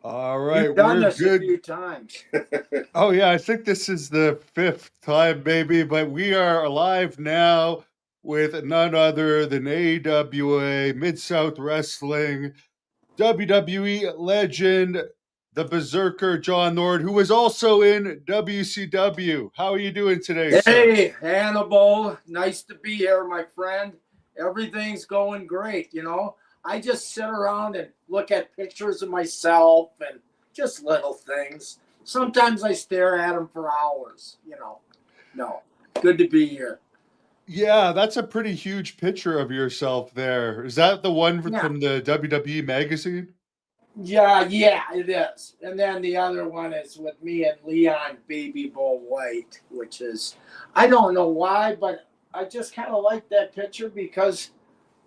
All right, You've done we're this a good. few times. Oh, yeah, I think this is the fifth time, maybe, but we are alive now with none other than AWA, Mid South Wrestling, WWE legend, the Berserker John Nord, who was also in WCW. How are you doing today, sir? Hey, Hannibal, nice to be here, my friend. Everything's going great. I just sit around and look at pictures of myself and just little things. Sometimes I stare at them for hours. No, good to be here. Yeah, that's a pretty huge picture of yourself there. Is that the one Yeah, from the WWE magazine? yeah, it is. And then the other one is with me and Leon Baby Bull White, which is, I don't know why, but I just kind of like that picture because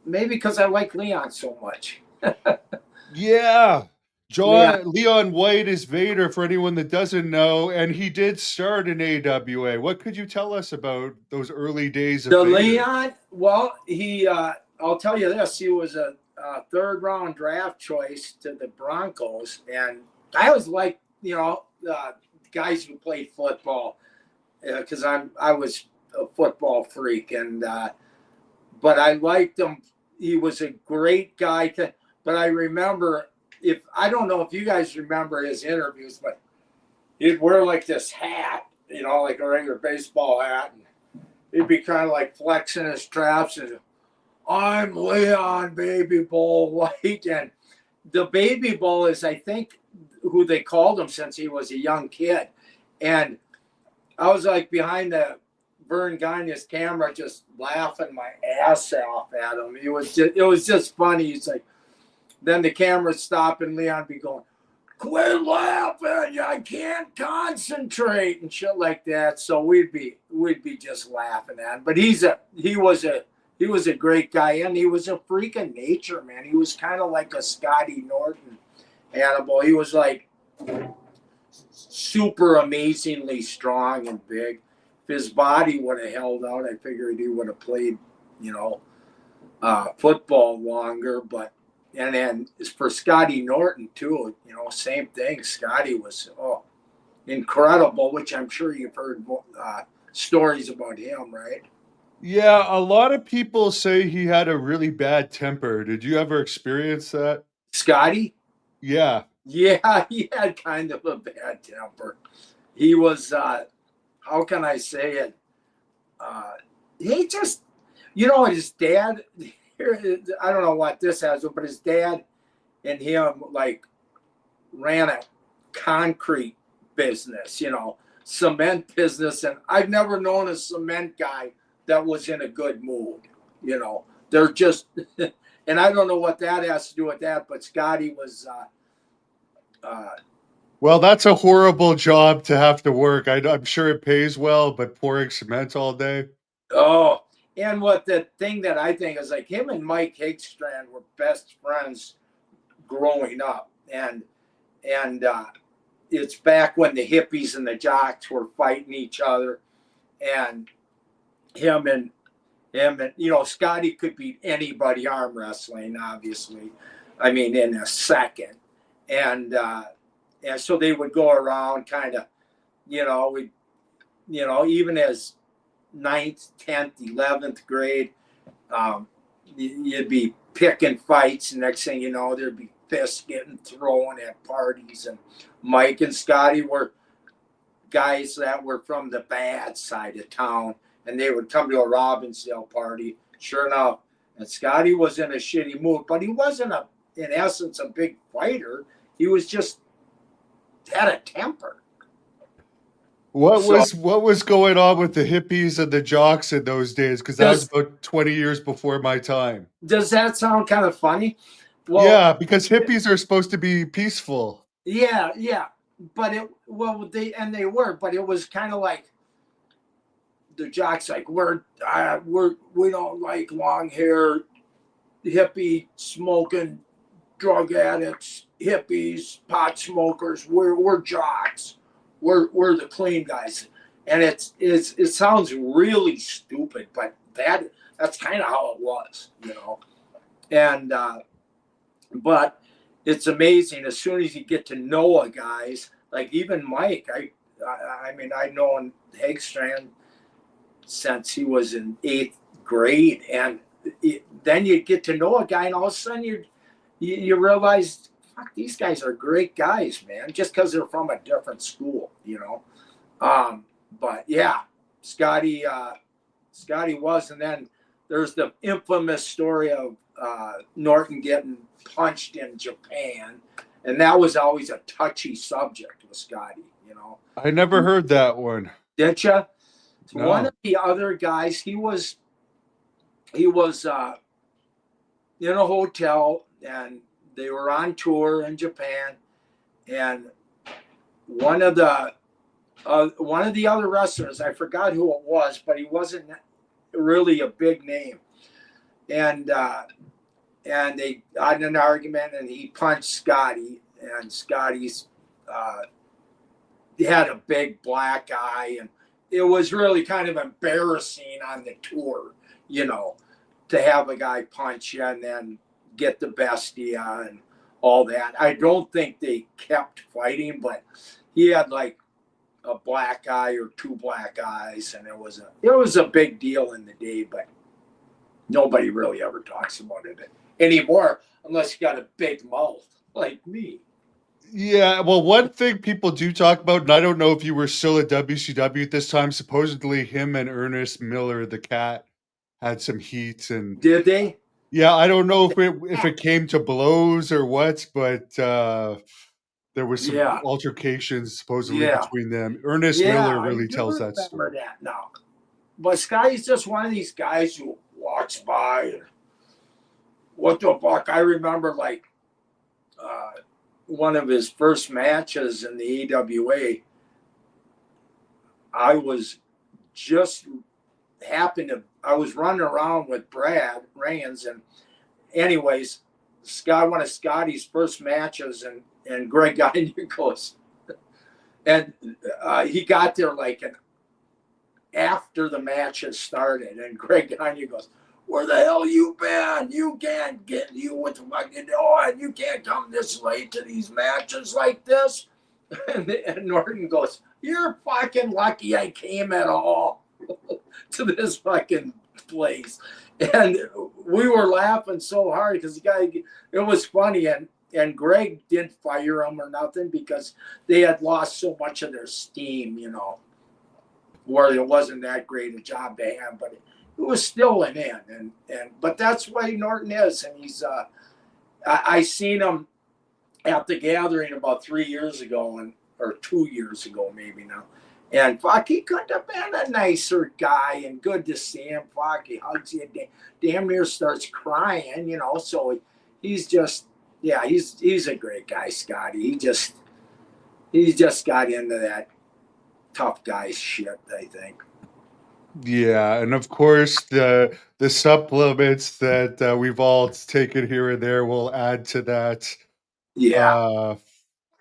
maybe because I like Leon so much. Yeah. Leon, Leon White is Vader for anyone that doesn't know, and he did start in AWA. What could you tell us about those early days of the Vader? Leon, well, I'll tell you this, he was a third round draft choice to the Broncos. And I always liked, guys who played football because I was a football freak. But I liked him. He was a great guy. But I remember, if I don't know if you guys remember his interviews, but he'd wear like this hat, like a regular baseball hat, and he'd be kind of like flexing his traps and I'm Leon Baby Bull White. And the Baby Bull is, I think, who they called him since he was a young kid. And I was like behind the Vern Gagne's camera, just laughing my ass off at him. It was just funny. He's like, then the camera stopped and Leon be going, "Quit laughing! I can't concentrate," and shit like that. So we'd be just laughing at him. But he was a great guy, and he was a freak of nature, man. He was kind of like a Scotty Norton animal. He was like super amazingly strong and big. If his body would have held out, I figured he would have played, you know, football longer. But and then for Scotty Norton too, same thing. Scotty was incredible, which I'm sure you've heard stories about him, right? Yeah, a lot of people say he had a really bad temper. Did you ever experience that? Scotty, Yeah. yeah, he had kind of a bad temper. He was, how can I say it? Uh, he just, his dad. I don't know what this has, but his dad and him like ran a concrete business, cement business. And I've never known a cement guy that was in a good mood. They're just, and I don't know what that has to do with that, but Scotty was, Well, that's a horrible job to have to work. I'm sure it pays well, but pouring cement all day. oh, and what the thing that I think is like him and Mike Higstrand were best friends growing up. And it's back when the hippies and the jocks were fighting each other. And him and Scotty could beat anybody arm wrestling, obviously. I mean, in a second. And so they would go around kind of, we, even as ninth, 10th, 11th grade, you'd be picking fights. And next thing you know, there'd be fists getting thrown at parties. And Mike and Scotty were guys that were from the bad side of town, and they would come to a Robbinsdale party. Sure enough, and Scotty was in a shitty mood, but he wasn't in essence, a big fighter. He was just had a temper. So What was going on with the hippies and the jocks in those days? Because that was does about 20 years before my time. does that sound kind of funny? Well, Yeah, because hippies are supposed to be peaceful. yeah, yeah, but they were, but it was kind of like the jocks like we don't like long hair, hippie smoking drug addicts, hippies, pot smokers. We're jocks. We're the clean guys, and it sounds really stupid, but that's kind of how it was. And but it's amazing. As soon as you get to know a guys, like even Mike, I mean, I've known Hagstrand since he was in 8th grade, and then you get to know a guy, and all of a sudden you realize, fuck, these guys are great guys, man, just because they're from a different school, you know. But yeah, Scotty, Scotty was, and then there's the infamous story of Norton getting punched in Japan, and that was always a touchy subject with Scotty, you know. I never heard that one. Did you? One No. of the other guys, he was in a hotel, and they were on tour in Japan, and one of the other wrestlers, I forgot who it was, but he wasn't really a big name, and they had an argument, and he punched Scotty, and Scotty's he had a big black eye, and it was really kind of embarrassing on the tour, you know, to have a guy punch you and then get the bestia and all that. I don't think they kept fighting, but he had like a black eye or 2 black eyes, and it was a big deal in the day, but nobody really ever talks about it anymore unless you got a big mouth like me. Yeah, well, one thing people do talk about, and I don't know if you were still at WCW at this time, supposedly him and Ernest Miller, the cat, had some heat, and Did they? yeah, I don't know if it came to blows or what, but there was some Yeah, altercations supposedly yeah, between them. Ernest yeah. Miller I really do tells that remember story. that now. But Scotty's just one of these guys who walks by and what the fuck? I remember like one of his first matches in the AWA. I was just I was running around with Brad Rains, and anyways, one of Scotty's first matches, and Greg Gagne goes, and he got there like after the match had started, and Greg Gagne goes, "Where the hell you been? You can't get you what the fuck you doing? You can't come this late to these matches like this." And Norton goes, "You're fucking lucky I came at all to this fucking place." And we were laughing so hard because the guy, it was funny, and Greg didn't fire him or nothing because they had lost so much of their steam, you know, where it wasn't that great a job they had, but it was still an in, and but that's the way Norton is, and he's I seen him at the gathering about 3 years ago, or 2 years ago maybe now, and fuck, he couldn't have been a nicer guy, and good to see him. Fuck, he hugs you, damn near starts crying, you know. So he's just, yeah, he's a great guy, Scotty. He just got into that tough guy shit, I think. Yeah, and of course the supplements that we've all taken here and there will add to Yeah, uh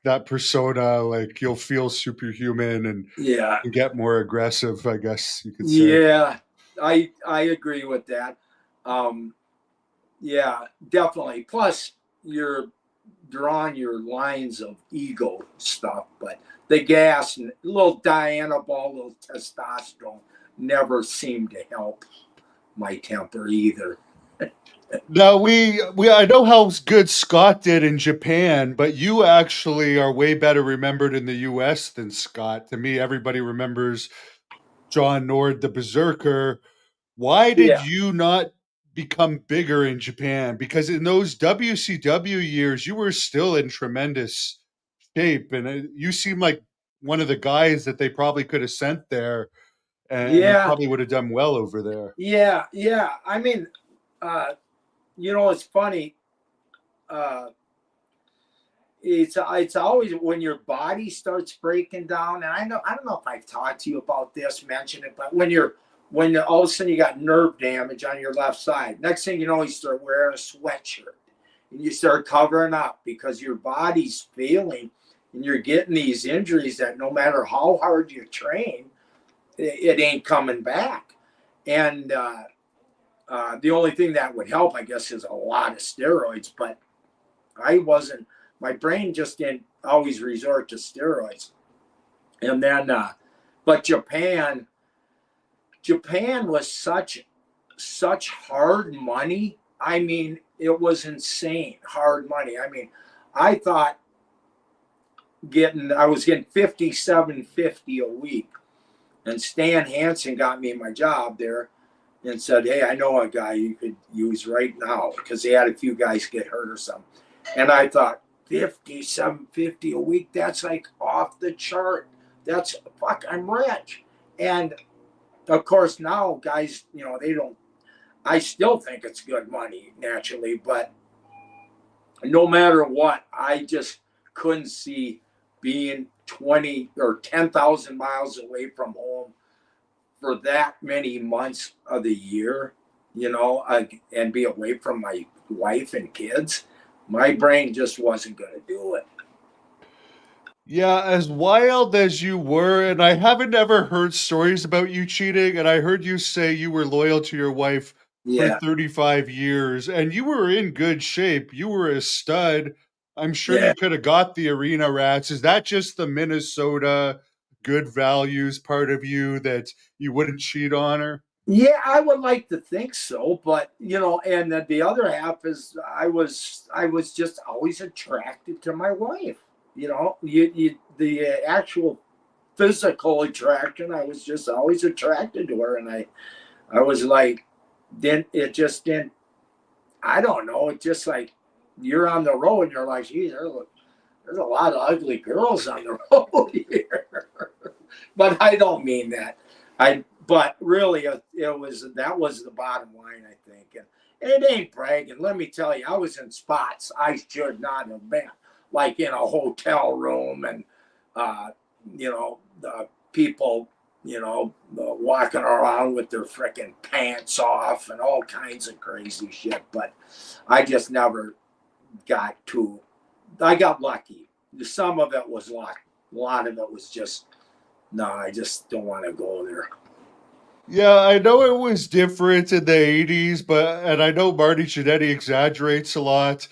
that persona. Like you'll feel superhuman yeah, and get more aggressive, I guess you could say. yeah. I agree with that. Um, yeah, definitely. Plus, you're drawing your lines of ego stuff, but the gas and a little Dianabol, a little testosterone never seemed to help my temper either. Now we I know how good Scott did in Japan, but you actually are way better remembered in the US than Scott. To me, everybody remembers John Nord, the Berserker. Why did Yeah, you not become bigger in Japan? Because in those WCW years, you were still in tremendous shape, and you seem like one of the guys that they probably could have sent there, and you yeah, probably would have done well over there. yeah, yeah. I mean, uh, it's funny. Uh, it's always when your body starts breaking down, and I don't know if I've talked to you about this, mentioned it, but when all of a sudden you got nerve damage on your left side, next thing you know, you start wearing a sweatshirt and you start covering up because your body's failing, and you're getting these injuries that no matter how hard you train, it ain't coming back. And the only thing that would help, I guess, is a lot of steroids, but I wasn't my brain just didn't always resort to steroids. And then, but Japan was such hard money. I mean, it was insane hard money. I mean, I thought I was getting 57.50 a week, and Stan Hansen got me my job there and said, "Hey, I know a guy you could use right now," because they had a few guys get hurt or something. And I thought, 57.50 a week, that's like off the chart. That's fuck, I'm rich. And of course now guys, they don't, I still think it's good money naturally, but no matter what, I just couldn't see being 20 or 10,000 miles away from home for that many months of the year, and be away from my wife and kids. My brain just wasn't going to do it. Yeah, as wild as you were, and I haven't ever heard stories about you cheating, and I heard you say you were loyal to your wife for Yeah, 35 years, and you were in good shape. You were a stud. I'm sure yeah, you could have got the arena rats. Is that just the Minnesota good values part of you that you wouldn't cheat on her? yeah. I would like to think so, but and then the other half is I was just always attracted to my wife. The actual physical attraction. I was just always attracted to her, and I was like, then it just didn't. I don't know. It just like you're on the road, and you're like, geez, there's a lot of ugly girls on the road here. But I don't mean that. But really, that was the bottom line, I think. And it ain't bragging. Let me tell you, I was in spots I should not have been, like in a hotel room, and the people, walking around with their freaking pants off and all kinds of crazy shit. But I just never got to. I got lucky. Some of it was luck. A lot of it was just no. I just don't want to go there. Yeah, I know it was different in the 80s, and I know Marty Jannetty exaggerates a lot.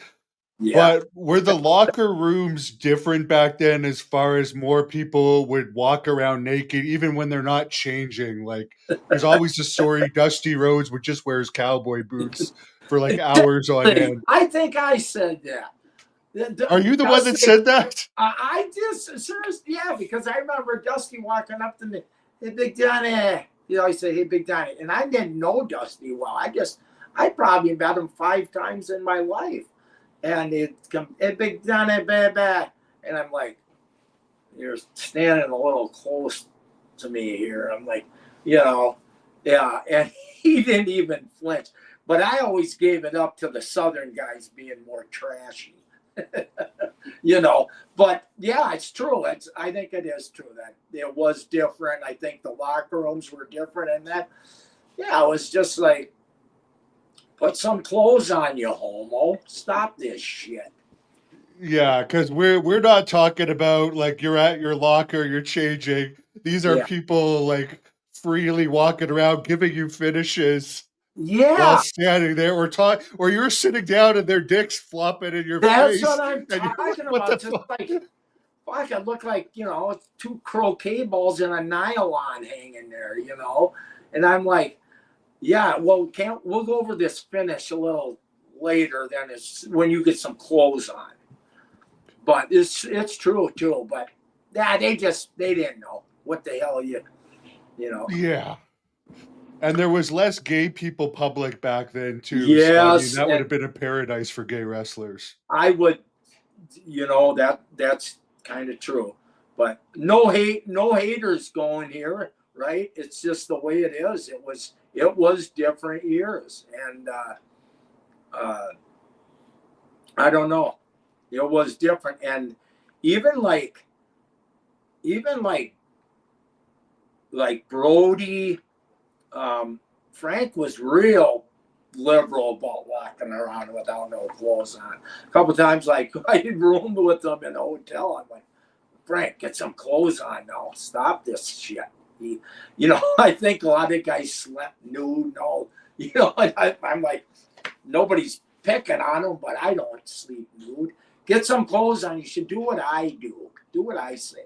Yeah. But were the locker rooms different back then as far as more people would walk around naked even when they're not changing? Like, there's always the story Dusty Rhodes would just wear his cowboy boots for like hours on end. I think I said that. Are you the one that Dusty, said that? I just seriously, yeah, because I remember Dusty walking up to me, "Hey, Big Donnie," he say, "Hey, Big Donnie," and I didn't know Dusty well. I probably met him 5 times in my life, and it come, "Hey, Big Donnie, baby," and I'm like, "You're standing a little close to me here." I'm like, yeah, and he didn't even flinch. But I always gave it up to the Southern guys being more trashy. But yeah, it's true. I think it is true that it was different. I think the locker rooms were different, and that, yeah, it was just like, put some clothes on, you homo. Stop this shit. Yeah, because we're not talking about like you're at your locker, you're changing. These are Yeah. people like freely walking around giving you finishes while Yeah. standing there, or you're sitting down and their dicks flopping in your That's what face, I'm and you're like, talking "What the about. Just fuck?" like, fuck, I look like, 2 croquet balls and a nylon hanging there. And I'm like, yeah, well, we'll go over this finish a little later than it's when you get some clothes on. But it's true too. But yeah, they didn't know what the hell you know. Yeah, and there was less gay people public back then too. So I mean, Yes, that would and have been a paradise for gay wrestlers. I would, that's kind of true. But no haters going here, right? It's just the way it is. It was different years, and uh, I don't know. It was different, and even like even like Brody, Frank was real liberal about walking around without no clothes on. A couple times, like I roomed with them in a hotel. I'm like, Frank, get some clothes on now. Stop this shit. I think a lot of guys slept nude. No, I'm like, nobody's picking on them, but I don't sleep nude. Get some clothes on. You should do what I do. Do what I say.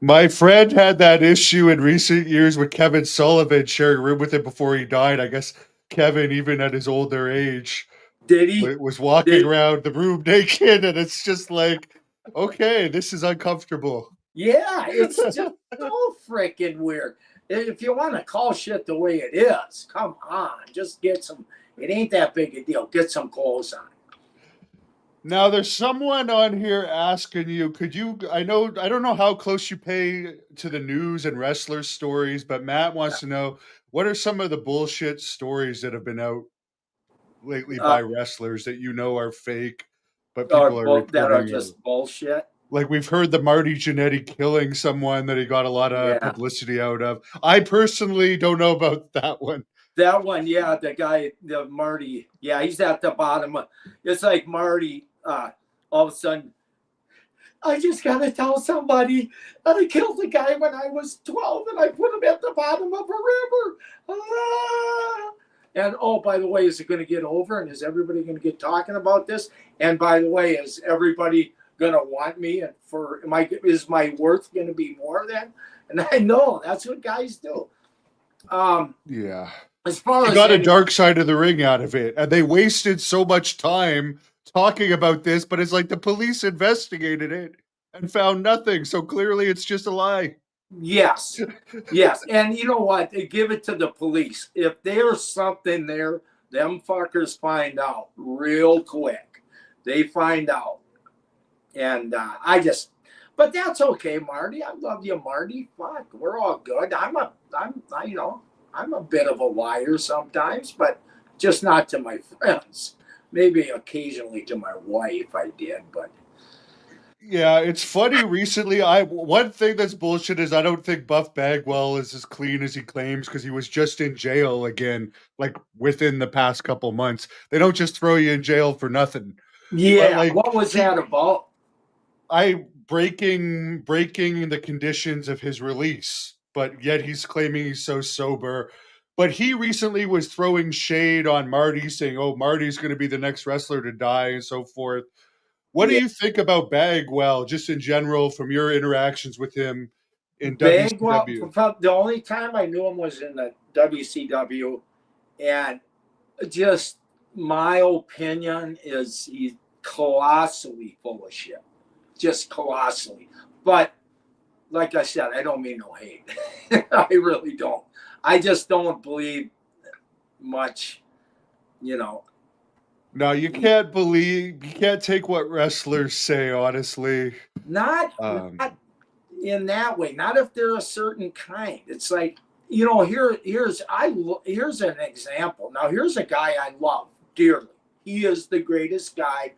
My friend had that issue in recent years with Kevin Sullivan sharing a room with him before he died. I guess Kevin, even at his older age, Did he? was walking Did around the room naked, and it's just like, okay, this is uncomfortable. Yeah, it's just so freaking weird. If you want to call shit the way it is, come on, just get some. It ain't that big a deal. Get some clothes on. Now, there's someone on here asking you, could you? I know, I don't know how close you pay to the news and wrestler stories, but Matt wants to know what are some of the bullshit stories that have been out lately Uh, by wrestlers that you know are fake, but or people are that are reporting just bullshit. like we've heard the Marty Jannetty killing someone that he got a lot of Yeah, publicity out of. I personally don't know about that one. that one. Yeah, the guy, the Marty. Yeah, he's at the bottom. It's like Marty. All of a sudden, I just gotta tell somebody that I killed a guy when I was 12 and I put him at the bottom of a river. Ah! And oh, by the way, is it going to get over? And is everybody going to get talking about this? And by the way, is everybody going to want me? And is my worth going to be more then? And I know that's what guys do. Yeah. As far He as got a dark side of the ring out of it, and they wasted so much time talking about this, but it's like the police investigated it and found nothing. So clearly it's just a lie. Yes. Yes. And you know what? They give it to the police. If there's something there, them fuckers find out real quick. They find out. And but that's okay, Marty. I love you, Marty. Fuck, we're all good. I'm a bit of a liar sometimes, but just not to my friends. Maybe occasionally to my wife I did, but Yeah, it's funny recently. I one thing that's bullshit is I don't think Buff Bagwell is as clean as he claims because he was just in jail again, like within the past couple months. They don't just throw you in jail for nothing. But yeah, like what was that about? I breaking the conditions of his release, but yet he's claiming he's so sober. But he recently was throwing shade on Marty, saying, "Oh, Marty's going to be the next wrestler to die," and so forth. What do Yeah, you think about Bagwell, just in general, from your interactions with him in Bagwell. WCW? The only time I knew him was in the WCW, and just my opinion is he's colossally full of shit, just colossally. But like I said, I don't mean no hate. I really don't. I just don't believe much, you know. No, you can't take what wrestlers say, honestly. Not Um, not in that way. Not if they're a certain kind. It's like, here's an example. Now here's a guy I love dearly. He is the greatest guy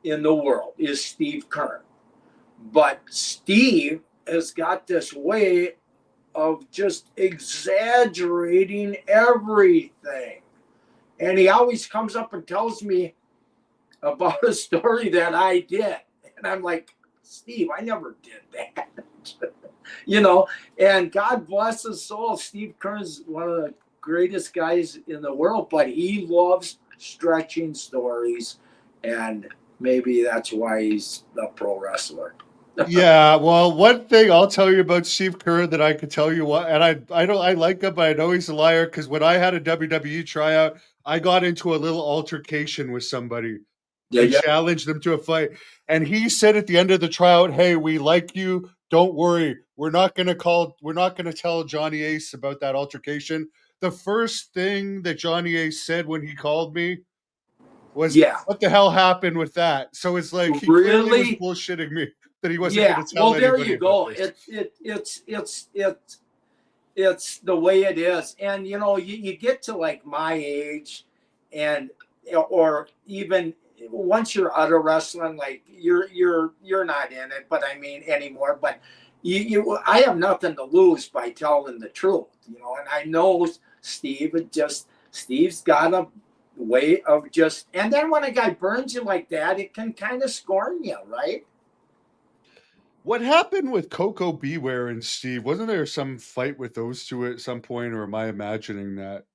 in the world. Is Steve Kern. But Steve has got this way of just exaggerating everything. And he always comes up and tells me about a story that I did. And I'm like, Steve, I never did that. you know, and God bless his soul. Steve Kern's one of the greatest guys in the world, but he loves stretching stories. And maybe that's why he's a pro wrestler. yeah, well, one thing I'll tell you about Steve Kerr that I could tell you what, and I like him, but I know he's a liar because when I had a WWE tryout, I got into a little altercation with somebody Yeah, and yeah. challenged them to a fight. And he said at the end of the tryout, "Hey, we like you. Don't worry. We're not gonna tell Johnny Ace about that altercation." The first thing that Johnny Ace said when he called me was, Yeah. "What the hell happened with that?" So it's like he clearly was Really? bullshitting me that he wasn't Yeah. gonna Well, tell there anybody you about go. this. It's the way it is. And you get to like my age, and or even once you're out of wrestling, like you're not in it, but I mean anymore. But I have nothing to lose by telling the truth, and I know Steve's got a way of just, and then when a guy burns you like that, it can kind of scorn you, right? What happened with Coco Beware and Steve? Wasn't there some fight with those two at some point, or am I imagining that?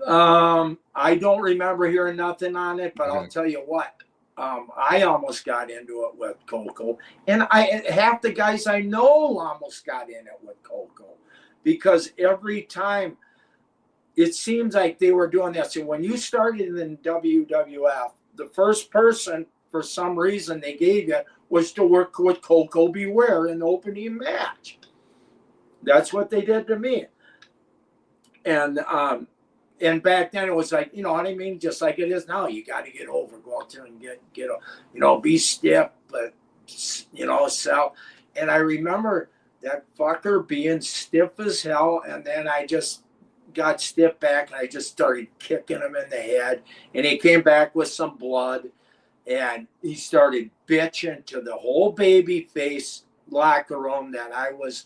I don't remember hearing nothing on it, but I'll Okay. tell you what. I almost got into it with Coco, and I half the guys I know almost got in it with Coco, because every time it seems like they were doing this. And when you started in WWF, the first person for some reason they gave you was to work with Coco Beware in the opening match. That's what they did to me. And back then it was like, you know what I mean, just like it is now. You got to get over, go out there and be stiff, but sell. And I remember that fucker being stiff as hell, and then I just got stiff back, and I just started kicking him in the head, and he came back with some blood, and he started bitching to the whole baby face locker room that I was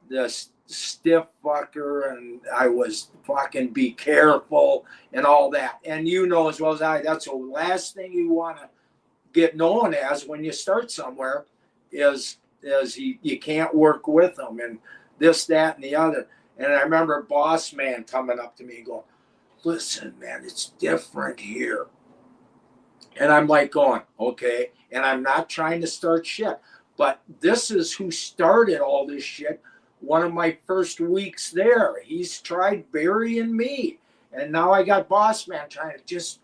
this stiff fucker and I was fucking be careful and all that. And you know as well as I, that's the last thing you want to get known as when you start somewhere is you can't work with them and this, that, and the other. And I remember Boss Man coming up to me and going, listen, man, it's different here. And I'm like going, okay. And I'm not trying to start shit, but this is who started all this shit. One of my first weeks there, he's tried burying me. And now I got Boss Man trying to just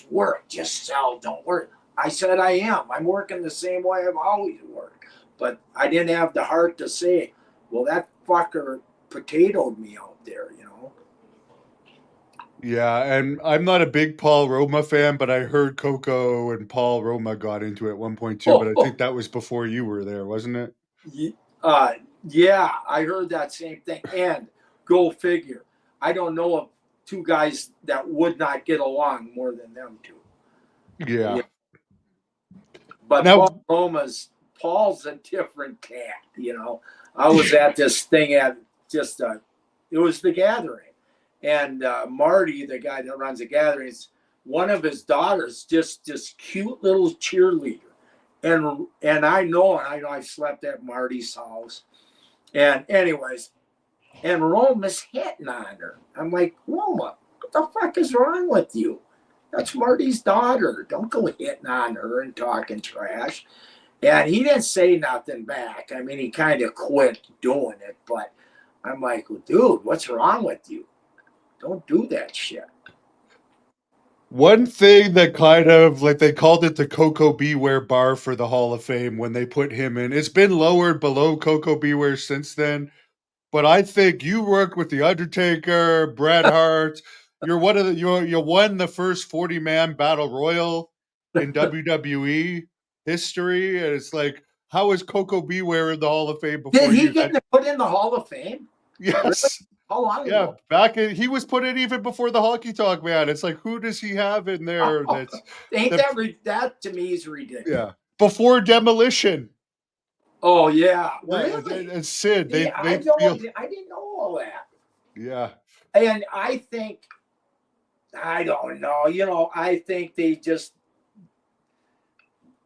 work, just sell, don't work. I said I am. I'm working the same way I've always worked. But I didn't have the heart to say, well, that fucker potatoed me out there, you know? Yeah, and I'm not a big Paul Roma fan, but I heard Coco and Paul Roma got into it at one point too, but I think that was before you were there, wasn't it? Uh, yeah, I heard that same thing. And go figure. I don't know of two guys that would not get along more than them two. Yeah. But Now, Paul's a different cat, you know. I was at this thing at it was the gathering. And Marty, the guy that runs the gatherings, one of his daughters, just this cute little cheerleader. And I know I slept at Marty's house. And anyways, and Roma's hitting on her. I'm like, Roma, what the fuck is wrong with you? That's Marty's daughter. Don't go hitting on her and talking trash. And he didn't say nothing back. I mean, he kind of quit doing it, but I'm like, well, dude, what's wrong with you? Don't do that shit. one thing that kind of like they called it the Coco Beware bar for the Hall of Fame when they put him in. It's been lowered below Coco Beware since then. But I think you work with the Undertaker, Bret Hart. You're one of the you won the first 40-man battle royal in WWE history, and it's like, how is Coco Beware in the Hall of Fame Did before he you? get put in the Hall of Fame? Really? Yes, How long yeah. ago? Back in, he was put in even before the Honky Tonk Man. It's like, who does he have in there? Ain't That that to me is ridiculous. yeah, before Demolition. Oh yeah, Yeah, really? and Sid. Yeah, They feel I didn't know all that. yeah. And I think I don't know. You know, I think they just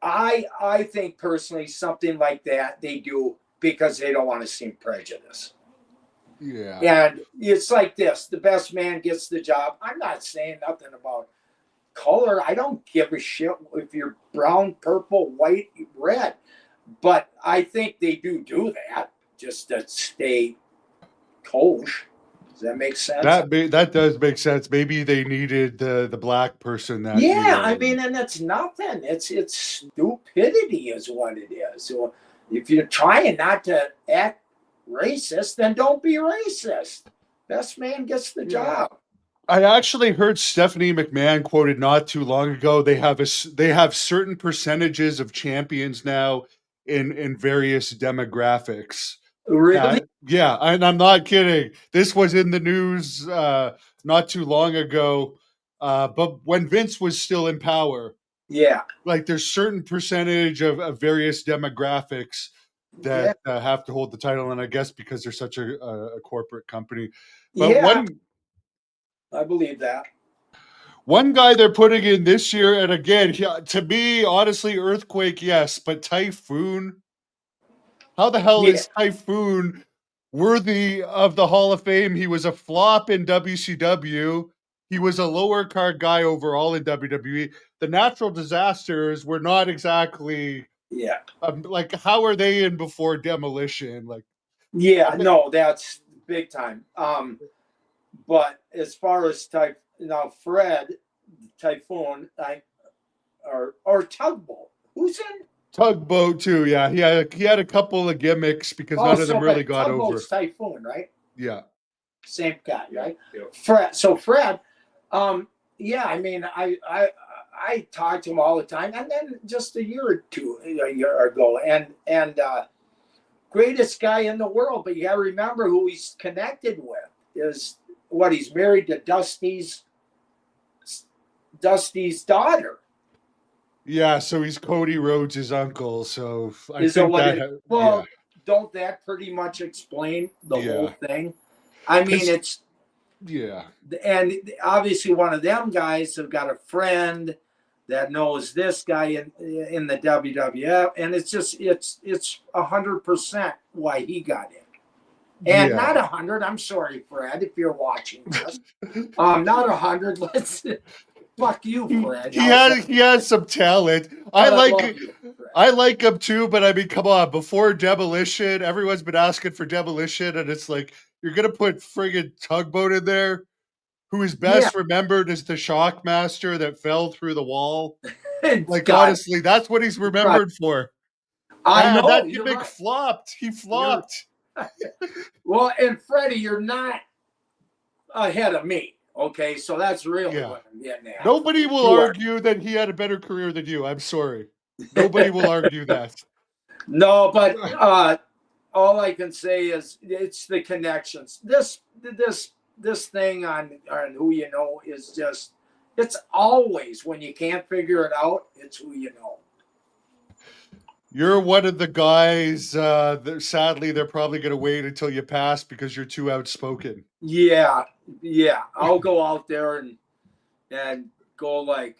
I think personally something like that they do because they don't want to seem prejudiced. Yeah. And it's like this: the best man gets the job. I'm not saying nothing about color. I don't give a shit if you're brown, purple, white, red. But I think they do that just to stay kosher. Does that make sense? That does make sense. Maybe they needed the black person that Yeah, year. I mean, and it's nothing. It's stupidity is what it is. So if you're trying not to act racist, then don't be racist. Best man gets the job. I actually heard Stephanie McMahon quoted not too long ago. They have certain percentages of champions now in various demographics. Really? Yeah, and I'm not kidding. This was in the news not too long ago. But when Vince was still in power, Yeah. like there's certain percentage of various demographics Yeah. that have to hold the title, and I guess because they're such a corporate company. But Yeah. I believe that. one guy they're putting in this year, and again, to me, honestly, Earthquake, yes, but Typhoon. How the hell Yeah. is Typhoon worthy of the Hall of Fame? He was a flop in WCW. he was a lower card guy overall in WWE. The natural disasters were not exactly Yeah. like, how are they in before Demolition? Like, Yeah, no, that's big time. But as far as Fred Typhoon, or Tugboat, who's in? Tugboat too, yeah. He had a couple of gimmicks because Oh, none of them so really but got over. Tugboat's Typhoon, right? Yeah. Same guy, right? Yeah. Fred. So Fred, yeah, I mean, I talk to him all the time, and then just a year ago, and greatest guy in the world. But you got to remember who he's connected with is what he's married to Dusty's daughter. Yeah, so he's Cody Rhodes' uncle. So I Is think what that, it, well, don't that pretty much explain the whole thing? I mean, it's yeah. And obviously one of them guys have got a friend that knows this guy in the WWF, and it's 100% why he got in. And not 100. I'm sorry, Fred, if you're watching this. Not 100. Let's fuck you, Fred. He has some talent. I like him too, but I mean, come on. Before Demolition, everyone's been asking for Demolition, and it's like, you're gonna put friggin' Tugboat in there, who is best remembered as the Shockmaster that fell through the wall. Like, honestly, that's what he's remembered for. I know that gimmick flopped. He flopped. Well, and Freddie, you're not ahead of me. Okay, so that's really what I'm getting at. Nobody will argue that he had a better career than you. I'm sorry. Nobody will argue that. No, but all I can say is it's the connections. This thing on who you know is just, it's always when you can't figure it out, it's who you know. You're one of the guys that sadly they're probably going to wait until you pass because you're too outspoken. Yeah. I'll go out there and go like,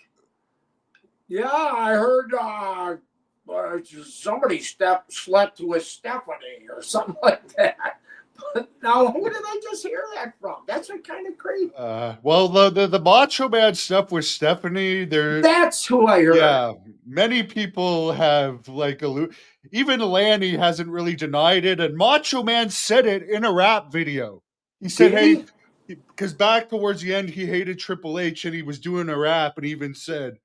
yeah, I heard somebody slept with Stephanie or something like that. But now, who did I just hear that from? That's what kind of crazy. Well, the Macho Man stuff with Stephanie, that's who I heard. Yeah, many people have even Lanny hasn't really denied it, and Macho Man said it in a rap video. He said, "Hey," because back towards the end, he hated Triple H, and he was doing a rap, and he even said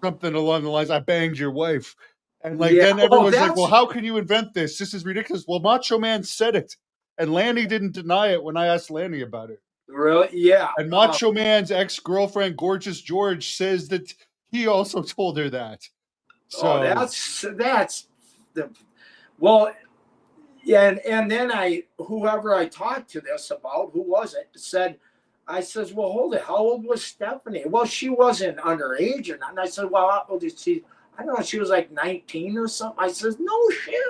something along the lines, "I banged your wife," and then everyone's like, "Well, how can you invent this? This is ridiculous." Well, Macho Man said it. And Lanny didn't deny it when I asked Lanny about it. Really? Yeah. And Macho Man's ex-girlfriend, Gorgeous George, says that he also told her that. So that's the and then whoever I talked to this about, who was it, I says, well, hold it. How old was Stephanie? Well, she wasn't underage or nothing. I said, well, how old is she? I don't know. She was like 19 or something. I says, no shit.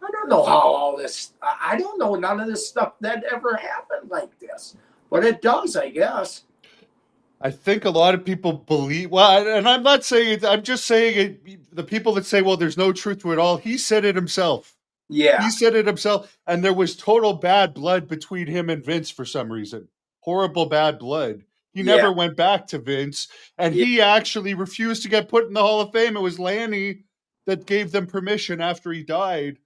I don't know how all this, I don't know none of this stuff that ever happened like this, but it does, I guess. I think a lot of people believe, and I'm not saying it, I'm just saying it, the people that say, well, there's no truth to it all, he said it himself. Yeah. He said it himself, and there was total bad blood between him and Vince for some reason. Horrible bad blood. He never went back to Vince, and he actually refused to get put in the Hall of Fame. It was Lanny that gave them permission after he died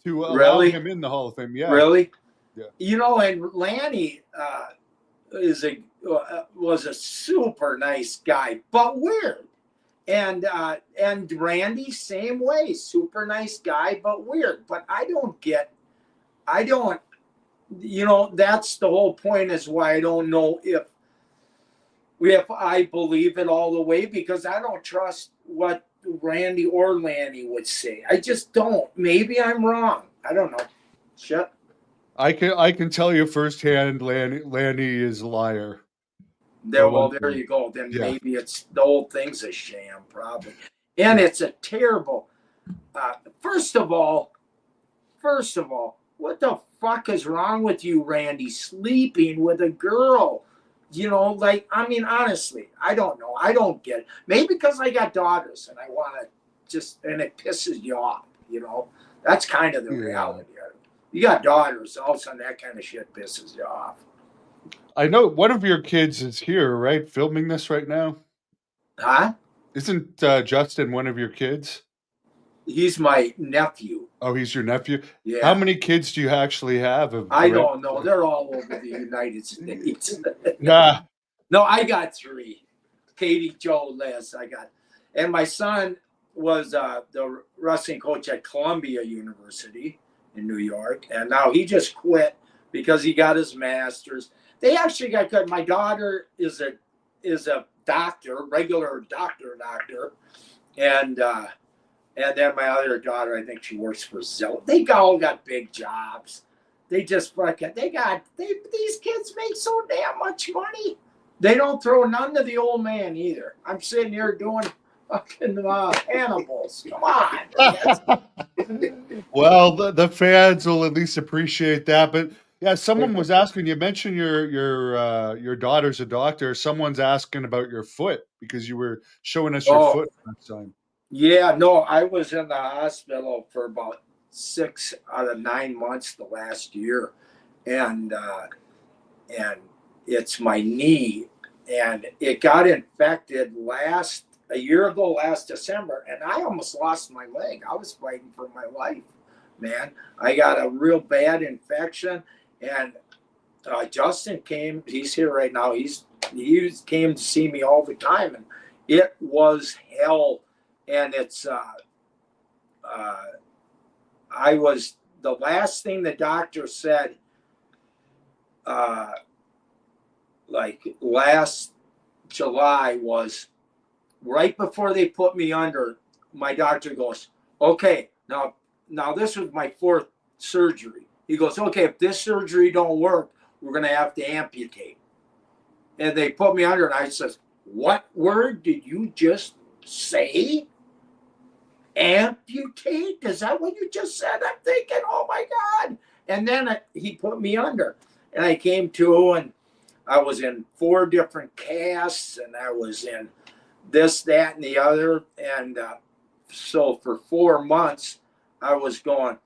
to allow him in the Hall of Fame. Yeah. Really? Yeah. You know, and Lanny was a super nice guy, but weird. And Randy, same way, super nice guy, but weird. But that's the whole point, is why I don't know if I believe it all the way, because I don't trust what Randy or Lanny would say. I just don't. Maybe I'm wrong. I don't know. Shit. I can tell you firsthand, Lanny is a liar. There you go. Then maybe it's the whole thing's a sham, probably. And it's a terrible. First of all, what the fuck is wrong with you, Randy? Sleeping with a girl. I mean, honestly, I don't know. I don't get it. Maybe because I got daughters and I want to and it pisses you off, That's kind of the reality of it. You got daughters, all of a sudden that kind of shit pisses you off. I know one of your kids is here, right? Filming this right now. Huh? Isn't Justin one of your kids? He's my nephew. Oh, he's your nephew. How Yeah. many kids do you actually have of I direct? don't know. They're all over the United States. Nah. No, I got three. Katie, Joe, Les. And my son was the wrestling coach at Columbia University in New York, and now he just quit because he got his master's. They actually got good. My daughter is a doctor, regular doctor, and and then my other daughter, I think she works for Zillow. They all got big jobs. They just fucking these kids make so damn much money. They don't throw none to the old man either. I'm sitting here doing fucking Hannibals. Come on. Well, the fans will at least appreciate that. But yeah, someone was asking. You mentioned your daughter's a doctor. Someone's asking about your foot because you were showing us your Oh, foot last time. yeah, no, I was in the hospital for about 6 out of 9 months the last year. And it's my knee, and it got infected a year ago last December, and I almost lost my leg. I was fighting for my life, man. I got a real bad infection, and Justin came. He's here right now. He came to see me all the time, and it was hell. And it's I was the last thing the doctor said. Like last July was right before they put me under. My doctor goes, okay, now this was my fourth surgery. He goes, okay, if this surgery don't work, we're gonna have to amputate. And they put me under, and I says, what word did you just say? Amputate? Is that what you just said? I'm thinking, oh my God. And then he put me under, and I came to, and I was in 4 different casts, and I was in this, that, and the other. And so for 4 months, I was going,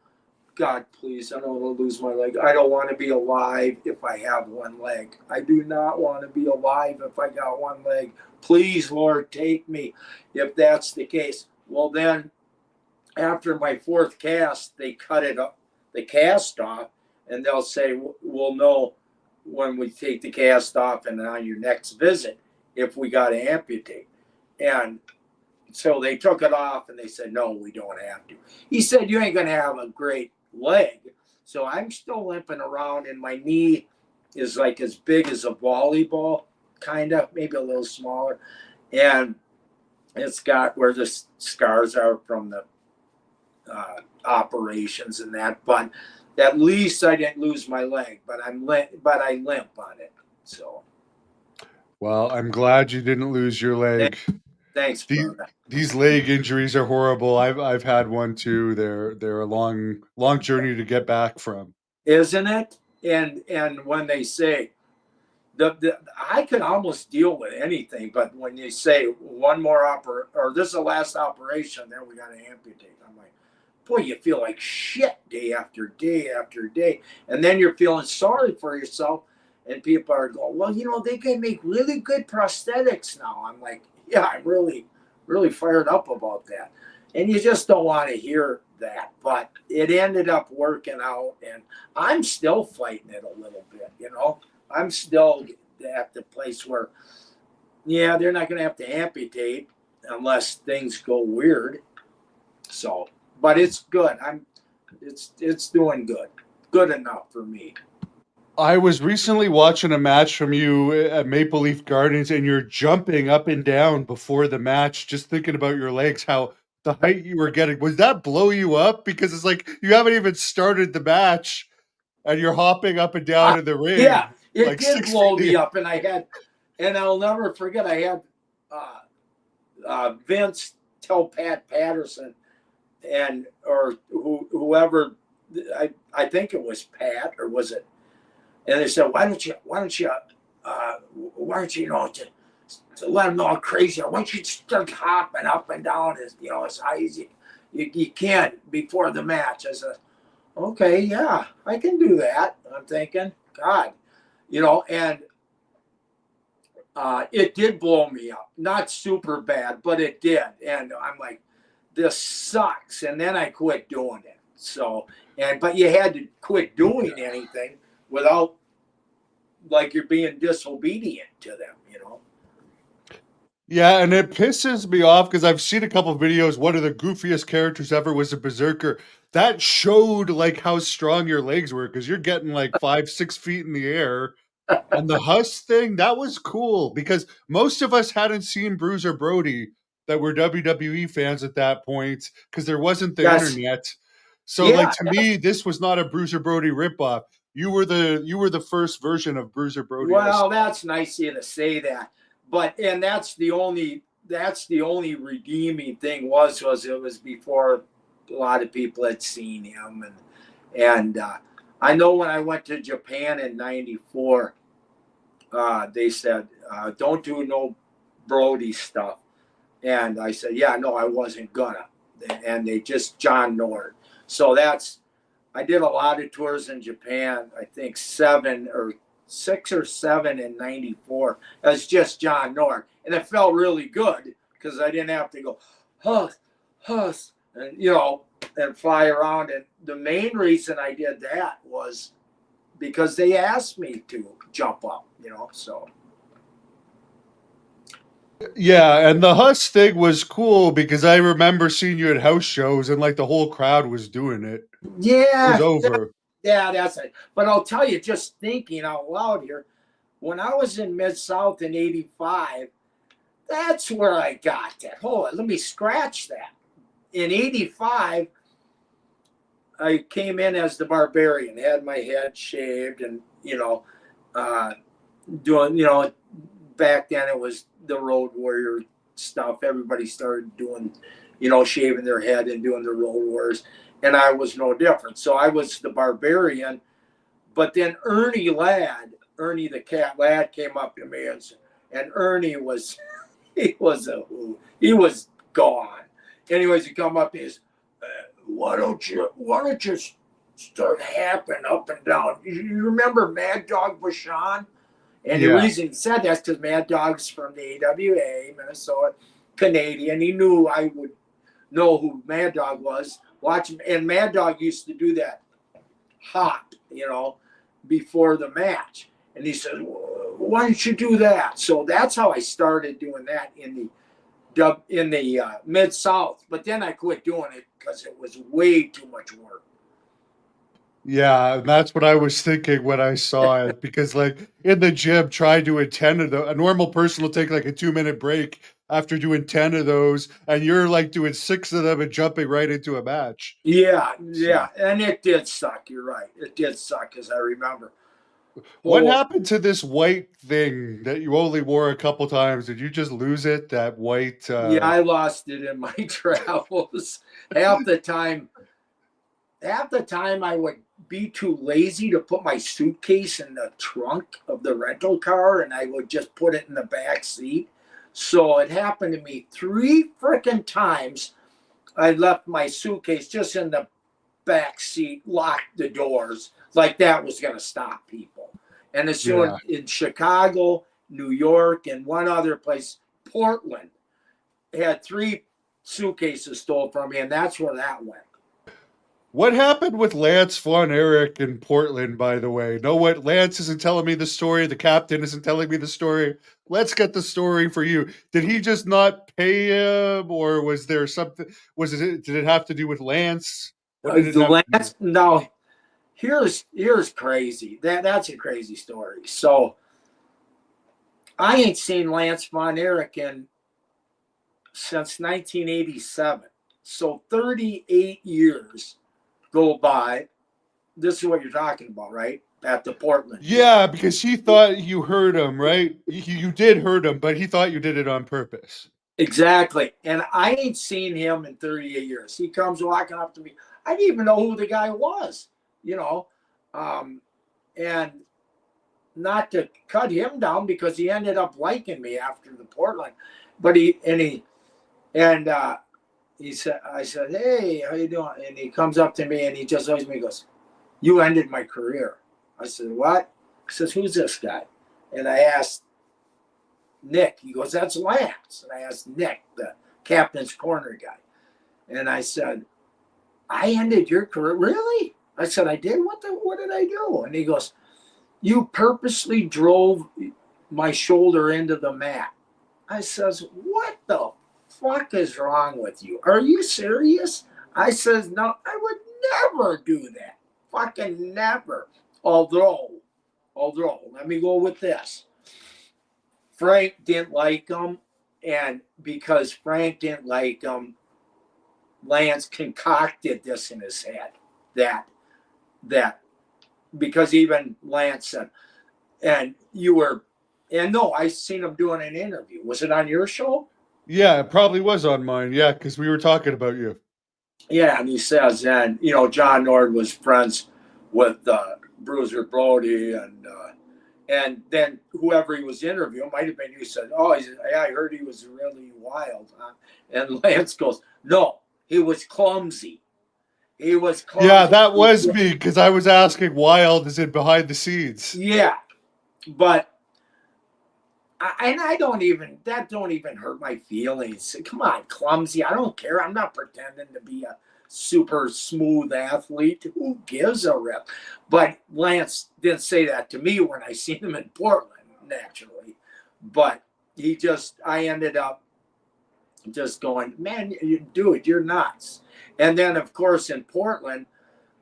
God, please, I don't want to lose my leg. I don't want to be alive if I have one leg. I do not want to be alive if I got one leg. Please, Lord, take me if that's the case. Well, then after my 4th cast, they cut it up, the cast off, and they'll say, we'll know when we take the cast off and on your next visit if we got to amputate. And so they took it off, and they said, no, we don't have to. He said, you ain't going to have a great leg. So I'm still limping around, and my knee is like as big as a volleyball, kind of, maybe a little smaller. And it's got where the scars are from the operations and that. But at least I didn't lose my leg, but I limp on it. So. Well, I'm glad you didn't lose your leg. Thanks, brother. These leg injuries are horrible. I've had one too. They're a long journey to get back from. Isn't it? And when they say the I could almost deal with anything, but when you say one more or this is the last operation, then we got to amputate. I'm like, boy, you feel like shit day after day after day, and then you're feeling sorry for yourself, and people are going, well, they can make really good prosthetics now. I'm like, yeah, I'm really, really fired up about that, and you just don't want to hear that, but it ended up working out, and I'm still fighting it a little bit. I'm still at the place where, yeah, they're not going to have to amputate unless things go weird. So, but it's good. It's doing good enough for me. I was recently watching a match from you at Maple Leaf Gardens, and you're jumping up and down before the match, just thinking about your legs, how the height you were getting. Was that blow you up? Because it's like you haven't even started the match, and you're hopping up and down in the Yeah, ring it like did 6 blow feet. me up, and I'll never forget. I had Vince tell Pat Patterson or whoever. I think it was Pat, or was it? And they said, why don't you to let them know how crazy you are? Why don't you start hopping up and down as high as you can before the match? I said, okay, yeah, I can do that. I'm thinking, God, and it did blow me up. Not super bad, but it did. And I'm like, this sucks. And then I quit doing it. So, but you had to quit doing anything without like you're being disobedient to them, you know? Yeah, and it pisses me off because I've seen a couple videos. One of the goofiest characters ever was a berserker. That showed like how strong your legs were because you're getting like 5, 6 feet in the air. And the Huss thing, that was cool because most of us hadn't seen Bruiser Brody that were WWE fans at that point because there wasn't the Yes. internet. So like Yeah. to me, this was not a Bruiser Brody ripoff. You were the first version of Bruiser Brody I Well, saw. that's nice of you to say that. But, and that's the only redeeming thing was it was before a lot of people had seen him. And I know when I went to Japan in 94, they said, don't do no Brody stuff. And I said, yeah, no, I wasn't gonna. And they just John Nord. So I did a lot of tours in Japan. I think 6 or 7 in 94. It was just John Nord. And it felt really good because I didn't have to go, Huss, Huss, and, and fly around. And the main reason I did that was because they asked me to jump up, so. Yeah, and the Huss thing was cool because I remember seeing you at house shows and like the whole crowd was doing it. It was Yeah, over. yeah, that's it. But I'll tell you, just thinking out loud here, when I was in Mid South in '85, that's where I got that. Hold on, let me scratch that. In '85, I came in as the Barbarian, had my head shaved, and uh, doing, back then it was the Road Warrior stuff. Everybody started doing, shaving their head and doing the Road Warriors, and I was no different. So I was the Barbarian. But then Ernie the Cat Lad came up to me and Ernie was he was gone. Anyways, he come up and he says, why don't you start happing up and down? You remember Mad Dog Bashan? And the Yeah. reason he said that's because Mad Dog's from the AWA, Minnesota, Canadian. He knew I would know who Mad Dog was. Watch him, and Mad Dog used to do that hop, before the match. And he said, "Why don't you do that?" So that's how I started doing that in the Mid South. But then I quit doing it because it was way too much work. Yeah, and that's what I was thinking when I saw it because like in the gym trying to do 10 of those, a normal person will take like a 2 minute break after doing 10 of those, and you're like doing 6 of them and jumping right into a match. Yeah, So yeah, and it did suck. You're right. It did suck, as I remember. what Oh, happened to this white thing that you only wore a couple times? Did you just lose it? That white yeah, I lost it in my travels. half the time, half the time I would be too lazy to put my suitcase in the trunk of the rental car, and I would just put it in the back seat. So it happened to me 3 freaking times. I left my suitcase just in the back seat, locked the doors, like that was going to stop people. And as yeah. soon in Chicago, New York, and one other place, Portland, had 3 suitcases stole from me, and that's where that went. What happened with Lance Von Erich in Portland, by the way? No, what Lance isn't telling me the story. The captain isn't telling me the story. Let's get the story for you. Did he just not pay him, or was there something? Was it? Did it have to do with Lance? What did it The have to do with? last now here's crazy. That's a crazy story. So I ain't seen Lance Von Erich since 1987. So 38 years go by. This is what you're talking about, right? At the Portland deal. Yeah, because he thought you hurt him, right? You did hurt him, but he thought you did it on purpose. Exactly. And I ain't seen him in 38 years. He comes walking up to me. I didn't even know who the guy was, you know. Um, and not to cut him down because he ended up liking me after the Portland. But he said, I said, "Hey, how you doing?" And he comes up to me and he just looks at me and goes, "You ended my career." I said, "What?" He says, "Who's this guy?" And I asked Nick. He goes, that's Lance. And I asked Nick, the captain's corner guy. And I said, I ended your career. Really? I said, I did? What did I do? And he goes, you purposely drove my shoulder into the mat. I says, what the fuck is wrong with you? Are you serious? I says, no, I would never do that. Fucking never. Although, let me go with this. Frank didn't like him, and because Frank didn't like him, Lance concocted this in his head. That because even Lance said, and no, I seen him doing an interview. Was it on your show? Yeah, it probably was on mine. Yeah, because we were talking about you. Yeah, and he says, and John Nord was friends with Bruiser Brody, and then whoever he was interviewing might have been you. Said, oh, yeah, I heard he was really wild, huh? And Lance goes, no, he was clumsy. He was clumsy. Yeah, that was me, because I was asking wild as in behind the scenes. Yeah, but that don't even hurt my feelings. Come on, clumsy. I don't care. I'm not pretending to be a super smooth athlete. Who gives a rip? But Lance didn't say that to me when I seen him in Portland, naturally. But I ended up just going, man, dude, you're nuts. And then, of course, in Portland,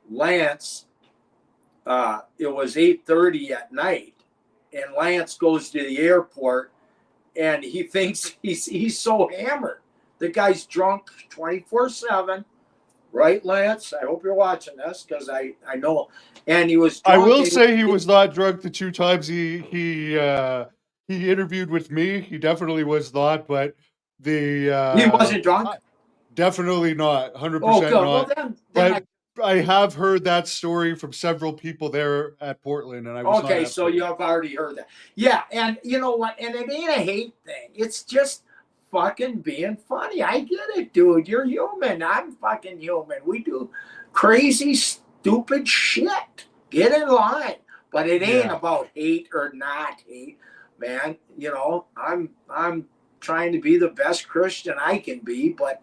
Lance, it was 8:30 at night. And Lance goes to the airport, and he thinks he's so hammered. The guy's drunk 24/7, right, Lance? I hope you're watching this, because I know. And he was drunk. I will say he was not drunk the 2 times he interviewed with me. He definitely was not, but he wasn't drunk. Definitely not, 100% good. not. Well, then but I have heard that story from several people there at Portland, and I was okay. So you have already heard that, yeah. And you know what? And it ain't a hate thing. It's just fucking being funny. I get it, dude. You're human. I'm fucking human. We do crazy, stupid shit. Get in line. But it ain't about hate or not hate, man. I'm trying to be the best Christian I can be, but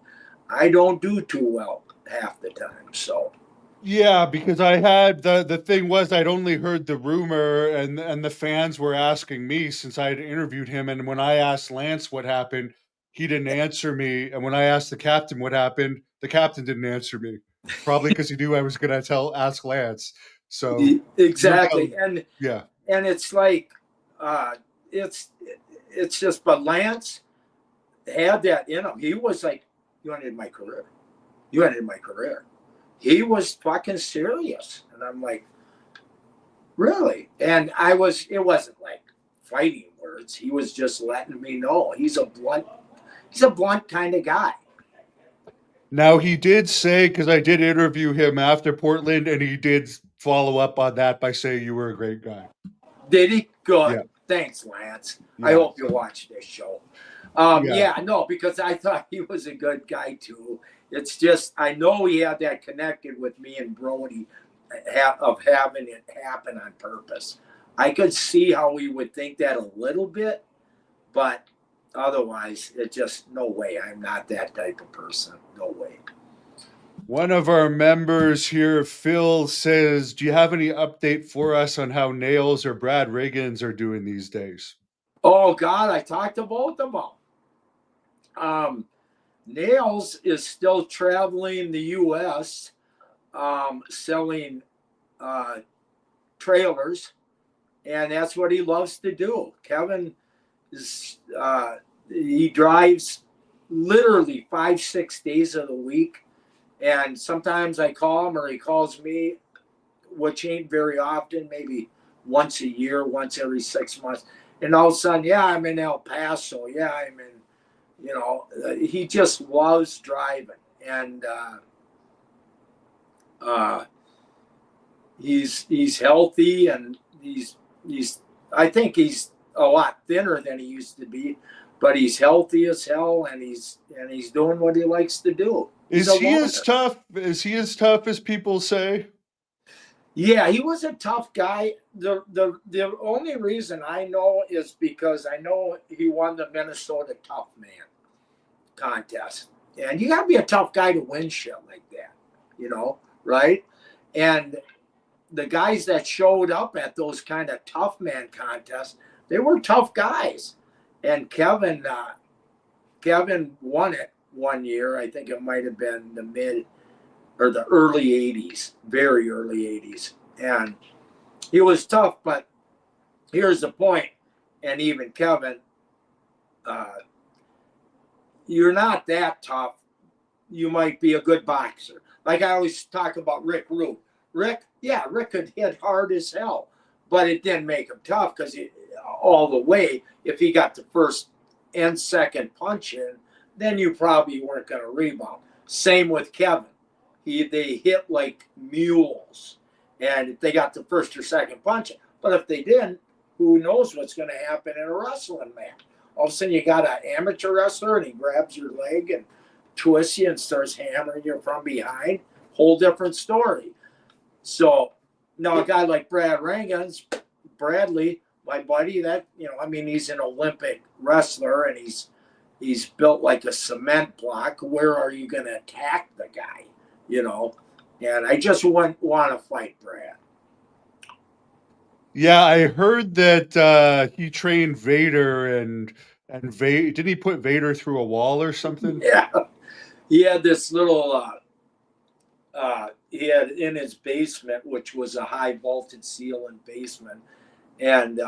I don't do too well half the time. So. Yeah, because I had the thing was I'd only heard the rumor, and the fans were asking me since I had interviewed him, and when I asked Lance what happened, he didn't answer me, and when I asked the captain what happened, the captain didn't answer me, probably because he knew I was going to ask Lance. So exactly, and yeah, and it's like it's just, but Lance had that in him. He was like, you ended my career. You ended my career. He was fucking serious. And I'm like, really? And it wasn't like fighting words. He was just letting me know he's a blunt kind of guy. Now he did say, because I did interview him after Portland, and he did follow up on that by saying you were a great guy. Did he? Good. Yeah. Thanks, Lance. Yeah. I hope you watch this show. No, because I thought he was a good guy too. It's just, I know he had that connected with me and Brody of having it happen on purpose. I could see how we would think that a little bit, but otherwise, it just, no way. I'm not that type of person. No way. One of our members here, Phil, says, do you have any update for us on how Nails or Brad Riggins are doing these days? Oh, God, I talked to both of them. Nails is still traveling the U.S., selling trailers, and that's what he loves to do. Kevin he drives literally 5-6 days of the week, and sometimes I call him or he calls me, which ain't very often, maybe once a year, once every 6 months, and all of a sudden, yeah, I'm in El Paso, yeah, I'm in. He just loves driving, and he's healthy, and he's I think he's a lot thinner than he used to be, but he's healthy as hell, and he's doing what he likes to do. Is he as tough as people say? Yeah, he was a tough guy. The only reason I know is because I know he won the Minnesota Tough Man contest. And you got to be a tough guy to win shit like that, right? And the guys that showed up at those kind of tough man contests, they were tough guys. And Kevin won it one year. I think it might have been the mid or the early 80s, very early 80s. And he was tough, but here's the point. And even Kevin, uh, you're not that tough. You might be a good boxer. Like I always talk about Rick Rude. Rick could hit hard as hell, but it didn't make him tough because all the way, if he got the first and second punch in, then you probably weren't going to rebound. Same with Kevin. They hit like mules, and if they got the first or second punch in. But if they didn't, who knows what's going to happen in a wrestling match? All of a sudden, you got an amateur wrestler, and he grabs your leg and twists you and starts hammering you from behind. Whole different story. So now a guy like Bradley, my buddy, he's an Olympic wrestler and he's built like a cement block. Where are you going to attack the guy? And I just want to fight Brad. Yeah, I heard that he trained Vader and didn't he put Vader through a wall or something? Yeah, he had this little. He had in his basement, which was a high vaulted ceiling basement, and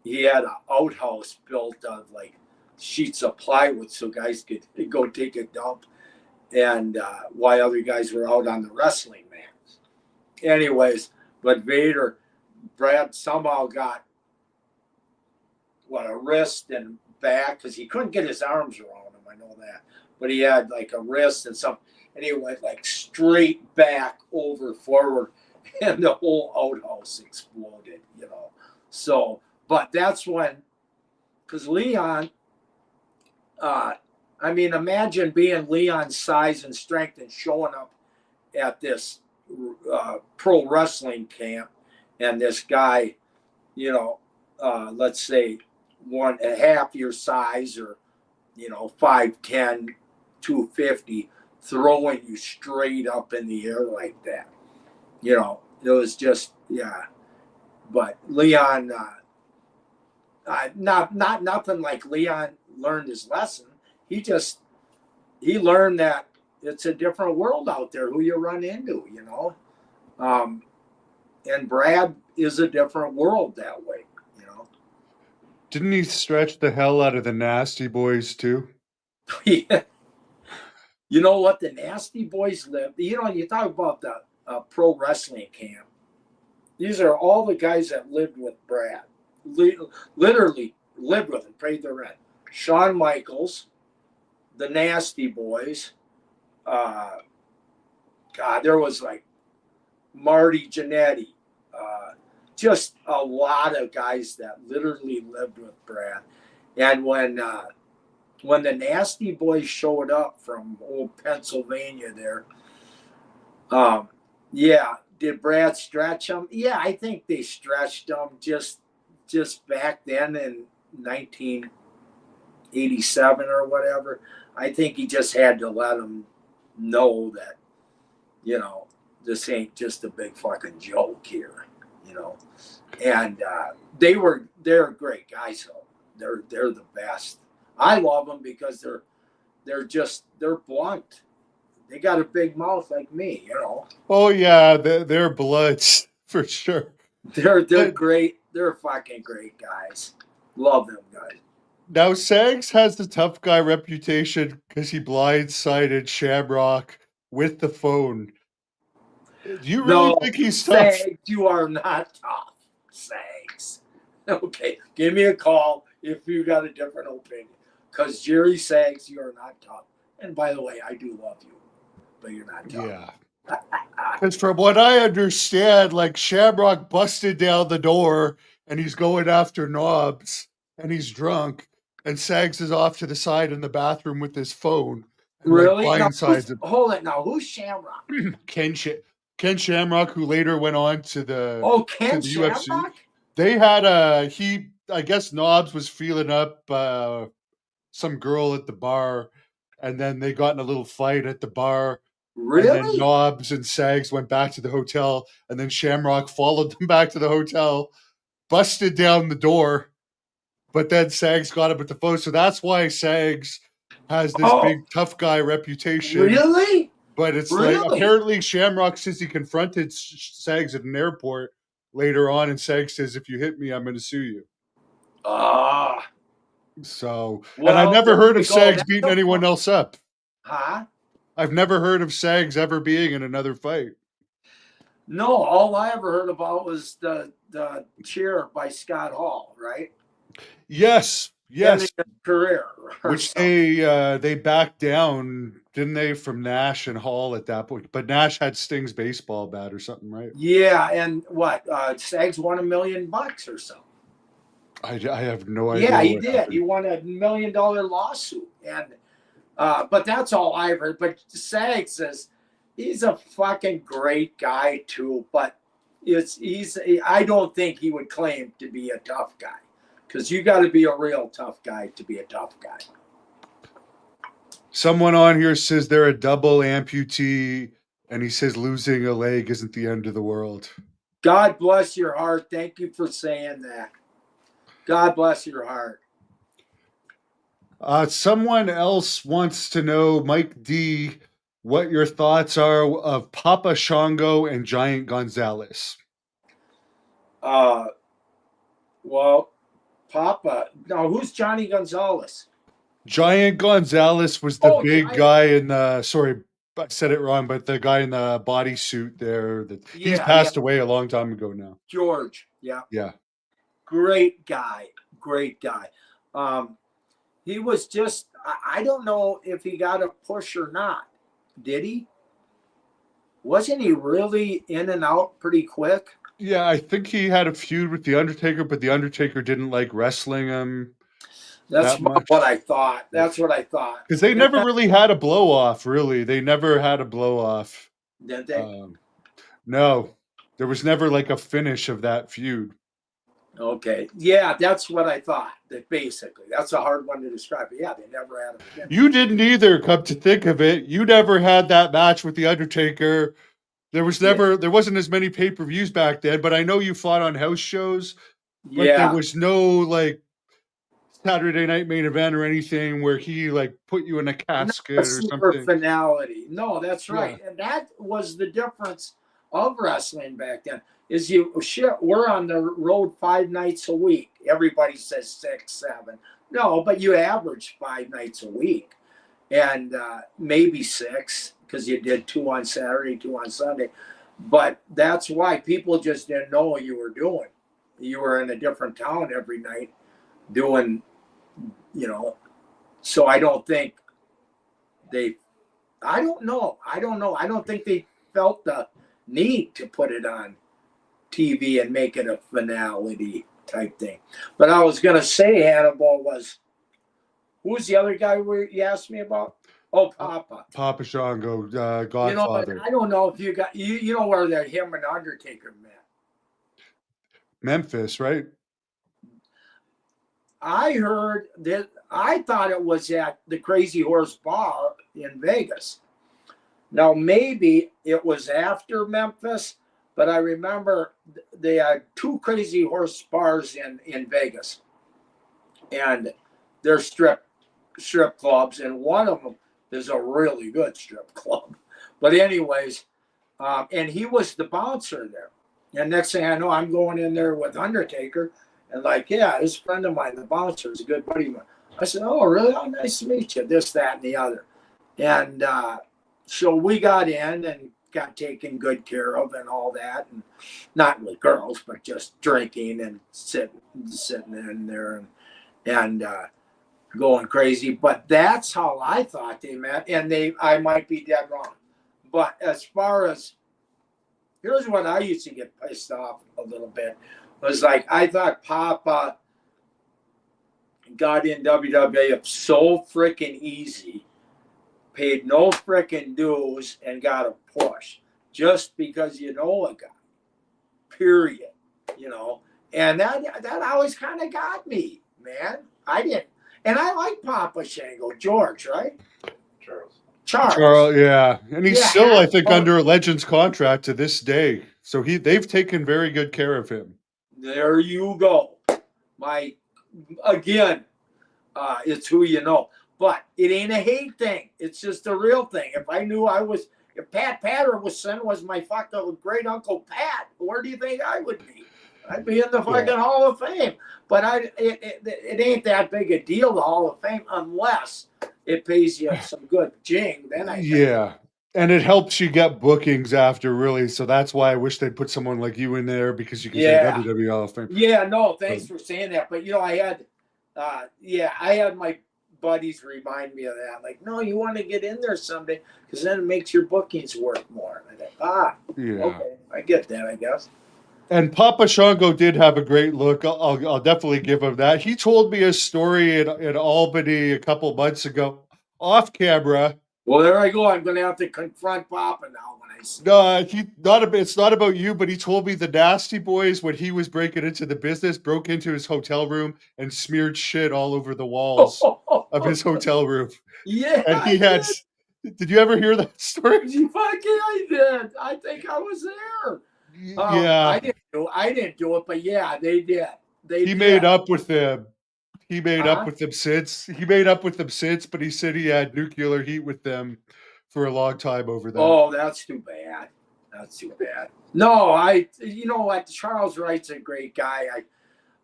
he had an outhouse built of like sheets of plywood so guys could go take a dump, and while other guys were out on the wrestling mats. Anyways, but Brad somehow got a wrist and back because he couldn't get his arms around him. I know that, but he had like a wrist and something. And he went like straight back over forward, and the whole outhouse exploded, So, but that's when, because Leon, imagine being Leon's size and strength and showing up at this pro wrestling camp, and this guy, let's say one and a half your size, or 5'10", 250, throwing you straight up in the air like that. It was just, yeah. But Leon, not nothing like Leon learned his lesson. He learned that it's a different world out there who you run into, and Brad is a different world that way. Didn't he stretch the hell out of the Nasty Boys too? Yeah. You know what? The Nasty Boys lived. You talk about the pro wrestling camp. These are all the guys that lived with Brad. Literally lived with him, paid their rent. Shawn Michaels, the Nasty Boys. There was like Marty Jannetty. Just a lot of guys that literally lived with Brad. And when the Nasty Boys showed up from old Pennsylvania there, did Brad stretch them? Yeah, I think they stretched them just back then in 1987 or whatever. I think he just had to let them know that, this ain't just a big fucking joke here, And they're great guys, though. They're the best. I love them because they're blunt. They got a big mouth like me, Oh yeah, they're bloods for sure. They're great. They're fucking great guys. Love them guys. Now Sags has the tough guy reputation because he blindsided Shamrock with the phone. Do you really No, think he's tough? Sags, you are not tough. Sags. Okay, give me a call if you got a different opinion. Because Jerry Sags, you are not tough. And by the way, I do love you, but you're not tough. Yeah. Because from what I understand, like Shamrock busted down the door and he's going after Knobs and he's drunk and Sags is off to the side in the bathroom with his phone and Really? like blindsides him. Hold it now. Who's Shamrock? Ken Ken Shamrock, who later went on to the Ken UFC. Shamrock? They had I guess Knobs was feeling up some girl at the bar, and then they got in a little fight at the bar. And then Really? Knobs and Sags went back to the hotel, and then Shamrock followed them back to the hotel, busted down the door, but then Sags got him at the phone. So that's why Sags has this Oh, big tough guy reputation. really? But it's like Really? apparently Shamrock says he confronted Sags at an airport later on, and Sags says, "If you hit me, I'm going to sue you." Ah. So, and I Well, never there heard you of go. Sags beating anyone else up. Huh? I've never heard of Sags ever being in another fight. No, all I ever heard about was the cheer by Scott Hall, right? Yes, Ending yes. his career or Which something. they backed down, didn't they, from Nash and Hall at that point? But Nash had Sting's baseball bat or something, right? Yeah, and what? Sags won $1 million or something. I have no idea. Yeah, he what did. happened. He won $1 million lawsuit, and but that's all I've heard. But Sags says he's a fucking great guy too. But I don't think he would claim to be a tough guy, because you got to be a real tough guy to be a tough guy. Someone on here says they're a double amputee, and he says losing a leg isn't the end of the world. God bless your heart. Thank you for saying that. God bless your heart. Someone else wants to know, Mike D, what your thoughts are of Papa Shango and Giant Gonzalez. Well, Papa. Now, who's Johnny Gonzalez? Giant Gonzalez was the big Giant. guy in the. Sorry, I said it wrong, but the guy in the bodysuit there. He's passed away a long time ago now. George. Yeah. Yeah. Great guy. Great guy. He was just. I don't know if he got a push or not. Did he? Wasn't he really in and out pretty quick? Yeah, I think he had a feud with The Undertaker, but The Undertaker didn't like wrestling him. That's much. what I thought. That's what I thought. Because they never really had a blow off, really. They never had a blow off. Did they? No. There was never like a finish of that feud. Okay. Yeah, that's what I thought. That basically. That's a hard one to describe. But yeah, they never had a finish. You didn't either, come to think of it. You never had that match with The Undertaker. There wasn't as many pay-per-views back then, but I know you fought on house shows. But there was no like Saturday Night Main Event or anything where he like put you in a casket or something. Finality. No, that's right. Yeah. And that was the difference of wrestling back then. Is we're on the road 5 nights a week. Everybody says 6, 7. No, but you average 5 nights a week, and maybe 6 because you did 2 on Saturday, 2 on Sunday. But that's why people just didn't know what you were doing. You were in a different town every night doing, so I don't think I don't know. I don't think they felt the need to put it on TV and make it a finality type thing. But I was going to say, Hannibal who's the other guy you asked me about? Oh, Papa. Papa Shango, Godfather. I don't know if you got, you know where him and Undertaker met. Memphis, right? I heard that, I thought it was at the Crazy Horse Bar in Vegas. Now, maybe it was after Memphis, but I remember they had 2 Crazy Horse bars in Vegas. And they're strip clubs, and one of them is a really good strip club. But anyways, and he was the bouncer there. And next thing I know, I'm going in there with Undertaker, and like, yeah, this friend of mine, the bouncer, is a good buddy of mine. I said, oh, really? Oh, nice to meet you. This, that, and the other. And so we got in and got taken good care of and all that, and not with girls, but just drinking and sitting in there and going crazy. But that's how I thought they met, and I might be dead wrong. But as far as, here's what I used to get pissed off a little bit, was like, I thought Papa got in WWE so freaking easy, paid no freaking dues, and got a push. just because you know a guy. Period. You know, and that always kind of got me, man. I didn't, and I like Papa Shango, George, right? Charles. Charles, yeah, and he's Yeah, still, I think, Hannibal. under a Legends contract to this day. So they've taken very good care of him. There you go. My again, it's who you know. But it ain't a hate thing. It's just a real thing. If Pat Patterson was my fucking great uncle Pat, where do you think I would be? I'd be in the fucking Hall of Fame. But it ain't that big a deal, the Hall of Fame, unless it pays you some good jing. Then I think. Yeah. And it helps you get bookings after, really. So that's why I wish they'd put someone like you in there, because you can say WWE Hall of Fame. Yeah, no, thanks for saying that. But I had my buddies remind me of that. Like, no, you want to get in there someday because then it makes your bookings work more. And I think, Yeah. okay, I get that, I guess. And Papa Shango did have a great look. I'll definitely give him that. He told me a story in Albany a couple months ago, off camera. Well, there I go. I'm going to have to confront Papa now when I see. No, it's not about you, but he told me the Nasty Boys, when he was breaking into the business, broke into his hotel room and smeared shit all over the walls of his hotel room. Yeah, and he had. Did you ever hear that story? Fucking, I did. I think I was there. Yeah, I didn't do it, but yeah, they did. He made up with them. He made up with them since. He made up with them since, but he said he had nuclear heat with them for a long time over that. Oh, that's too bad. That's too bad. No, you know what? Charles Wright's a great guy.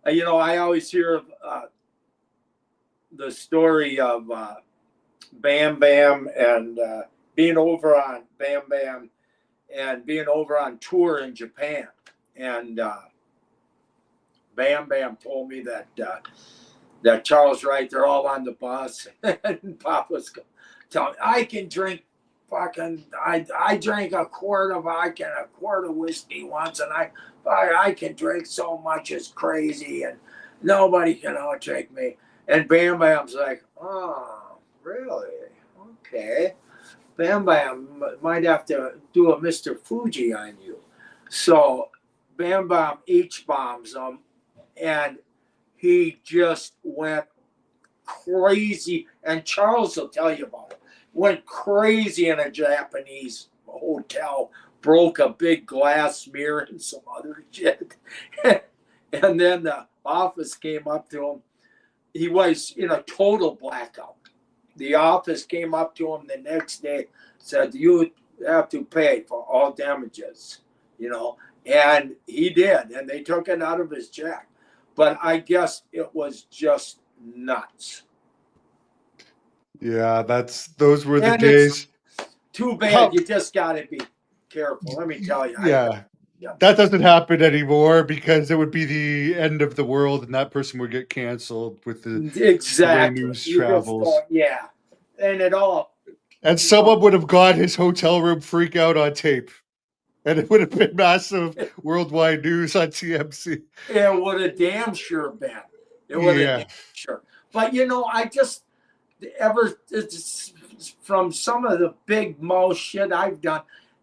I always hear the story of Bam Bam and being over on Bam Bam and being over on tour in Japan. And Bam Bam told me that Charles Wright, they're all on the bus, and Papa's telling me, I can drink fucking, I drank a quart of vodka and a quart of whiskey once, and I can drink so much, it's crazy, and nobody can outdrink me. And Bam Bam's like, oh, really? Okay. Bam Bam might have to do a Mr. Fuji on you. So Bam Bam H-bombs him, and he just went crazy. And Charles will tell you about it. Went crazy in a Japanese hotel, broke a big glass mirror and some other shit. And then the office came up to him. He was in a total blackout. The office came up to him the next day, said, you have to pay for all damages, and he did. And they took it out of his check. But I guess it was just nuts. Yeah, those were the days. Too bad. You just got to be careful. Let me tell you. Yeah. That doesn't happen anymore, because it would be the end of the world and that person would get canceled with the way news travels. Yeah. And it all. And someone would have got his hotel room freak out on tape. And it would have been massive worldwide news on TMC. It would have damn sure been. It would have damn sure. But I just from some of the big mouth shit I've done,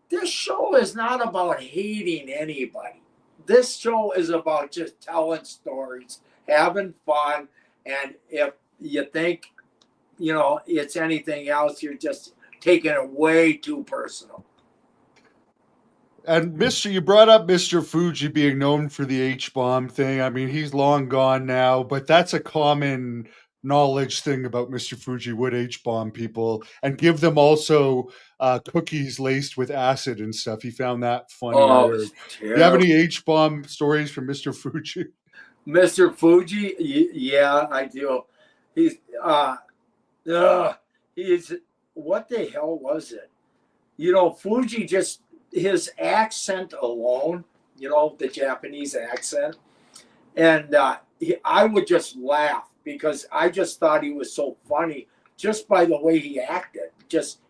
this show is not about hating anybody. This show is about just telling stories, having fun, and if you think, it's anything else, you're just taking it way too personal. And you brought up Mr. Fuji being known for the H-bomb thing. I mean, he's long gone now, but that's a common knowledge thing about Mr. Fuji, would H-bomb people and give them also cookies laced with acid and stuff. He found that funny. Oh, do you have any H-bomb stories from Mr. Fuji? Mr. Fuji? Yeah, I do. He's what the hell was it? Fuji just, his accent alone, the Japanese accent. And I would just laugh because I just thought he was so funny just by the way he acted.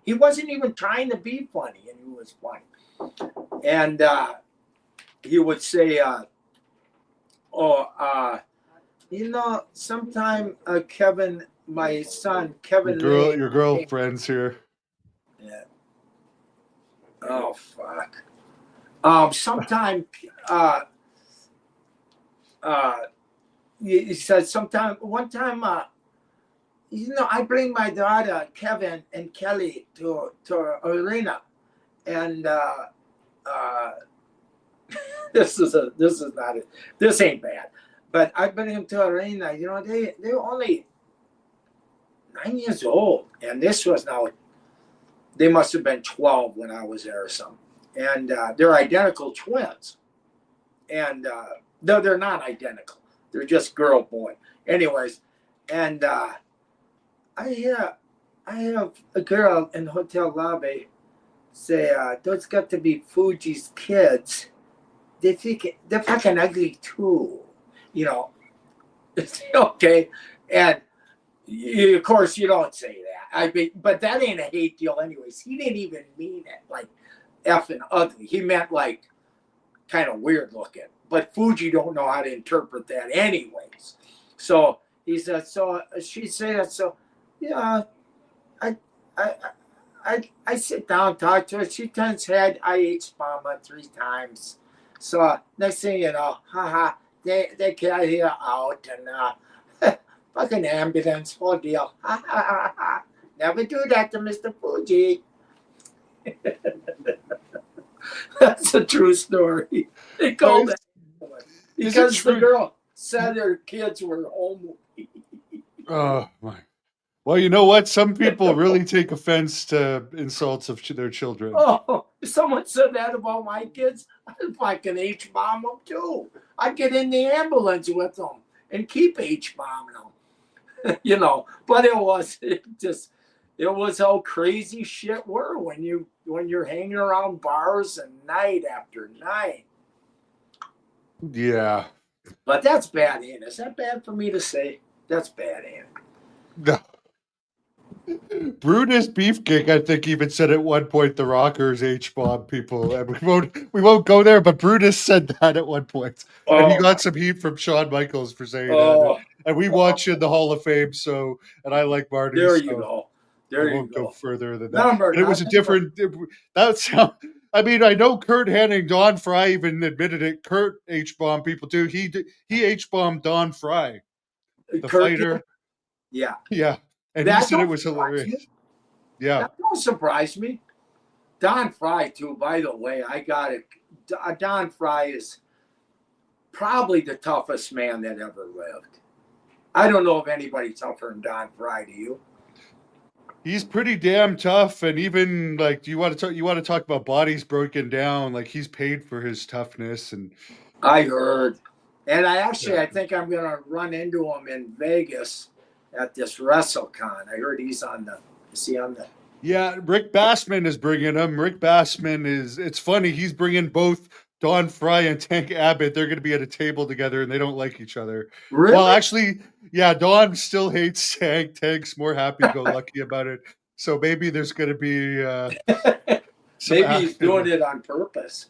He wasn't even trying to be funny, and he was funny. And he would say, sometime Kevin, my son, Kevin. Your girlfriend's here. Yeah. Oh fuck. Sometime uh he said sometime one time I bring my daughter Kevin and Kelly to arena, and uh this is not it. This ain't bad, but I bring him to arena. They're only 9 years old, and this was now they must have been 12 when I was there or something, and they're identical twins, and no, they're not identical. They're just girl boy. Anyways, and I have a girl in the hotel lobby say, "Those got to be Fuji's kids. They're fucking ugly too." You know, okay, and of course you don't say that. I mean, but that ain't a hate deal, anyways. He didn't even mean it like effing ugly. He meant like kind of weird looking. But Fuji don't know how to interpret that, anyways. So he said, so she said, so yeah, I I I sit down, talk to her. She turns head. I H-bomb her 3 times. So next thing you know, haha, they carry her out and fucking ambulance, whole deal. Ha ha ha ha. Never do that to Mr. Fuji. That's a true story. They called it because the girl said her kids were home. Oh my. Well, you know what? Some people really take offense to insults of their children. Oh, if someone said that about my kids, I'd fucking H-bomb them too. I'd get in the ambulance with them and keep H-bombing them. But it was how crazy shit were when you're hanging around bars and night after night. Yeah. But that's bad, ain't it? Is that bad for me to say? That's bad, ain't it? No. Brutus Beefcake, I think, even said at one point the Rockers H-bomb people. And we won't go there, but Brutus said that at one point. And he got some heat from Shawn Michaels for saying that. And we watch in the Hall of Fame, and I like Marty. There you go. I won't go further than that. And it was a different. I mean, I know Kurt Hennig, Don Fry even admitted it. Kurt H-bombed people too. He H-bombed Don Fry, the fighter. Yeah. Yeah. And he said it was hilarious. Yeah. That don't surprise me. Don Fry, too, by the way, I got it. Don Fry is probably the toughest man that ever lived. I don't know of anybody tougher than Don Fry, do you? He's pretty damn tough, and even like you want to talk about bodies broken down, like he's paid for his toughness. And I heard. And I think I'm gonna run into him in Vegas at this WrestleCon. I heard is he on the Yeah, Rick Bassman is bringing him. Rick Bassman it's funny, he's bringing both Don Fry and Tank Abbott. They're going to be at a table together, and they don't like each other. Really? Well, actually, yeah, Don still hates Tank. Tank's more happy-go-lucky about it. So maybe there's going to be maybe he's doing it on purpose.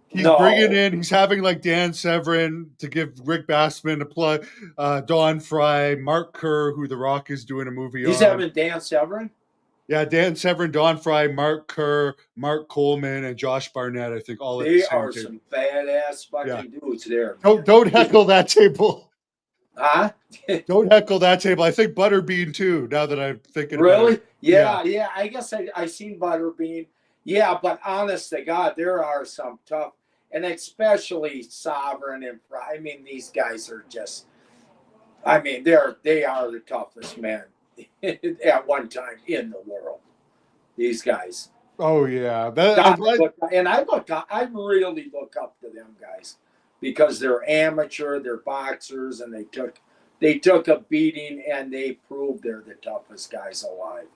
He's having like Dan Severn to give Rick Bassman a plug, Don Fry, Mark Kerr, who The Rock is doing a movie on. He's having Dan Severn? Yeah, Dan Severn, Don Fry, Mark Kerr, Mark Coleman, and Josh Barnett. I think all at the same They are some badass fucking dudes there. Don't heckle that table. Huh? Don't heckle that table. I think Butterbean too. Now that I'm thinking. Really? About it. Yeah. I guess I seen Butterbean. Yeah, but honest to God, there are some tough, and especially Sovereign and Fry. I mean, these guys are just. I mean, they are the toughest men at one time in the world. These guys. Oh yeah, I really look up to them guys because they're amateur, they're boxers, and they took a beating and they proved they're the toughest guys alive.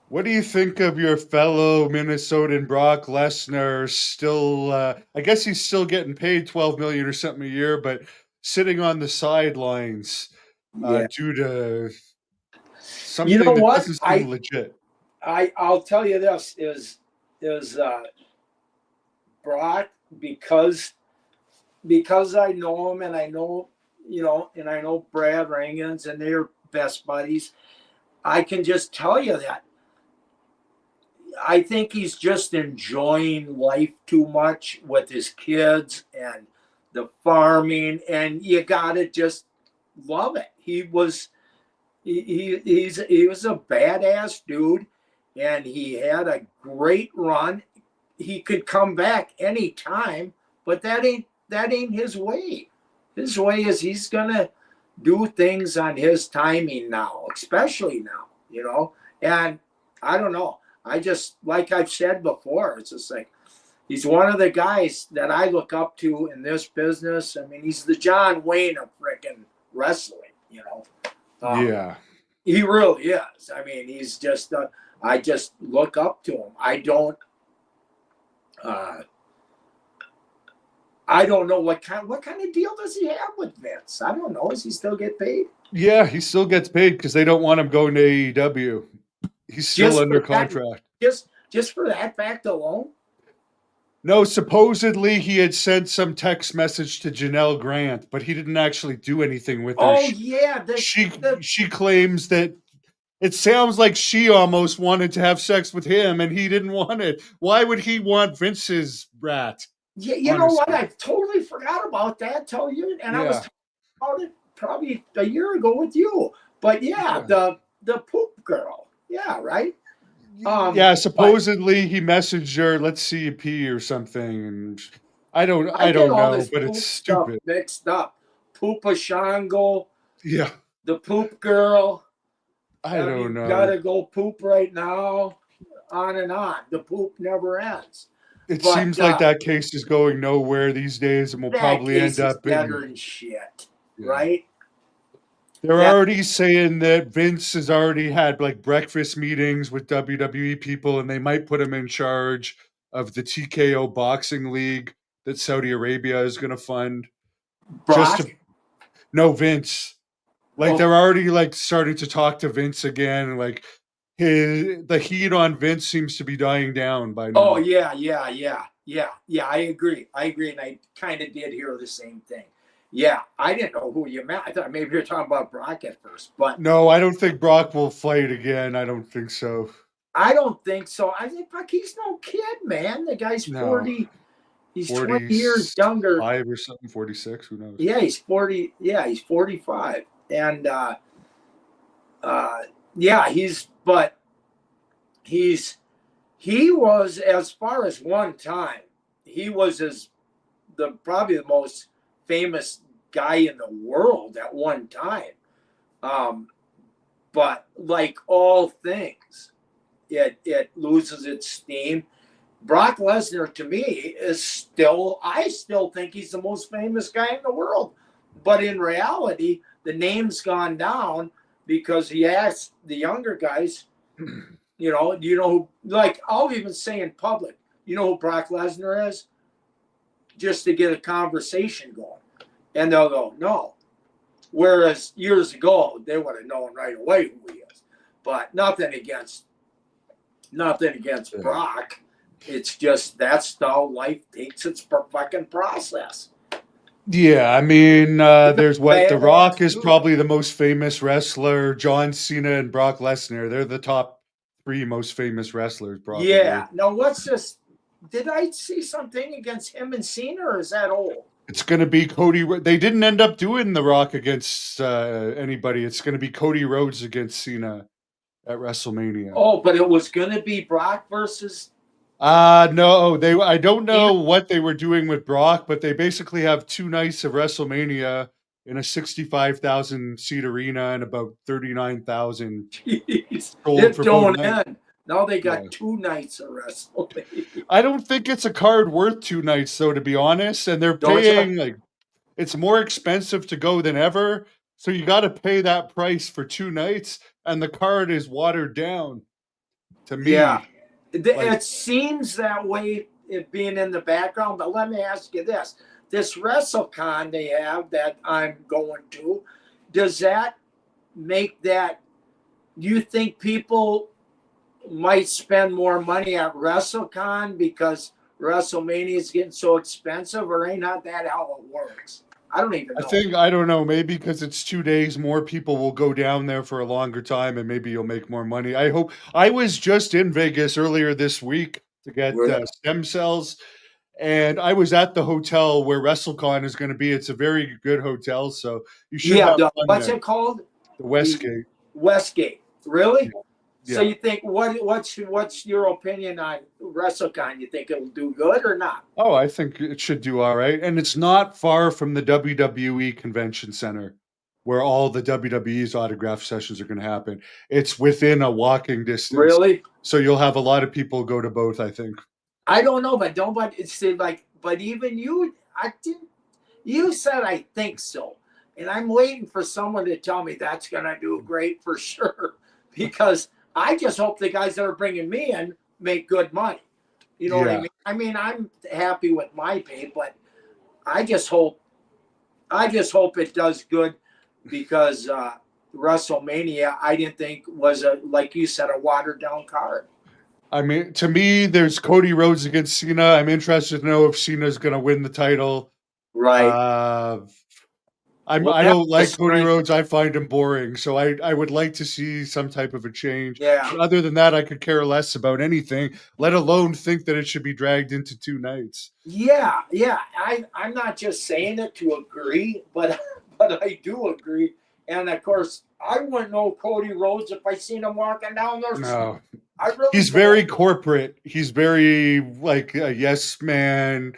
What do you think of your fellow Minnesotan Brock Lesnar? Still, I guess he's still getting paid $12 million or something a year, but sitting on the sidelines due to something that doesn't seem legit. I'll tell you this is Brock because I know him and I know and I know Brad Rangans and they're best buddies. I can just tell you that I think he's just enjoying life too much with his kids and the farming, and you gotta just love it. He was a badass dude, and he had a great run. He could come back anytime, but that ain't his way. His way is he's gonna do things on his timing now, especially now, And I don't know. I just, like I've said before, it's just like he's one of the guys that I look up to in this business. I mean, he's the John Wayne of freaking wrestling. Yeah. He really is. I mean, he's just, I just look up to him. Uh, I don't know what kind of deal does he have with Vince? I don't know. Does he still get paid? Yeah, he still gets paid because they don't want him going to AEW. He's still Just under for that- contract. Just for that fact alone? No, supposedly he had sent some text message to Janelle Grant, but he didn't actually do anything with her. Oh yeah, She claims that it sounds like she almost wanted to have sex with him and he didn't want it. Why would he want Vince's rat? yeah. You know what? Honestly. I totally forgot about that. Tell you, and I was Yeah. talking about it probably a year ago with you. But yeah, the poop girl. Yeah, right. Yeah, supposedly he messaged her, let's see a pee or something. And I don't get all know, this but poop it's stuff stupid. mixed up. Poopa Shango, Yeah. the poop girl. I don't know. Gotta go poop right now. On and on. The poop never ends. It But, seems like that case is going nowhere these days and will that probably case end is up better in. than shit, Yeah. right? They're Yeah. already saying that Vince has already had like breakfast meetings with WWE people and they might put him in charge of the TKO boxing league that Saudi Arabia is going to fund. Brock? No, Vince. Like Oh. they're already like starting to talk to Vince again. And like the heat on Vince seems to be dying down by now. Oh yeah. I agree. And I kind of did hear the same thing. Yeah, I didn't know who you meant. I thought maybe you were talking about Brock at first, but No, I don't think Brock will fight again. I don't think so. I don't think so. I think Brock, he's no kid, man. The guy's 40. He's 20 years younger. 5 or something, 46, who knows? Yeah, he's 40. Yeah, he's 45. And yeah, he was, as far as one time, he was probably the most famous guy in the world at one time. But like all things, it loses its steam. Brock Lesnar, to me, I still think he's the most famous guy in the world. But in reality, the name's gone down because he asked the younger guys, like I'll even say in public, you know who Brock Lesnar is? Just to get a conversation going. And they'll go, no. Whereas years ago, they would have known right away who he is. But nothing against Brock. It's just that's how life takes its fucking process. Yeah, I mean, there's The Rock is too. probably the most famous wrestler. John Cena and Brock Lesnar, they're the top 3 most famous wrestlers, probably. Yeah. Now, what's this? Did I see something against him and Cena, or is that old? It's going to be Cody. They didn't end up doing The Rock against anybody. It's going to be Cody Rhodes against Cena at WrestleMania. Oh, but it was going to be Brock versus. No, I don't know what they were doing with Brock, but they basically have 2 nights of WrestleMania in a 65,000 seat arena and about 39,000 sold for both nights. Now they got 2 nights of WrestleMania. I don't think it's a card worth 2 nights, though, to be honest. And they're paying like it's more expensive to go than ever. So you got to pay that price for 2 nights, and the card is watered down. To me, yeah. It seems that way, it being in the background, but let me ask you this. This WrestleCon they have that I'm going to, does that make that, you think people might spend more money at WrestleCon because WrestleMania is getting so expensive, or ain't not that how it works? I don't even know. I don't know, maybe because it's 2 days, more people will go down there for a longer time and maybe you'll make more money. I hope. I was just in Vegas earlier this week to get, Really? stem cells, and I was at the hotel where WrestleCon is gonna be. It's a very good hotel, so you should Yeah, have the fun what's there. it called? The The Westgate. Westgate. Really? So Yeah. you think what's your opinion on WrestleCon? You think it'll do good or not? Oh, I think it should do alright, and it's not far from the WWE Convention Center, where all the WWE's autograph sessions are gonna happen. It's within a walking distance, Really? so you'll have a lot of people go to both, I think. I don't know, but nobody it's like but even you I didn't you said I think so. And I'm waiting for someone to tell me that's gonna do great for sure. Because I just hope the guys that are bringing me in make good money. You know what I Yeah. mean? I mean, I'm happy with my pay, but I just hope I just hope it does good because WrestleMania I didn't think was a like you said a watered down card. I mean, to me, there's Cody Rhodes against Cena. I'm interested to know if Cena's gonna win the title. Right. Uh, Well, I that's don't the like Cody strength. Rhodes. I find him boring, so I would like to see some type of a change. Yeah. But other than that, I could care less about anything, let alone think that it should be dragged into 2 nights. Yeah, yeah. I'm not just saying it to agree, but but I do agree. And of course, I wouldn't know Cody Rhodes if I seen him walking down there. No. I really He's don't. very corporate. He's very, like, a yes man.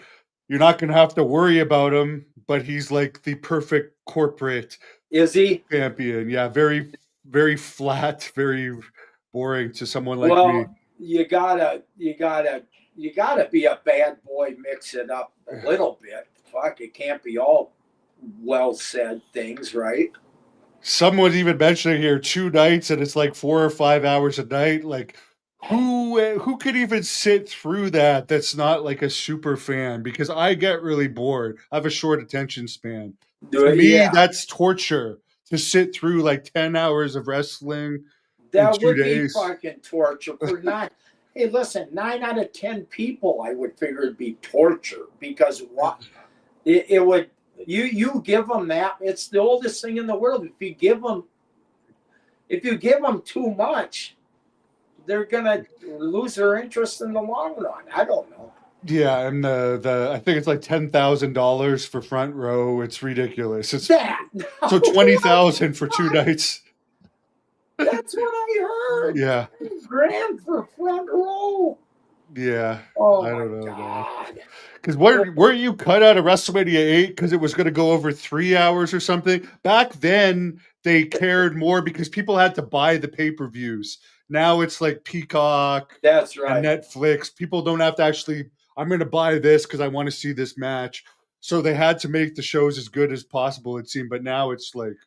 You're not gonna have to worry about him, but he's like the perfect corporate Is he? champion. Yeah, very, very flat, very boring to someone like me. Well, you gotta be a bad boy. Mix it up a little bit. Fuck, it can't be all well said things, right? Someone even mentioning here 2 nights, and it's like 4 or 5 hours a night. Like, who could even sit through that that's not like a super fan? Because I get really bored. I have a short attention span. Do To it. me, Yeah, that's torture to sit through like 10 hours of wrestling in that 2 would be days. fucking torture for nine. Hey, listen, 9 out of 10 people, I would figure it'd be torture because what it would you give them that it's the oldest thing in the world. If you give them too much, they're gonna lose their interest in the long run. I don't know. Yeah, and the I think it's like $10,000 for front row. It's ridiculous. It's That so what? 20,000 for 2 nights. That's what I heard. Yeah. Grand for front row. Yeah. Oh I my don't know, man. god. Because Well, weren't you cut out of WrestleMania 8 because it was going to go over 3 hours or something? Back then, they cared more because people had to buy the pay per views. Now it's like Peacock that's and right. Netflix. People don't have to actually, I'm going to buy this because I want to see this match. So they had to make the shows as good as possible, it seemed. But now it's like,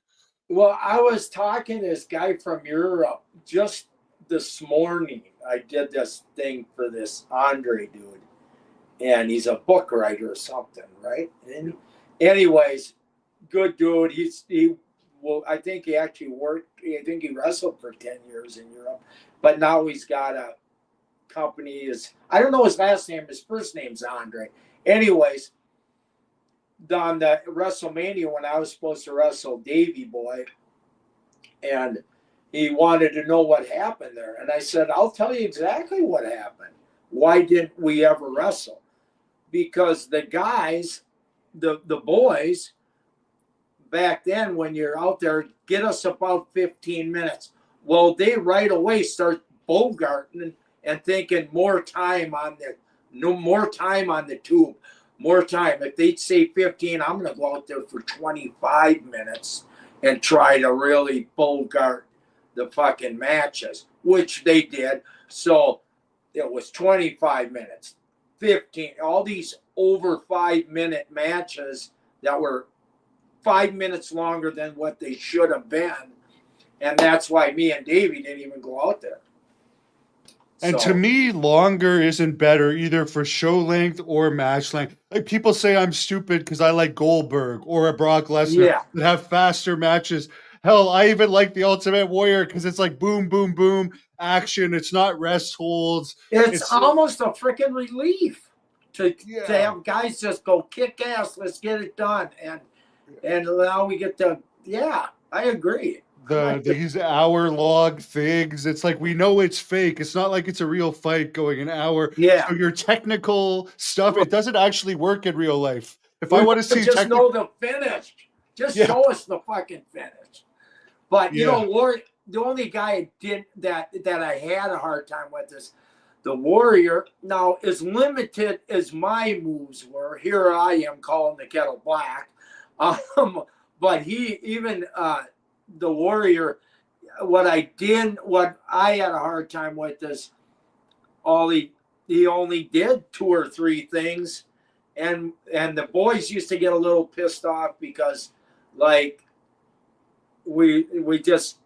Well, I was talking to this guy from Europe just this morning. I did this thing for this Andre dude, and he's a book writer or something, right? And anyways, good dude. Well, I think he actually worked. I think he wrestled for 10 years in Europe, but now he's got a company. Is I don't know his last name. His first name's Andre. Anyways, on the WrestleMania when I was supposed to wrestle Davy Boy, and he wanted to know what happened there. And I said, I'll tell you exactly what happened. Why didn't we ever wrestle? Because the guys, the boys, back then when you're out there, get us about 15 minutes. Well, they right away start bogarting and thinking more time on the no more time on the tube, more time. If they'd say 15, I'm gonna go out there for 25 minutes and try to really bogart the fucking matches, which they did. So it was 25 minutes, 15, all these over 5 minute matches that were 5 minutes longer than what they should have been. And that's why me and Davey didn't even go out there. and to So, me, longer isn't better either for show length or match length. Like people say I'm stupid because I like Goldberg or a Brock Lesnar yeah, that have faster matches. Hell, I even like the Ultimate Warrior because it's like boom, boom, boom, action. It's not rest holds. it's It's almost a freaking relief to yeah. have guys just go kick ass, let's get it done. And And now we get to, yeah, I agree. These hour-long things, it's like we know it's fake. It's not like it's a real fight going an hour. Yeah. So your technical stuff, Right. it doesn't actually work in real life. If I We want to want to see just technical, know the finish. Just yeah, show us the fucking finish. But you yeah. know, the only guy I did that I had a hard time with is the Warrior. Now, as limited as my moves were, here I am calling the kettle black. Um, but he even the Warrior. What I had a hard time with is all he only did two or three things, and the boys used to get a little pissed off because like we just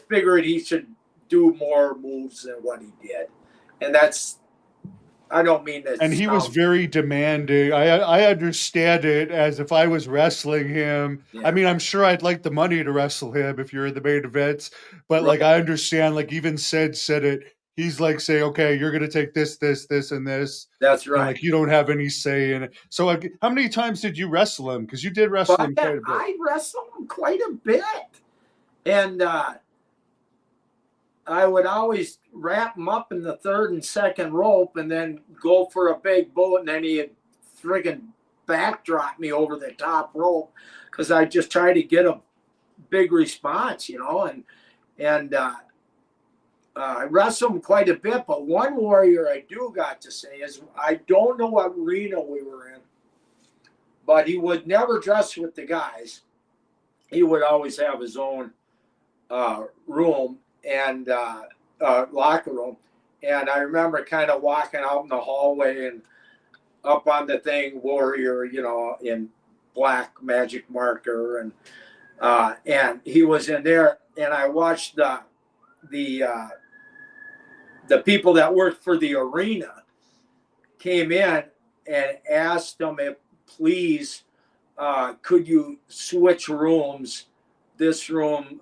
figured he should do more moves than what he did, and that's I don't mean to And he was sound very demanding. I understand it as if I was wrestling him. I yeah mean, I'm sure I'd like the money to wrestle him if you're in the main events, but like right I understand, like even said it. He's like saying, okay, you're gonna take this, this, this, and this, that's and right. like you don't have any say in it. So like, how many times did you wrestle him? Because you did But wrestle him quite a bit. I wrestled him quite a bit, and I would always wrap him up in the third and second rope and then go for a big boot. And then he'd friggin' backdrop me over the top rope because I just try to get a big response, you know. And I wrestled him quite a bit. But one Warrior I do got to say is I don't know what arena we were in, but he would never dress with the guys. He would always have his own room and locker room. And I remember kind of walking out in the hallway and up on the thing, Warrior, you know, in black magic marker, and he was in there, and I watched the the people that worked for the arena came in and asked them if please could you switch rooms. This room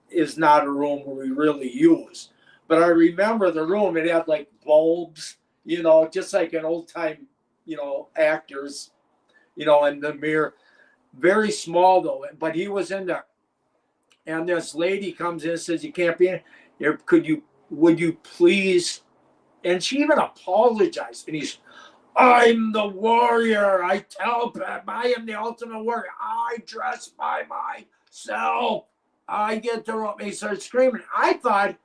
is not a room we really use. But I remember the room, it had like bulbs, you know, just like an old time, you know, actors, you know, in the mirror. Very small though, but he was in there. And this lady comes in and says, you can't be in here. Would you please? And she even apologized. And he's, I'm the warrior. I tell Pep, I am the ultimate warrior. I dress by myself. I get the rope. He starts screaming. I thought,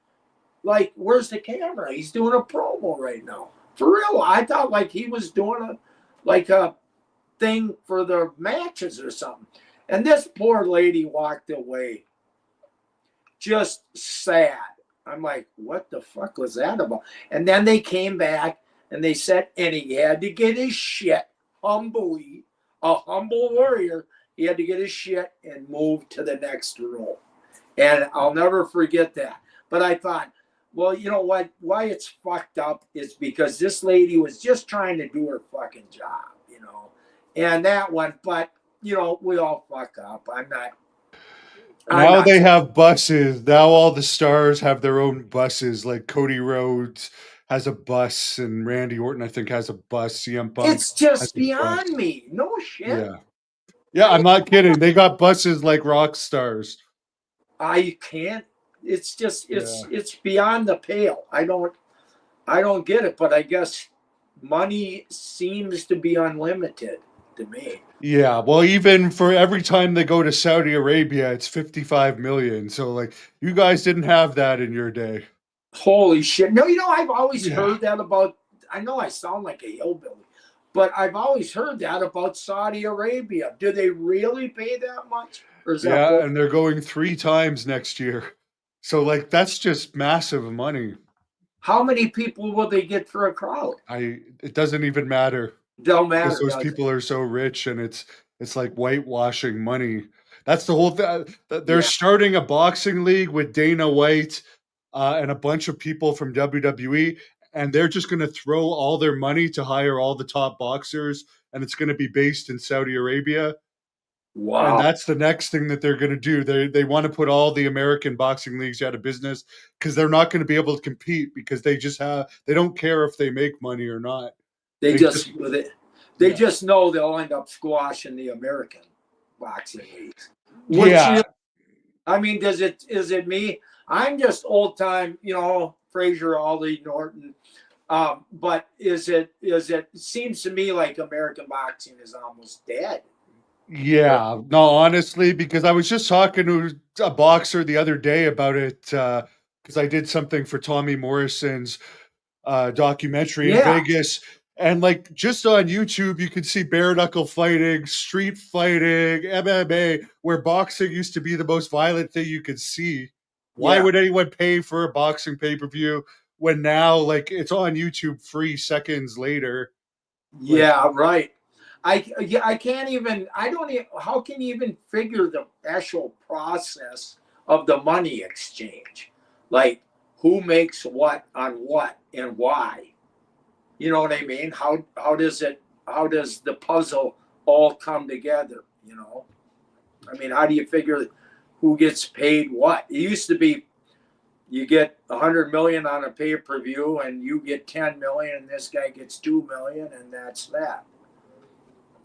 like, where's the camera? He's doing a promo right now. For real. I thought like he was doing a thing for the matches or something. And this poor lady walked away just sad. I'm like, what the fuck was that about? And then they came back and they said, and he had to get his shit humbly, a humble warrior. He had to get his shit and move to the next room. And I'll never forget that. But I thought, well, you know what? Why it's fucked up is because this lady was just trying to do her fucking job, you know. And that one, but you know, we all fuck up. I'm Now not. they have buses. Now all the stars have their own buses. Like Cody Rhodes has a bus, and Randy Orton, I think, has a bus. CM Punk It's has just a bus. beyond me. No shit. Yeah. Yeah, I'm not kidding. They got buses like rock stars. I can't. It's just Yeah. it's beyond the pale. I don't get it, but I guess money seems to be unlimited to me. Yeah. Well, even for every time they go to Saudi Arabia, it's 55 million. So like you guys didn't have that in your day. Holy shit. No, you know, I've always Yeah. heard that about, I know I sound like a hillbilly, but I've always heard that about Saudi Arabia. Do they really pay that much? Or is that Yeah, bull? and they're going 3 times next year. So like that's just massive money. How many people will they get for a crowd? It doesn't even matter. Don't Because matter, those does it? people are so rich and it's like whitewashing money. That's the whole thing. They're Yeah. starting a boxing league with Dana White and a bunch of people from WWE, and they're just going to throw all their money to hire all the top boxers, and it's going to be based in Saudi Arabia. And Wow. that's the next thing that they're going to do. They want to put all the American boxing leagues out of business because they're not going to be able to compete because they don't care if they make money or not. They They just just they yeah. just know they'll end up squashing the American boxing leagues. Would you? Yeah. I mean, is it me? I'm just old time, Frazier, Aldi, Norton. But it seems to me like American boxing is almost dead. Yeah. No, honestly, because I was just talking to a boxer the other day about it, because I did something for Tommy Morrison's documentary in Yeah, Vegas. And like just on YouTube, you can see bare knuckle fighting, street fighting, MMA, where boxing used to be the most violent thing you could see. Why yeah, would anyone pay for a boxing pay per view when now, like, it's on YouTube free seconds later? Like, yeah, right. I can't even. I don't even. How can you even figure the actual process of the money exchange? Like who makes what on what and why? You know what I mean? How does it? How does the puzzle all come together? I mean, how do you figure who gets paid what? It used to be you get 100 million on a pay-per-view and you get 10 million and this guy gets 2 million and that's that.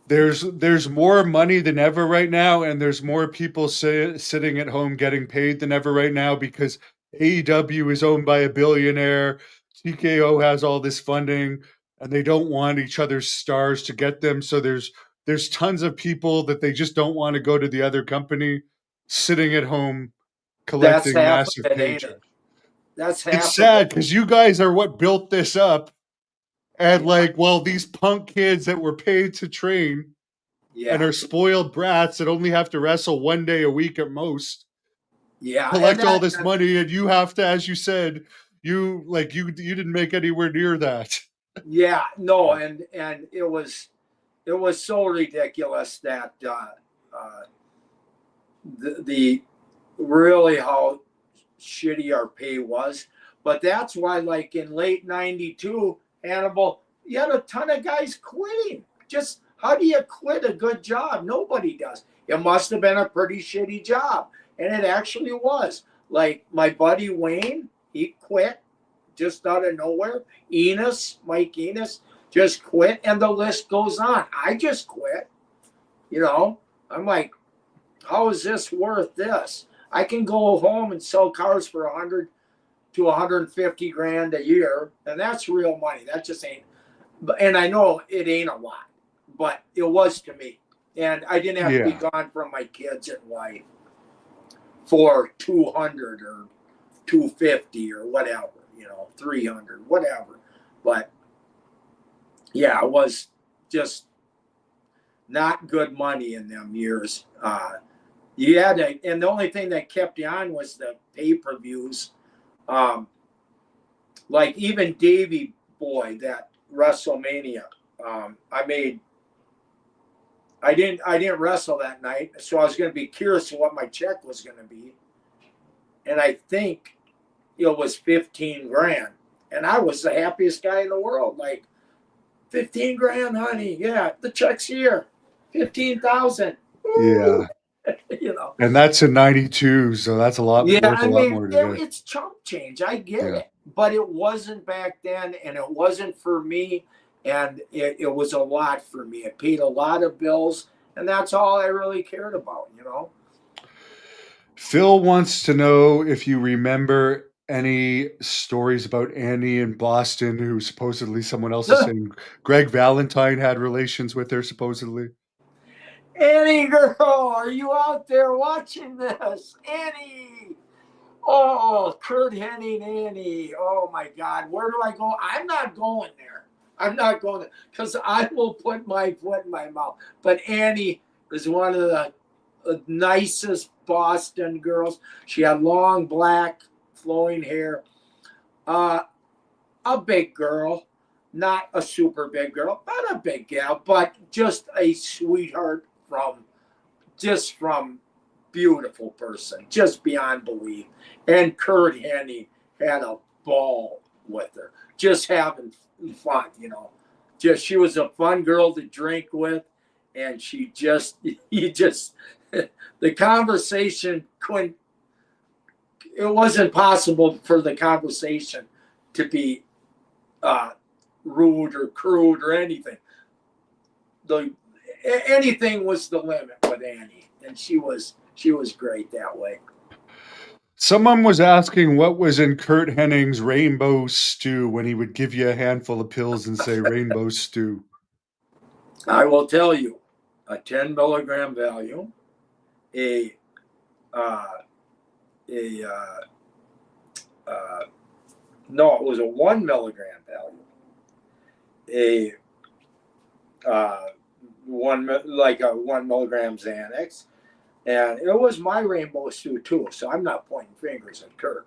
there's more money than ever right now, and there's more people sitting at home getting paid than ever right now because AEW is owned by a billionaire. TKO has all this funding, and they don't want each other's stars to get them. So there's tons of people that they just don't want to go to the other company, sitting at home That's collecting half of massive it, ain't it? paychecks. That's It's half of it. sad because you guys are what built this up, and Yeah. like, well, these punk kids that were paid to train and Yeah. are spoiled brats that only have to wrestle 1 day a week at most, Yeah. And collect all that, this money, and you have to, as you said, you didn't make anywhere near that. yeah, no, and it was so ridiculous that the really how shitty our pay was. But that's why, like in late '92, Hannibal, you had a ton of guys quitting. Just how do you quit a good job? Nobody does. It must have been a pretty shitty job, and it actually was. Like my buddy Wayne, he quit just out of nowhere. Mike Enos, just quit, and the list goes on. I just quit. You know, I'm like, how is this worth this? I can go home and sell cars for 100 to 150 grand a year, and that's real money. That just ain't. And I know it ain't a lot, but it was to me. And I didn't have to be Yeah. gone from my kids and wife for 200 or 250 or whatever, 300, whatever. But yeah, it was just not good money in them years. You had to, and the only thing that kept you on was the pay-per-views. Like even Davey Boy, that WrestleMania, I didn't wrestle that night, so I was going to be curious what my check was going to be, and I think it was 15 grand, and I was the happiest guy in the world. Like 15 grand, honey, yeah, the check's here, 15,000. Yeah. you know. And that's in 92, so that's a lot Yeah, worth a I lot mean, more today. it's chump change. I get Yeah. it. But it wasn't back then, and it wasn't for me. And it was a lot for me. It paid a lot of bills, and that's all I really cared about. Phil wants to know if you remember any stories about Annie in Boston, who supposedly someone else is saying Greg Valentine had relations with her, supposedly. Annie girl, are you out there watching this? Annie. Oh, Kurt Hennig, Annie. Oh my God. Where do I go? I'm not going there. I'm not going there because I will put my foot in my mouth. But Annie is one of the nicest Boston girls. She had long black flowing hair. Uh, a big girl, not a super big girl, not a big gal, but just a sweetheart from beautiful person, just beyond belief. And Kurt Hennig had a ball with her, just having fun. Just she was a fun girl to drink with, and you just the conversation couldn't. It wasn't possible for the conversation to be uh, rude or crude or anything. The anything was the limit with Annie, and she was great that way. Someone was asking what was in Kurt Henning's rainbow stew when he would give you a handful of pills and say rainbow stew. I will tell you, a 10 milligram Valium, a no, it was a 1 milligram Valium, a 1 milligram Xanax, and it was my rainbow stew too. So I'm not pointing fingers at Kurt.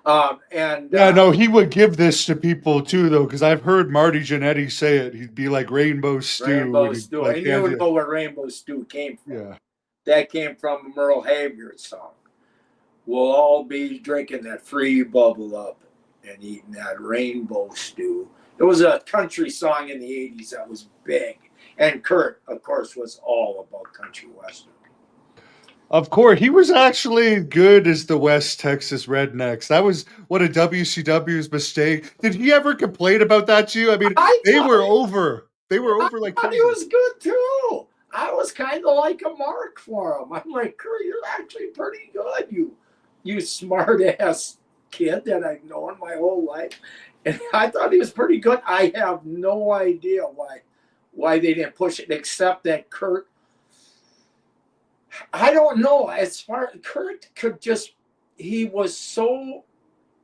No, he would give this to people too, though, because I've heard Marty Jannetty say it. He'd be like rainbow stew. Rainbow stew. Like, and you know where rainbow stew came from. Yeah. That came from a Merle Haggard song. We'll all be drinking that free bubble up and eating that rainbow stew. It was a country song in the 80s that was big. And Kurt, of course, was all about country western. Of course, he was actually good as the West Texas Rednecks. That was one of WCW's mistake. Did he ever complain about that to you? I mean, they were over. They were over like crazy. He was good too. I was kind of like a mark for him. I'm like, Kurt, you're actually pretty good. You smart ass kid that I've known my whole life. And I thought he was pretty good. I have no idea why they didn't push it, except that Kurt, I don't know. As far Kurt could just, he was so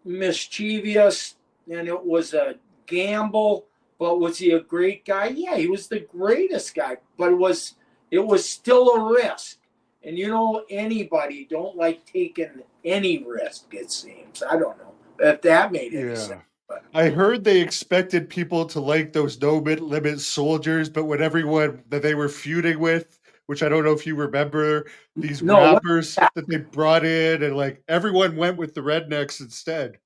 mischievous, and it was a gamble. But was he a great guy? Yeah, he was the greatest guy. But it was still a risk. And you know, anybody don't like taking any risk, it seems. I don't know if that made any sense. But I heard they expected people to like those no-limit soldiers, but when everyone that they were feuding with, which I don't know if you remember, these rappers that they brought in, and like everyone went with the Rednecks instead.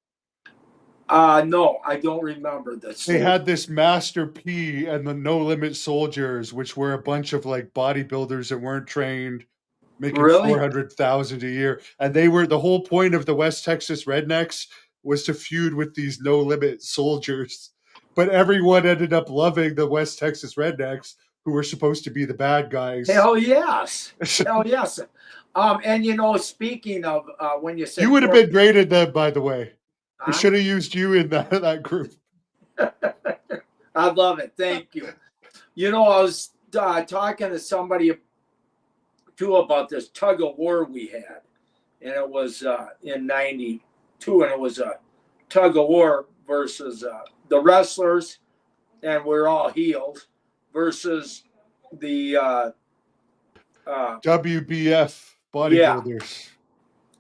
No, I don't remember this. They had this Master P and the No Limit Soldiers, which were a bunch of like bodybuilders that weren't trained, making 400,000 a year, and they were the whole point of the West Texas Rednecks was to feud with these No Limit Soldiers. But everyone ended up loving the West Texas Rednecks, who were supposed to be the bad guys. Hell yes. Hell yes. And you know, speaking of when you said you would have been great at them, by the way. We should have used you in that group. I love it. Thank you. You know, I was talking to somebody too about this tug of war we had, and it was in '92, and it was a tug of war versus the wrestlers, and we're all heels, versus the WBF bodybuilders.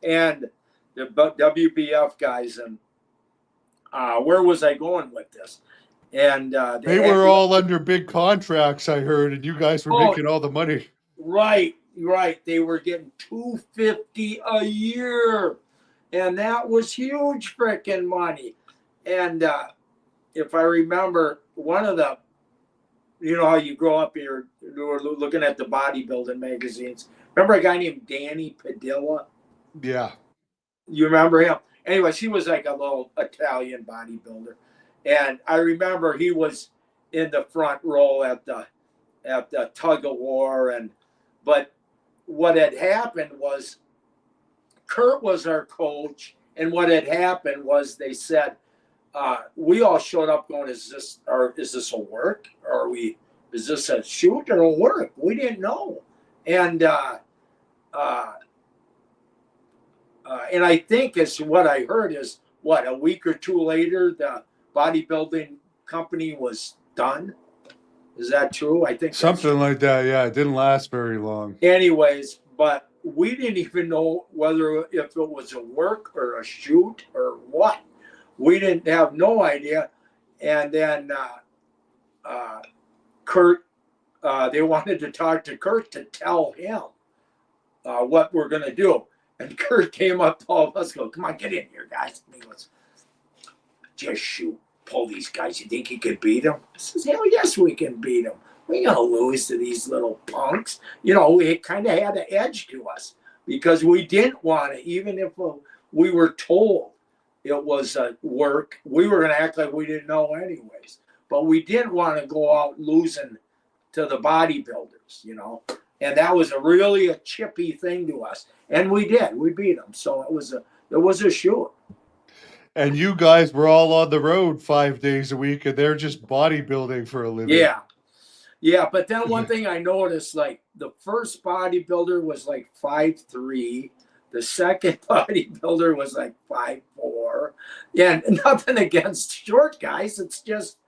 Yeah. And the WBF guys. And where was I going with this? And they were all under big contracts, I heard, and you guys were making all the money. Right. They were getting $250 a year, and that was huge freaking money. And if I remember, one of the, you know how you grow up here, you were looking at the bodybuilding magazines. Remember a guy named Danny Padilla? Yeah. You remember him? Anyway, he was like a little Italian bodybuilder. And I remember he was in the front row at the tug of war. But what had happened was Kurt was our coach. And what had happened was they said, we all showed up going, is this a work? Is this a shoot or a work? We didn't know. And I think it's what I heard is a week or two later, the bodybuilding company was done. Is that true? I think something like that. Yeah, it didn't last very long. Anyways, but we didn't even know if it was a work or a shoot or what. We didn't have no idea. And then Kurt, they wanted to talk to Kurt to tell him what we're going to do. And Kurt came up to all of us, go, come on, get in here, guys. And he goes, just shoot, pull these guys. You think you could beat them? I says, hell yes, we can beat them. We ain't going to lose to these little punks. You know, it kind of had an edge to us because we didn't want to, even if we were told it was work, we were going to act like we didn't know anyways. But we didn't want to go out losing to the bodybuilders, and that was really a chippy thing to us. And we did. We beat them. So it was a sure. And you guys were all on the road 5 days a week, and they're just bodybuilding for a living. Yeah. Yeah. But then one thing I noticed, like the first bodybuilder was like 5'3". The second bodybuilder was like 5'4". And nothing against short guys. It's just,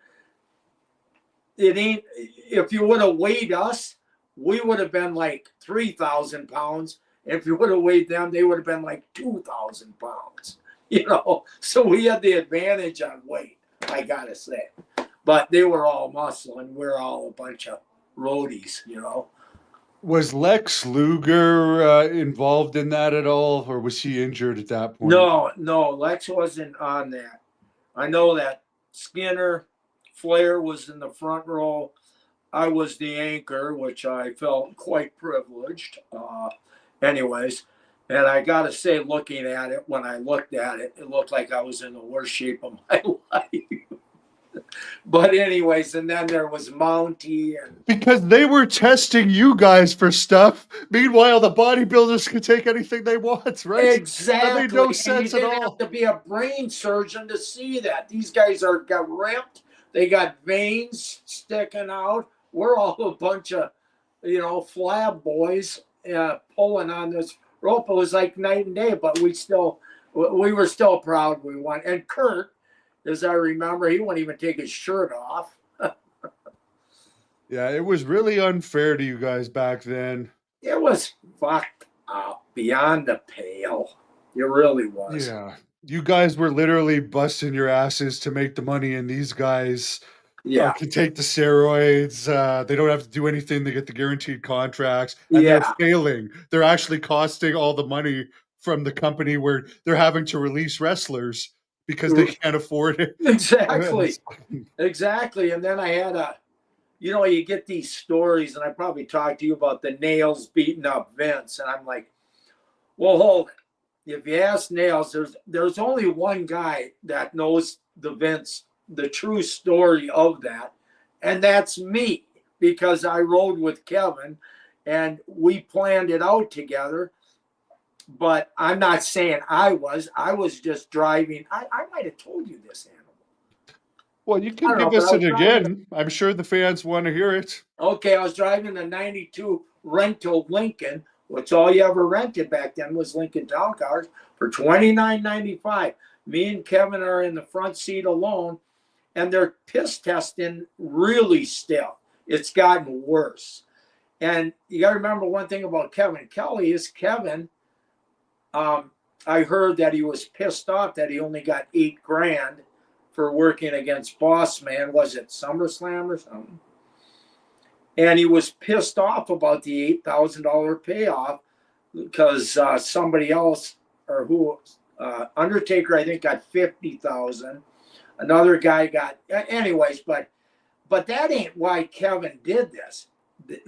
it ain't, if you would have weighed us, we would have been like 3,000 pounds. If you would have weighed them, they would have been like 2,000 pounds, So we had the advantage on weight, I gotta say. But they were all muscle and we're all a bunch of roadies, Was Lex Luger involved in that at all, or was he injured at that point? No, Lex wasn't on that. I know that Skinner, Flair was in the front row. I was the anchor, which I felt quite privileged. Anyways, and I got to say, looking at it, when I looked at it, it looked like I was in the worst shape of my life. But anyways, and then there was Mountie. Because they were testing you guys for stuff. Meanwhile, the bodybuilders can take anything they want, right? Exactly. That made no sense at all. You didn't have to be a brain surgeon to see that. These guys got ripped. They got veins sticking out. We're all a bunch of, flab boys pulling on this rope. It was like night and day, but we were still proud we won. And Kurt, as I remember, he wouldn't even take his shirt off. Yeah, it was really unfair to you guys back then. It was fucked up beyond the pale. It really was. Yeah. You guys were literally busting your asses to make the money, and these guys can take the steroids. They don't have to do anything. They get the guaranteed contracts, and they're failing. They're actually costing all the money from the company where they're having to release wrestlers because they can't afford it. Exactly. And then I had you get these stories, and I probably talked to you about the Nails beating up Vince, and I'm like, well, hold it. If you ask Nails, there's only one guy that knows the true story of that, and that's me, because I rode with Kevin and we planned it out together. But I'm not saying I was just driving. I might have told you this, Hannibal. Well, you can give us it again. I'm sure the fans want to hear it. Okay, I was driving a 92 rental Lincoln, which all you ever rented back then was Lincoln Town Cars, for $29.95. Me and Kevin are in the front seat alone, and they're piss testing really still. It's gotten worse. And you got to remember one thing about Kevin Kelly is Kevin, I heard that he was pissed off that he only got $8,000 for working against Boss Man. Was it SummerSlam or something? And he was pissed off about the $8,000 payoff because somebody else, or who, Undertaker, I think, got $50,000. Another guy got, anyways, but that ain't why Kevin did this.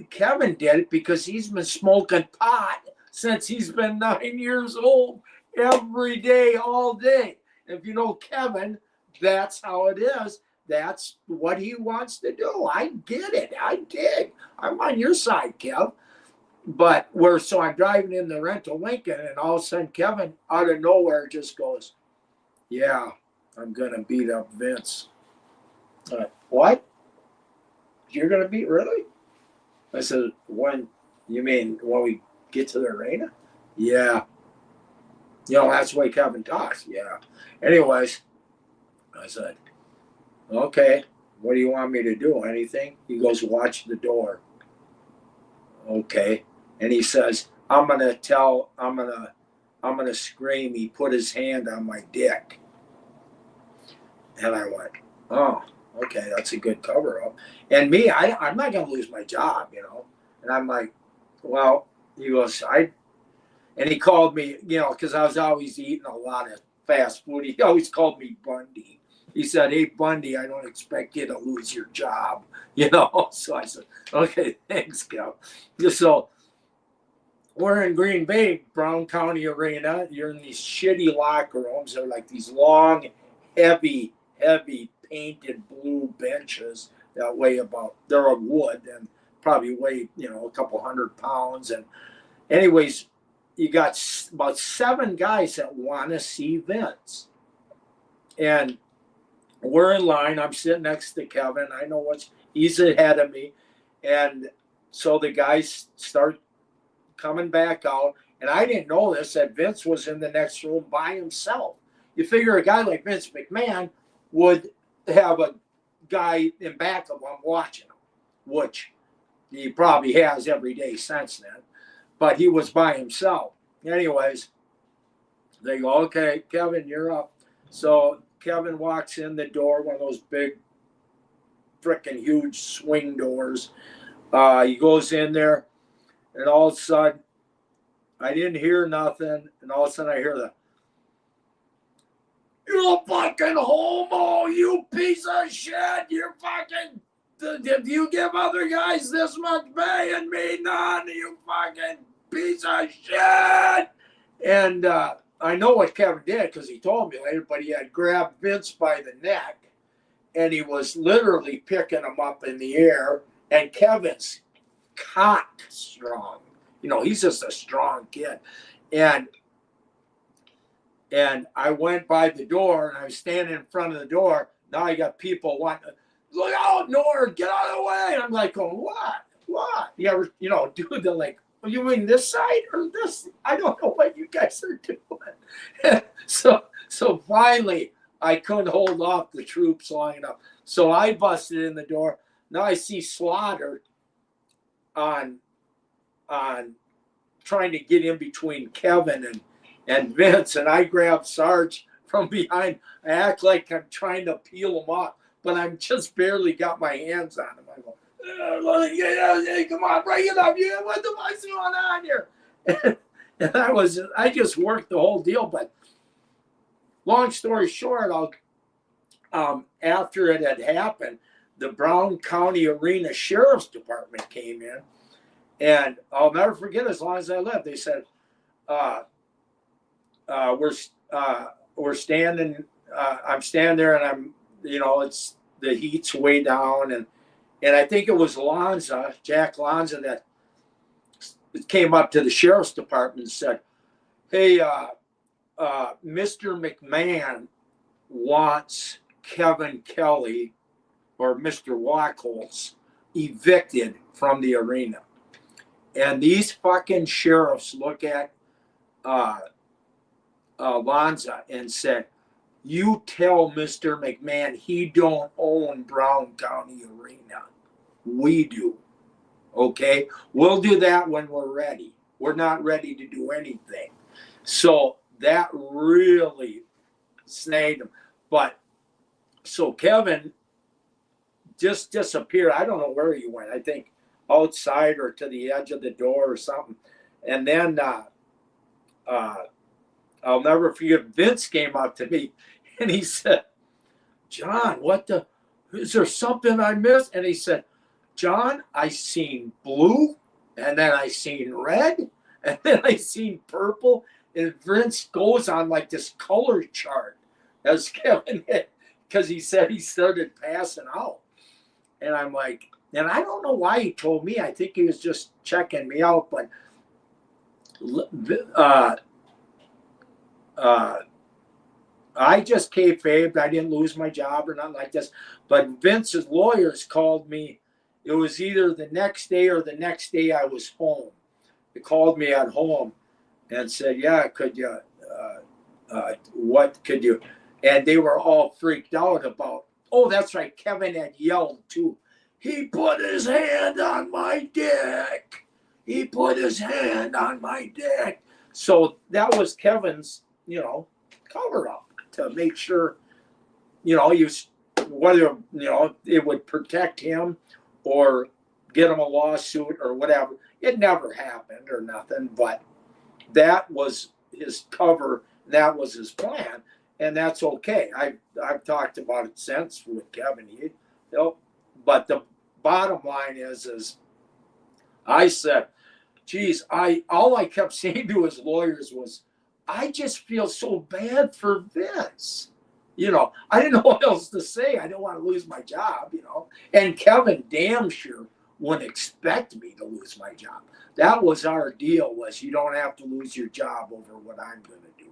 Kevin did it because he's been smoking pot since he's been 9 years old, every day, all day. If you know Kevin, that's how it is. That's what he wants to do. I get it. I dig. I'm on your side, Kev. But so I'm driving in the rental Lincoln, and all of a sudden Kevin out of nowhere just goes, "Yeah, I'm gonna beat up Vince." What? You're gonna beat, really? I said, when we get to the arena? Yeah. That's the way Kevin talks. Yeah. Anyways, I said, okay, what do you want me to do? Anything? He goes, watch the door. Okay. And he says, I'm gonna scream. He put his hand on my dick. And I went, oh, okay, that's a good cover up. And me, I'm not gonna lose my job, And I'm like, well, he goes, and he called me, because I was always eating a lot of fast food. He always called me Bundy. He said, hey, Bundy, I don't expect you to lose your job, So I said, okay, thanks, Kev. So we're in Green Bay, Brown County Arena. You're in these shitty locker rooms. They're like these long, heavy painted blue benches that weigh they're of wood, and probably weighed, a couple 100 pounds. And anyways, you got about 7 guys that want to see Vince. And we're in line. I'm sitting next to Kevin. I know he's ahead of me. And so the guys start coming back out. And I didn't know this, that Vince was in the next room by himself. You figure a guy like Vince McMahon would have a guy in back of him watching him, which he probably has every day since then. But he was by himself. Anyways, they go, okay, Kevin, you're up. So Kevin walks in the door, one of those big, freaking huge swing doors. He goes in there, and all of a sudden, I didn't hear nothing, and all of a sudden I hear "You fucking homo, you piece of shit, you're fucking, if you give other guys this much pay and me none, you fucking piece of shit." And I know what Kevin did because he told me later, but he had grabbed Vince by the neck and he was literally picking him up in the air. And Kevin's cock strong. He's just a strong kid. And I went by the door and I was standing in front of the door. Now I got people wanting to, look out, Nord, get out of the way. And I'm like, going, what? You ever, do the like, you mean this side or this? I don't know what you guys are doing. So finally, I couldn't hold off the troops long enough. So I busted in the door. Now I see Slaughter on trying to get in between Kevin and Vince, and I grab Sarge from behind. I act like I'm trying to peel him off, but I'm just barely got my hands on him. I go, come on, break it up. What the fuck's going on here? And I just worked the whole deal. But long story short, after it had happened, the Brown County Arena Sheriff's Department came in, and I'll never forget as long as I live. They said, we're standing. I'm standing there, and I'm, it's the heat's way down, and I think it was Jack Lanza, that came up to the sheriff's department and said, "Hey, Mr. McMahon wants Kevin Kelly or Mr. Wackholz evicted from the arena." And these fucking sheriffs look at Lanza and said, "You tell Mr. McMahon he don't own Brown County Arena. We do. Okay? We'll do that when we're ready. We're not ready to do anything." So that really snagged him. But so Kevin just disappeared. I don't know where he went. I think outside or to the edge of the door or something. And then I'll never forget, Vince came up to me and he said, "John, is there something I missed?" And he said, "John, I seen blue, and then I seen red, and then I seen purple." And Vince goes on like this color chart as Kevin hit, because he said he started passing out. And I'm like, and I don't know why he told me. I think he was just checking me out, but I just kayfabed. I didn't lose my job or nothing like this. But Vince's lawyers called me. It was either the next day or the next day I was home. They called me at home and said, "Yeah, could you, what could you?" And they were all freaked out about, oh, that's right, Kevin had yelled too. "He put his hand on my dick. He put his hand on my dick." So that was Kevin's, cover up to make sure, whether, it would protect him or get him a lawsuit or whatever. It never happened or nothing, but that was his cover. That was his plan, and that's okay. I've talked about it since with Kevin. But the bottom line is I said, geez, all I kept saying to his lawyers was, I just feel so bad for Vince. I didn't know what else to say. I didn't want to lose my job, And Kevin damn sure wouldn't expect me to lose my job. That was our deal, was you don't have to lose your job over what I'm going to do.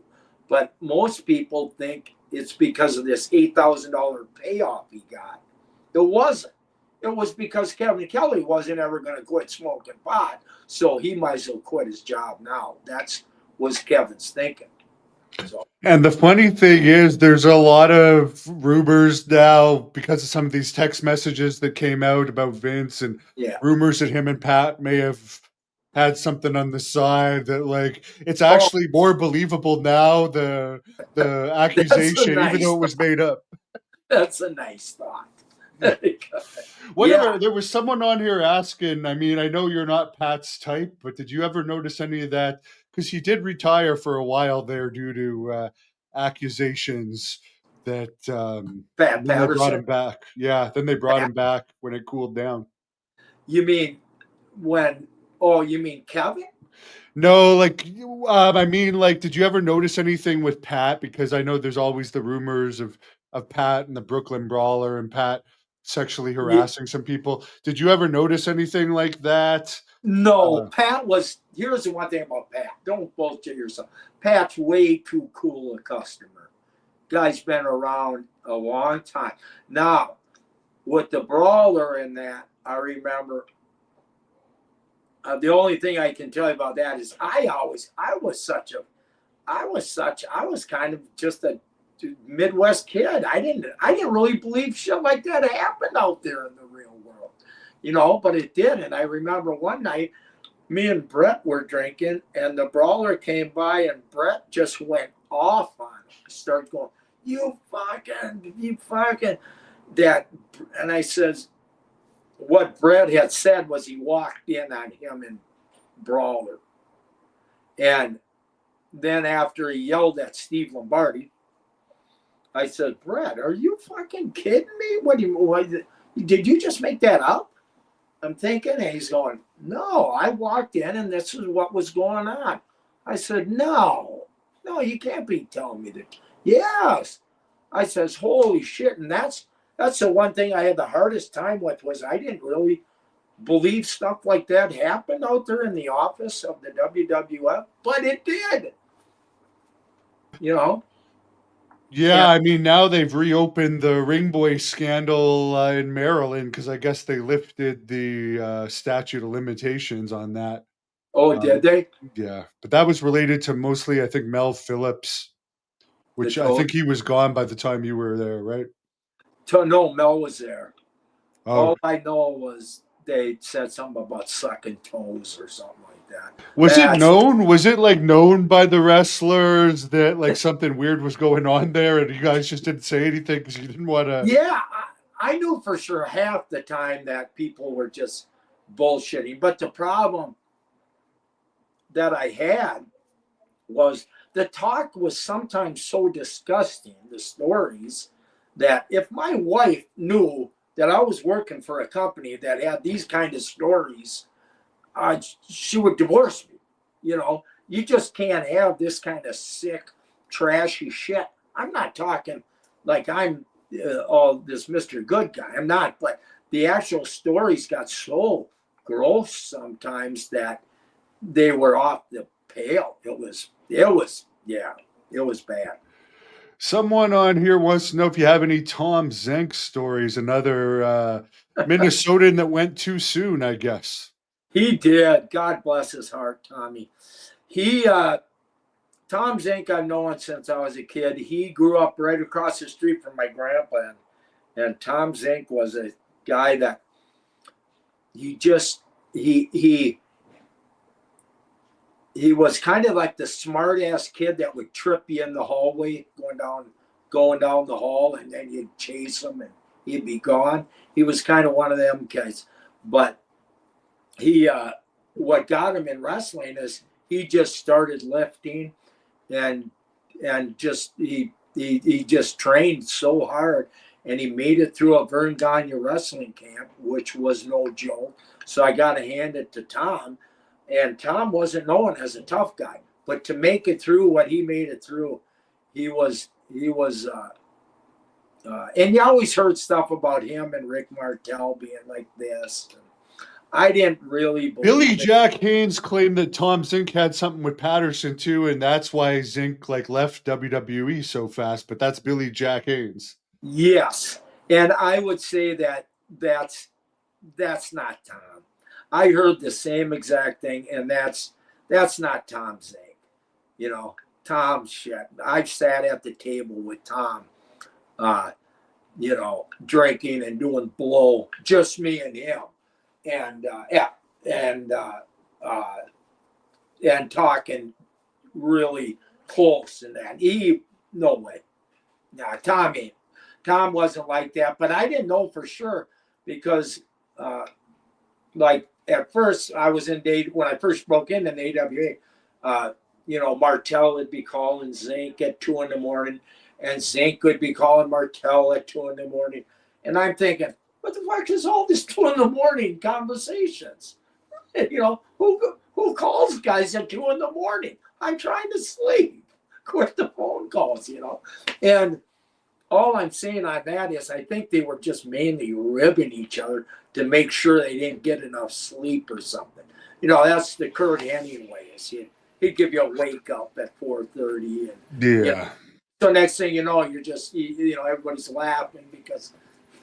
But most people think it's because of this $8,000 payoff he got. It wasn't. It was because Kevin Kelly wasn't ever going to quit smoking pot, so he might as well quit his job now. That's was Kevin's thinking. So And the funny thing is, there's a lot of rumors now because of some of these text messages that came out about Vince, and yeah. rumors that him and Pat may have had something on the side, that like it's Oh, actually more believable now, the that's a accusation, even though nice it was made up. that's a nice thought. Whatever. Yeah. There was someone on here asking. I mean, I know you're not Pat's type, but did you ever notice any of that? Because he did retire for a while there due to accusations that Pat then they brought Patterson. him back. Yeah, then they brought him back when it cooled down. You mean when? Oh, you mean Kevin? No, like I mean, like, did you ever notice anything with Pat? Because I know there's always the rumors of Pat and the Brooklyn Brawler and Pat sexually Yeah. harassing some people. Did you ever notice anything like that? No, Uh, Pat was. Here's the one thing about Pat. Don't bullshit yourself. Pat's way too cool a customer. Guy's been around a long time. Now, with the brawler in that, I remember. The only thing I can tell you about that is I was kind of just a Midwest kid. I didn't really believe shit like that happened out there in the real world, but it did. And I remember one night, me and Brett were drinking, and the brawler came by, and Brett just went off on him. Started going, you fucking that. And I says, what Brett had said was he walked in on him in brawler. And then after he yelled at Steve Lombardi, I said, Brett, are you fucking kidding me? What did you just make that up? I'm thinking, and he's going, no, I walked in and this is what was going on. I said, no, you can't be telling me that. Yes. I says, holy shit. And that's the one thing I had the hardest time with, was I didn't really believe stuff like that happened out there in the office of the WWF, but it did. You know? yeah, And I mean, now they've reopened the Ring Boy scandal in Maryland because I guess they lifted the statute of limitations on that. oh, did Um, they? yeah, but that was related to mostly, I think, Mel Phillips, The which I oh, think he was gone by the time you were there, right? no, Mel was there. Oh, All I know was they said something about sucking toes or something like that. was it That's known? Was it like known by the wrestlers that like something weird was going on there, and you guys just didn't say anything because you didn't want to? yeah. I knew for sure half the time that people were just bullshitting, but the problem that I had was the talk was sometimes so disgusting, the stories, that if my wife knew that I was working for a company that had these kind of stories, she would divorce me. You just can't have this kind of sick, trashy shit. I'm not talking like I'm all this Mr. Good guy. I'm not, but the actual stories got so gross sometimes that they were off the pale. Yeah, it was bad. Someone on here wants to know if you have any Tom Zenk stories. Another Minnesotan that went too soon, I guess. He did. God bless his heart, Tommy. He Tom Zink I've known since I was a kid. He grew up right across the street from my grandpa, and Tom Zink was a guy that he just he was kind of like the smart ass kid that would trip you in the hallway going down the hall, and then you'd chase him and he'd be gone. He was kind of one of them guys. But he what got him in wrestling is he just started lifting, and just he just trained so hard, and he made it through a Vern Gagne wrestling camp, which was no joke. So I got to hand it to Tom. And Tom wasn't known as a tough guy, but to make it through what he made it through, he was and you always heard stuff about him and Rick Martel being like this. I didn't really believe Billy it. Jack Haynes claimed that Tom Zink had something with Patterson too, and that's why Zink like left WWE so fast. But that's Billy Jack Haynes. Yes, and I would say that that's not Tom. I heard the same exact thing, and that's not Tom Zink. You know, Tom shit. I've sat at the table with Tom, uh, drinking and doing blow, just me and him, and and uh, uh, and talking really close and that. No way. Nah, Tom wasn't like that, but I didn't know for sure because, uh, like at first I was in date when I first broke into the AWA. Martel would be calling Zink at 2 a.m, and Zink would be calling Martel at 2 a.m, and I'm thinking, what the fuck is all this 2 a.m conversations? Who calls guys at 2 a.m? I'm trying to sleep. Quit the phone calls, and all I'm saying on that is I think they were just mainly ribbing each other to make sure they didn't get enough sleep or something. That's the Kurt Hennig way. He'd give you a wake up at 4:30, and so next thing you know, you're just everybody's laughing because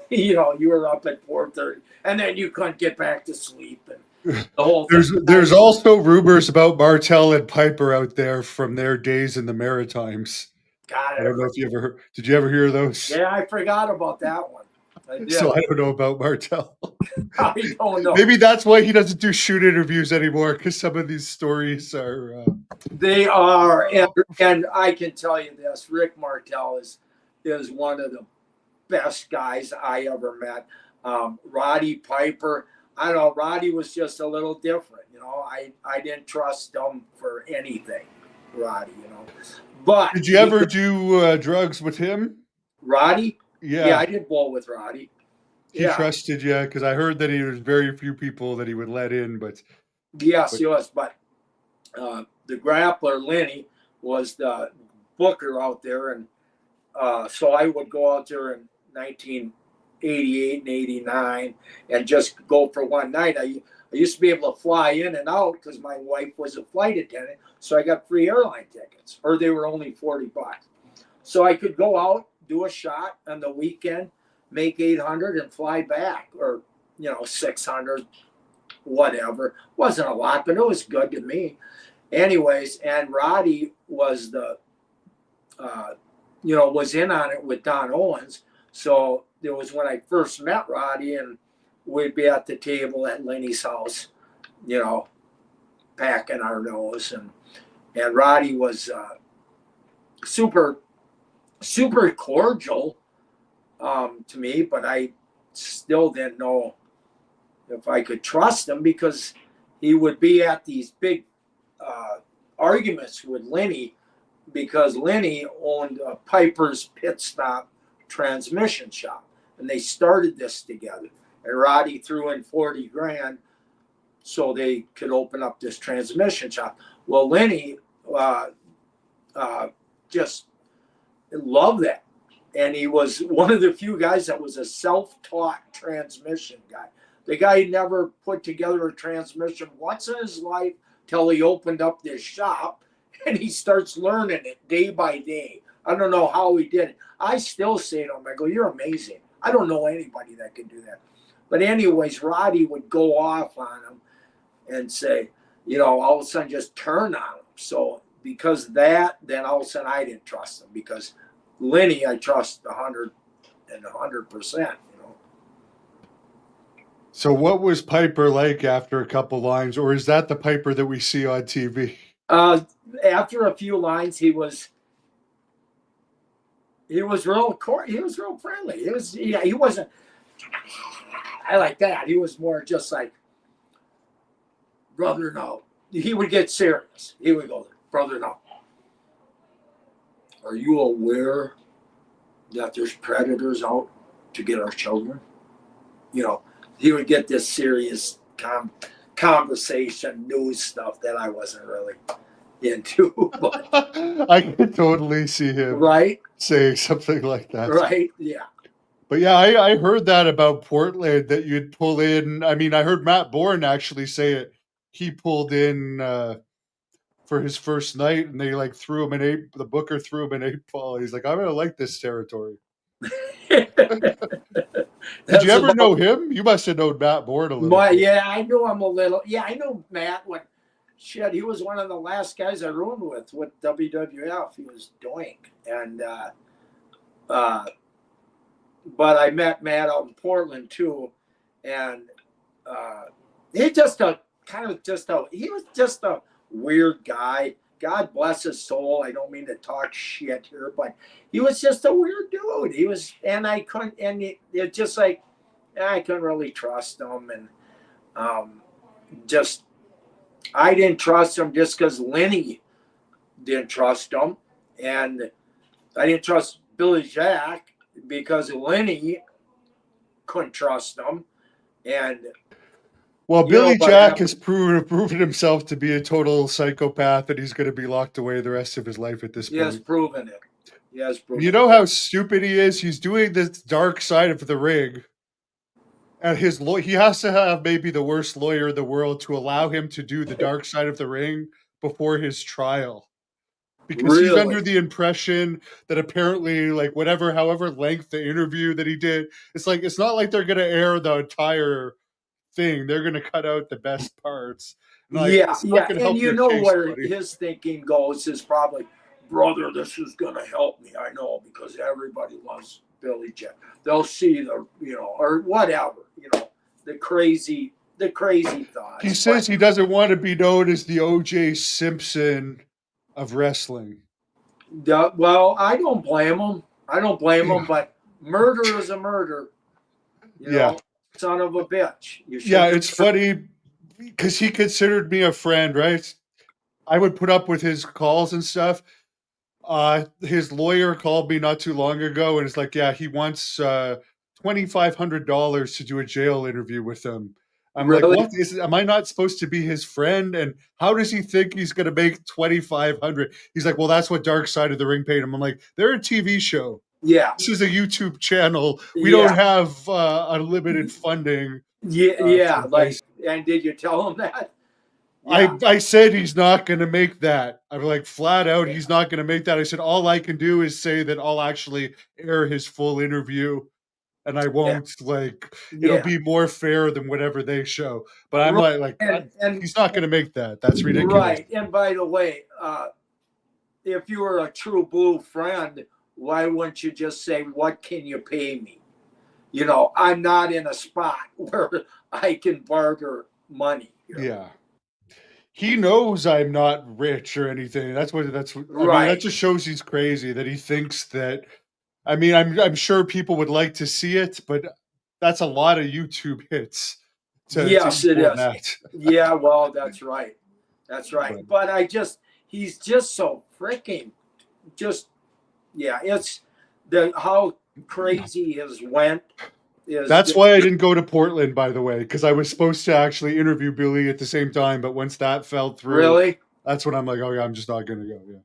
you were up at 4:30, and then you couldn't get back to sleep, and the whole thing. There's also rumors about Martel and Piper out there from their days in the Maritimes. God, I don't know if you ever heard. Did you ever hear those? Yeah, I forgot about that one. So I don't know about Martel. I don't know. Maybe that's why he doesn't do shoot interviews anymore, because some of these stories are. They are, and I can tell you this: Rick Martel is one of the best guys I ever met. Roddy Piper, I don't know. Roddy was just a little different. I didn't trust him for anything. Roddy, But did you ever do drugs with him? Roddy? Yeah, I did bowl with Roddy. He trusted you, because I heard that there was very few people that he would let in, but yes, he was. But the grappler Lenny was the booker out there, and so I would go out there in 1988 and 89 and just go for one night. I used to be able to fly in and out because my wife was a flight attendant, so I got free airline tickets, or they were only $40. So I could go out, do a shot on the weekend, make 800 and fly back, or 600, whatever. Wasn't a lot, but it was good to me. Anyways, and Roddy was was in on it with Don Owens. So there was when I first met Roddy, and we'd be at the table at Lenny's house, packing our nose, and Roddy was super cordial to me, but I still didn't know if I could trust him because he would be at these big arguments with Lenny because Lenny owned Piper's Pit Stop transmission shop, and they started this together. And Roddy threw in 40 grand so they could open up this transmission shop. Well, Lenny just loved that. And he was one of the few guys that was a self-taught transmission guy. The guy never put together a transmission once in his life till he opened up this shop, and he starts learning it day by day. I don't know how he did it. I still say to him, I go, you're amazing. I don't know anybody that can do that. But anyways, Roddy would go off on him and say, all of a sudden just turn on him. So because of that, then all of a sudden I didn't trust him because Lenny I trust 100%. So what was Piper like after a couple lines, or is that the Piper that we see on TV? After a few lines, he was real friendly. He wasn't. I like that. He was more just like, brother, no. He would get serious. He would go, brother, no. Are you aware that there's predators out to get our children? He would get this serious conversation, news stuff that I wasn't really into. But I could totally see him right saying something like that. Right, yeah. But yeah, I heard that about Portland that you'd pull in. I mean, I heard Matt Bourne actually say it. He pulled in for his first night, and they like threw him an eight. The booker threw him an eight ball. He's like, I'm gonna like this territory. Did you That's ever know about. him? You must have known Matt Bourne a little But bit. yeah, I knew him a little. Yeah, I knew Matt when shit. He was one of the last guys I roomed with WWF. He was doink, and uh, but I met Matt out in Portland too, and he just a kind of just a he was just a weird guy. God bless his soul. I don't mean to talk shit here, but he was just a weird dude. He was, and I couldn't, and it just like I couldn't really trust him, and just I didn't trust him just because Lenny didn't trust him, and I didn't trust Billy Jack because Lenny couldn't trust him, and Well, you know Billy what Jack has happened. proven himself to be a total psychopath, and he's going to be locked away the rest of his life at this He has point. proven it. He has You proven know it. how Yeah. stupid he is? He's doing this dark side of the ring, and he has to have maybe the worst lawyer in the world to allow him to do the dark side of the ring before his trial. Because he's under Really? the impression that apparently, like whatever, however length the interview that he did, it's like it's not like they're gonna air the entire thing. They're gonna cut out the best parts. And like Yeah, it's not yeah. gonna And help you your know case, where buddy. his thinking goes is probably, brother, this is going to help me. I know because everybody loves Billy Jack. They'll see the, or whatever, the crazy He thoughts. says But he doesn't want to be known as the OJ Simpson of wrestling. well, I don't blame him. I don't blame him, Yeah. but murder is a murder, you Yeah. know, son of a bitch. You Yeah, shouldn't it's have. funny because he considered me a friend, right? I would put up with his calls and stuff. His lawyer called me not too long ago and it's like, yeah, he wants $2,500 to do a jail interview with him. I'm like, Really? what is? Am I not supposed to be his friend? And how does he think he's going to make 2,500? He's like, well, that's what Dark Side of the Ring paid him. I'm like, they're a TV show. Yeah. This is a YouTube channel. We don't Yeah. have unlimited funding Yeah. for Yeah. this. And did you tell him that? I Yeah. I said he's not going to make that. I'm like flat out, he's not going to make that. I said all I can do is say that I'll actually air his full interview, and I Yeah. won't like it'll Yeah. be more fair than whatever they show. But I'm Right. And he's not going to make that. That's ridiculous. right. And by the way, if you were a true blue friend, why wouldn't you just say, "What can you pay me?" I'm not in a spot where I can barter money here. Yeah. He knows I'm not rich or anything. I mean, that Right. just shows he's crazy that he thinks that I mean, I'm sure people would like to see it, but that's a lot of YouTube hits to Yes, it equal is. that. Yeah. Well, that's right. That's right. But But he's just so freaking just, yeah. It's how crazy his went is that's why I didn't go to Portland, by the way, because I was supposed to actually interview Billy at the same time. But once that fell through, really. that's when I'm like, oh yeah, I'm just not gonna go. Yeah.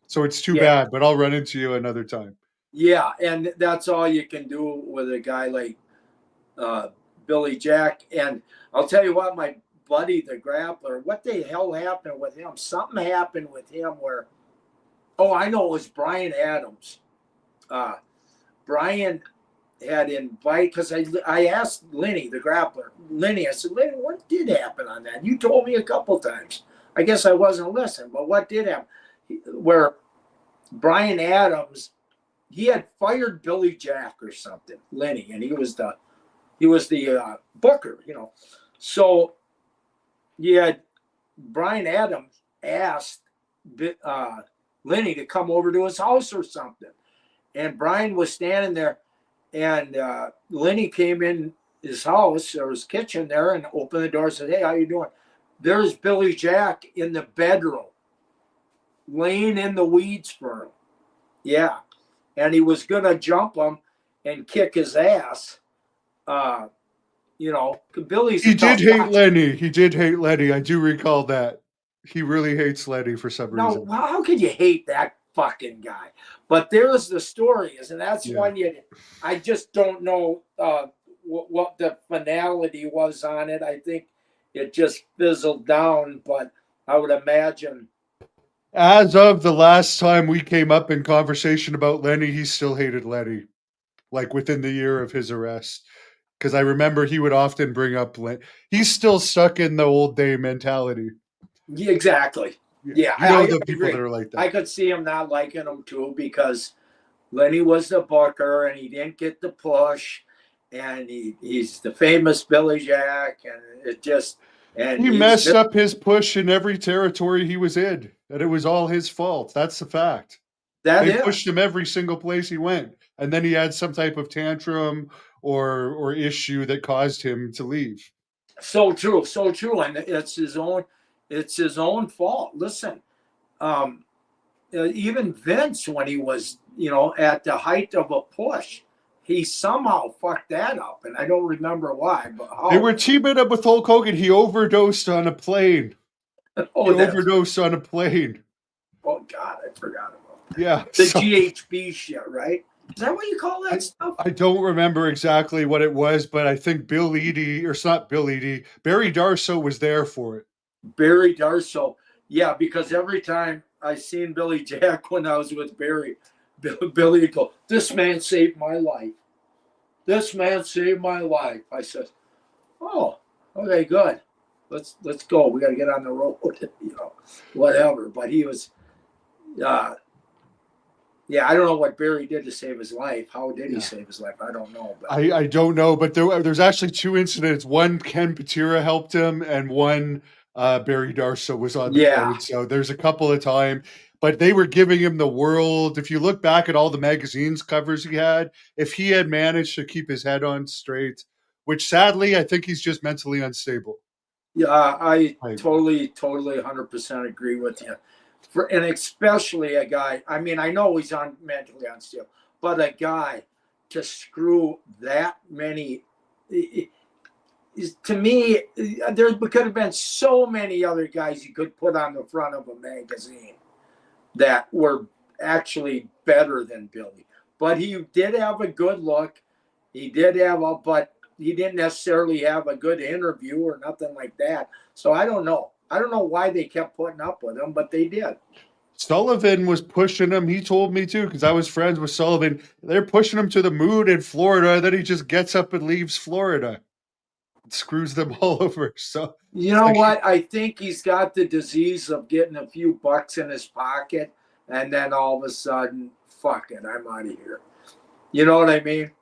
So it's too Yeah. bad, but I'll run into you another time. Yeah, and that's all you can do with a guy like uh, Billy Jack. And I'll tell you what, my buddy, the grappler, what the hell happened with him? Something happened with him where, oh, I know it was Brian Adams. Brian had invited, because I asked Lenny, the grappler, Lenny, I said, Lenny, what did happen on that? You told me a couple times. I guess I wasn't listening, but what did happen? Where Brian Adams, he had fired Billy Jack or something, Lenny, and he was the booker. So yeah, Brian Adams asked Lenny to come over to his house or something, and Brian was standing there, and Lenny came in his house or his kitchen there and opened the door and said, "Hey, how you doing?" There's Billy Jack in the bedroom, laying in the weeds for him. Yeah. And he was going to jump him and kick his ass. Billy's He a did tough hate guy. Lenny. He did hate Lenny. I do recall that. He really hates Lenny for some Now, reason. how could you hate that fucking guy. But there's the stories, and that's Yeah. one I just don't know what the finality was on it. I think it just fizzled down, but I would imagine. As of the last time we came up in conversation about Lenny, he still hated Lenny, like within the year of his arrest. Because I remember he would often bring up Lenny. He's still stuck in the old day mentality. Yeah, exactly. Yeah. Yeah, You know the I people that agree. are like I that. could see him not liking him too because Lenny was the booker and he didn't get the push, and he's the famous Billy Jack, and it just and He he's messed up his push in every territory he was in, and it was all his fault. That's the fact. that They is pushed him every single place he went, and then he had some type of tantrum or issue that caused him to leave. so true, and it's his own fault. Listen, um, even Vince, when he was at the height of a push, he somehow fucked that up, and I don't remember why, but They how. were teaming up with Hulk Hogan. He overdosed on a plane. He Oh, that's overdosed on a plane. oh god, I forgot about that. Yeah. The So GHB shit, right? Is that what you call that I, stuff? I don't remember exactly what it was, but I think Bill Eadie, or it's not Bill Eadie, Barry Darso was there for it. Barry Darso. Yeah, because every time I seen Billy Jack when I was with Barry, Billy would go, "This man saved my life. This man saved my life." I said, "Oh, okay, good. Let's go. We got to get on the road, whatever." But he was, uh, yeah, I don't know what Barry did to save his life. How did he Yeah. save his life? I don't know. But I don't know, but there's actually two incidents. One, Ken Patera helped him, and one, Barry Darso was on the yeah, plane. So there's a couple of time, but they were giving him the world. If you look back at all the magazines covers he had, if he had managed to keep his head on straight, which sadly I think he's just mentally unstable. yeah, I I, totally, 100% agree with you. And especially a guy. I mean, I know he's on mentally unstable, but a guy to screw that many. To me, there could have been so many other guys you could put on the front of a magazine that were actually better than Billy. But he did have a good look. He did have but he didn't necessarily have a good interview or nothing like that. So I don't know. I don't know why they kept putting up with him, but they did. Sullivan was pushing him. He told me too, because I was friends with Sullivan. They're pushing him to the moon in Florida. Then he just gets up and leaves Florida. Screws them all over. So You it's know like, what? I think he's got the disease of getting a few bucks in his pocket and then all of a sudden, fuck it, I'm out of here. You know what I mean?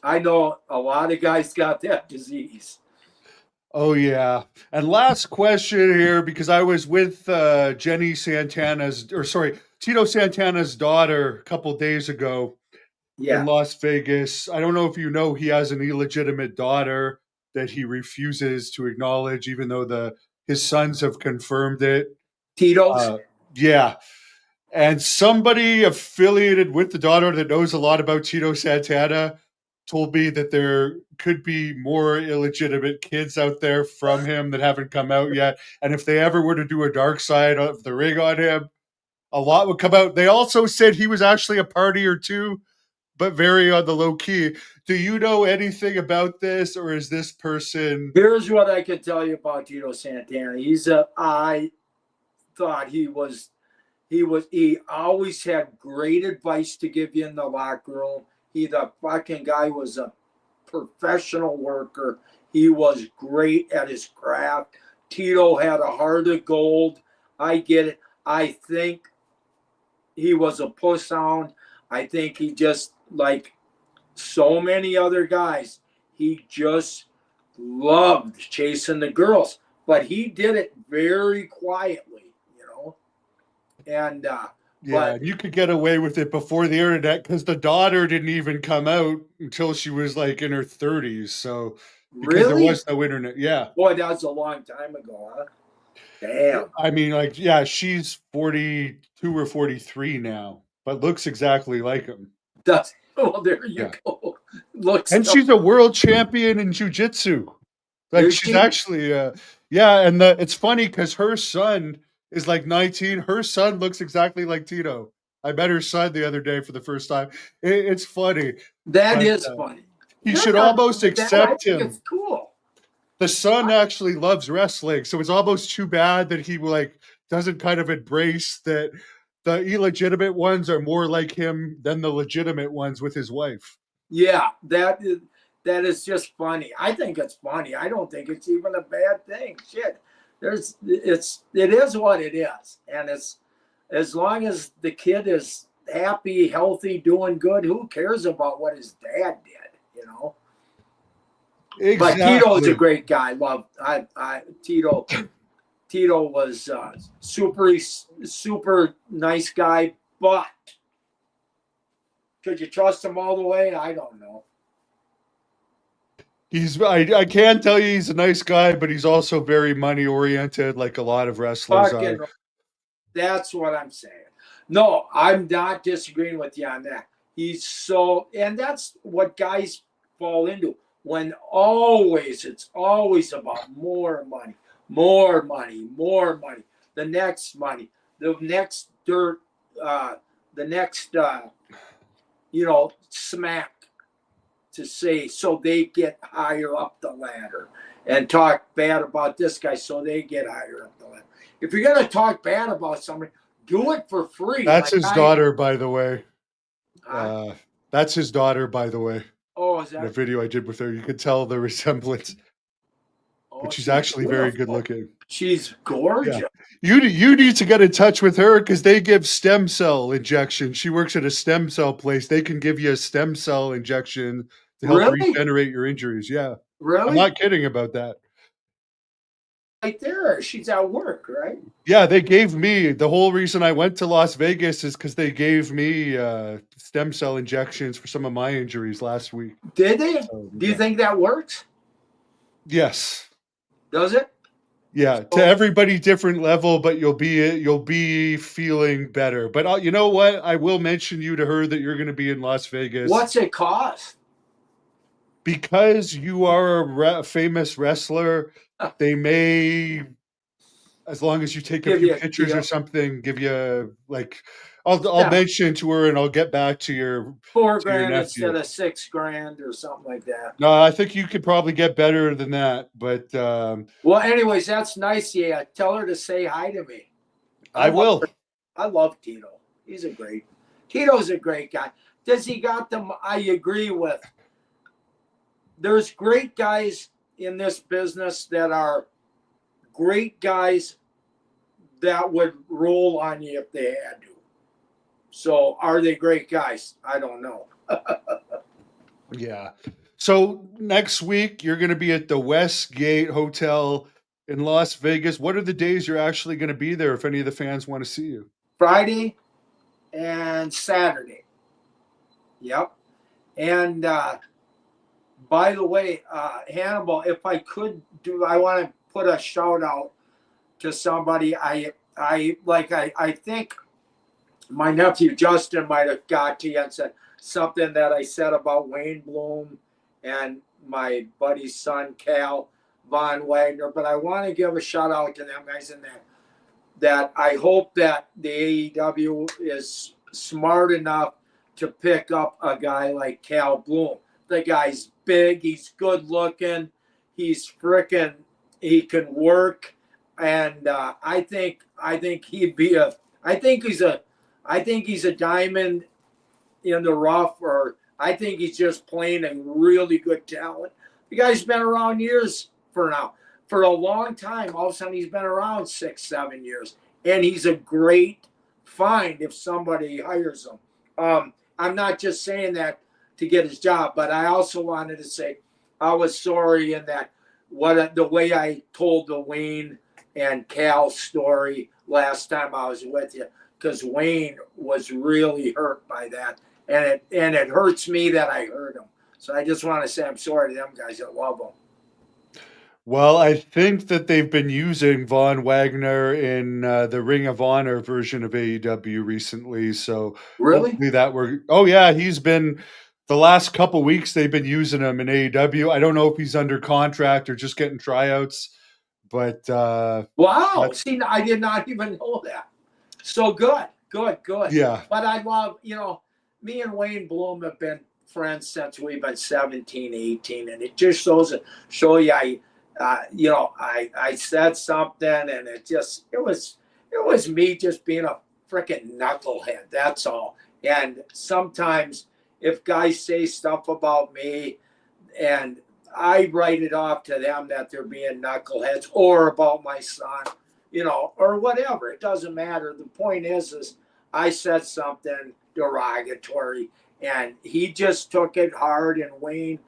I know a lot of guys got that disease. oh yeah. And last question here, because I was with Jenny Santana's, or sorry, Tito Santana's daughter a couple days ago in Yeah. Las Vegas. I don't know if you know he has an illegitimate daughter that he refuses to acknowledge, even though his sons have confirmed it. Tito's? Uh, yeah. And somebody affiliated with the daughter that knows a lot about Tito Santana told me that there could be more illegitimate kids out there from him that haven't come out yet. And if they ever were to do a dark side of the ring on him, a lot would come out. They also said he was actually a party or two, but very on the low key. Do you know anything about this, or is this person? Here's what I can tell you about Tito Santana. I thought he always had great advice to give you in the locker room. The fucking guy was a professional worker. He was great at his craft. Tito had a heart of gold. I get it. I think he was a puss hound. I think he just, like so many other guys, he just loved chasing the girls. But he did it very quietly. And Yeah, but and you could get away with it before the internet because the daughter didn't even come out until she was like in her 30s. So because there really, was no internet. Yeah. boy, that was a long time ago, huh? Damn. I mean, like, yeah, she's 42 or 43 now, but looks exactly like him. That's well, there you Yeah. go. Looks And she's a world champion in jujitsu. Like, is she's she? actually, yeah. And it's funny because her son is like 19. Her son looks exactly like Tito. I met her son the other day for the first time. It's funny. That But is funny. he Good should on almost that. I accept think him. it's cool. The son actually loves wrestling, so it's almost too bad that he like doesn't kind of embrace that the illegitimate ones are more like him than the legitimate ones with his wife. Yeah, that is just funny. I think it's funny. I don't think it's even a bad thing. Shit, it is what it is, and it's as long as the kid is happy, healthy, doing good. Who cares about what his dad did? You know. But Tito's a Exactly. great guy. Love I Tito. Tito was super nice guy, but could you trust him all the way? I don't know. I can tell you he's a nice guy, but he's also very money oriented, like a lot of wrestlers Fucking, are. that's what I'm saying. No, I'm not disagreeing with you on that. He's so, and that's what guys fall into when it's always about more money, more money, more money, the next money, the next dirt, the next, smack to say so they get higher up the ladder and talk bad about this guy so they get higher up the ladder. If you're going to talk bad about somebody, do it for free. That's Like his daughter, by the way. huh? That's his daughter, by the way. Oh, is In a that? video I did with her, you could tell the resemblance, Oh, but she's she's actually very good beautiful. looking. She's Yeah. gorgeous. You need to get in touch with her because they give stem cell injections. She works at a stem cell place. They can give you a stem cell injection to help Really? regenerate your injuries. Yeah. I'm Really? not kidding about that. Right there. She's at work, right? Yeah, they gave me the whole reason I went to Las Vegas is because they gave me stem cell injections for some of my injuries last week. Did they? So, Do you yeah. think that works? Yes. Does it? Yeah, to So, everybody different level, but you'll be feeling better. But you know what? I will mention you to her that you're going to be in Las Vegas what's it cost? because you are a famous wrestler. They may, as long as you take a Give few you a pictures or deal. something, give you like I'll Yeah, mention to her and I'll get back to four your grand nephew. instead of 6 grand or something like that. No, I think you could probably get better than that, but Well, anyways, that's nice. Yeah, tell her to say hi to me. I I love will. her. I love Tito. Tito's a great guy. Does he got them? I agree with. There's great guys in this business that are great guys that would roll on you if they had to. So are they great guys? I don't know. Yeah. So next week you're going to be at the Westgate Hotel in Las Vegas. What are the days you're actually going to be there if any of the fans want to see you? Friday and Saturday. Yep. And by the way, Hannibal, if I could do, I want to put a shout out to somebody. I think my nephew Justin might have got to you and said something that I said about Wayne Bloom and my buddy's son Cal Von Wagner. But I want to give a shout out to them guys in that I hope that the AEW is smart enough to pick up a guy like Cal Bloom. The guy's big, he's good looking, he's freaking, he can work, and I think he'd be a, I think he's a, I think he's a diamond in the rough, or I think he's just playing a really good talent. The guy's been around years for a long time. All of a sudden, he's been around 6, 7 years, and he's a great find if somebody hires him. I'm not just saying that to get his job, but I also wanted to say I was sorry in that the way I told the Wayne and Cal story last time I was with you, because Wayne was really hurt by that, and it hurts me that I hurt him. So I just want to say I'm sorry to them guys that love him. Well, I think that they've been using Von Wagner in the Ring of Honor version of AEW recently. So Really? hopefully that we're. Oh yeah, he's been the last couple weeks. They've been using him in AEW. I don't know if he's under contract or just getting tryouts, but Wow. that See, I did not even know that. So good. Good, good. Yeah. But I love, me and Wayne Bloom have been friends since we've been 17, 18, and it just show you I said something, and it was me just being a freaking knucklehead. That's all. And sometimes if guys say stuff about me, and I write it off to them that they're being knuckleheads, or about my son, or whatever. It doesn't matter. The point is I said something derogatory, and he just took it hard. And Wayne,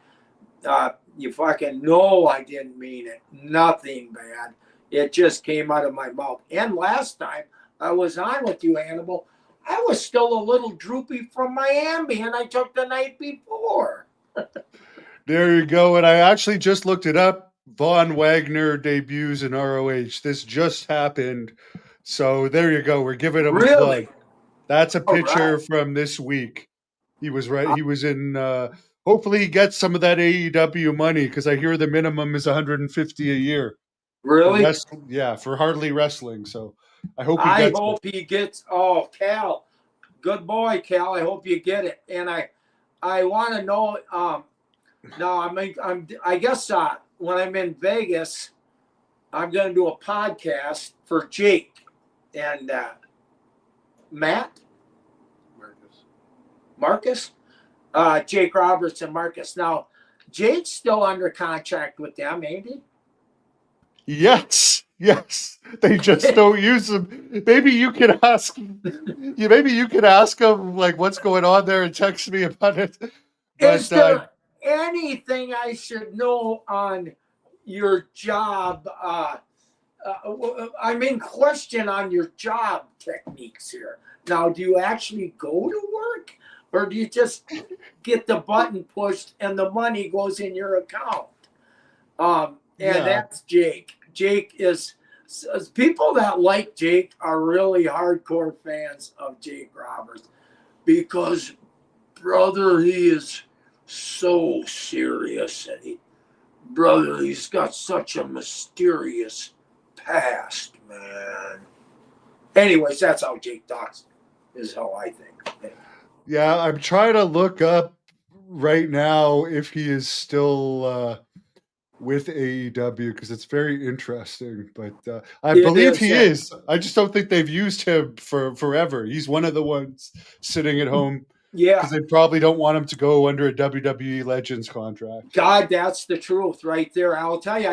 you fucking know I didn't mean it. Nothing bad. It just came out of my mouth. And last time I was on with you, Hannibal, I was still a little droopy from my Ambien I took the night before. There you go. And I actually just looked it up. Von Wagner debuts in ROH. This just happened. So there you go. We're giving him a plug. Really? That's a All picture right. from this week. He was right. He was in. Hopefully, he gets some of that AEW money because I hear the minimum is 150 a year for Really? wrestling. Yeah, for hardly wrestling. So I hope he I gets it. hope he gets. Oh, Cal, good boy, Cal. I hope you get it. And I want to know. Now I guess when I'm in Vegas, I'm going to do a podcast for Jake and Matt, Marcus, Jake Roberts and Marcus. Now, Jake's still under contract with them, ain't he? Yes, yes. They just don't use him. Maybe you could ask. Maybe you could ask him like what's going on there and text me about it. Is But there anything I should know on your job? I'm in question on your job techniques here. Now, do you actually go to work, or do you just get the button pushed and the money goes in your account? And yeah, that's Jake. Jake is people that like Jake are really hardcore fans of Jake Roberts because, brother, he is so serious, and he's got such a mysterious past, man. Anyways, that's how Jake talks, is how I think. yeah. I'm trying to look up right now if he is still with AEW because it's very interesting. But I It believe is, he is. I just don't think they've used him for forever. He's one of the ones sitting at home yeah, because they probably don't want him to go under a WWE Legends contract. God, that's the truth right there. I'll tell you,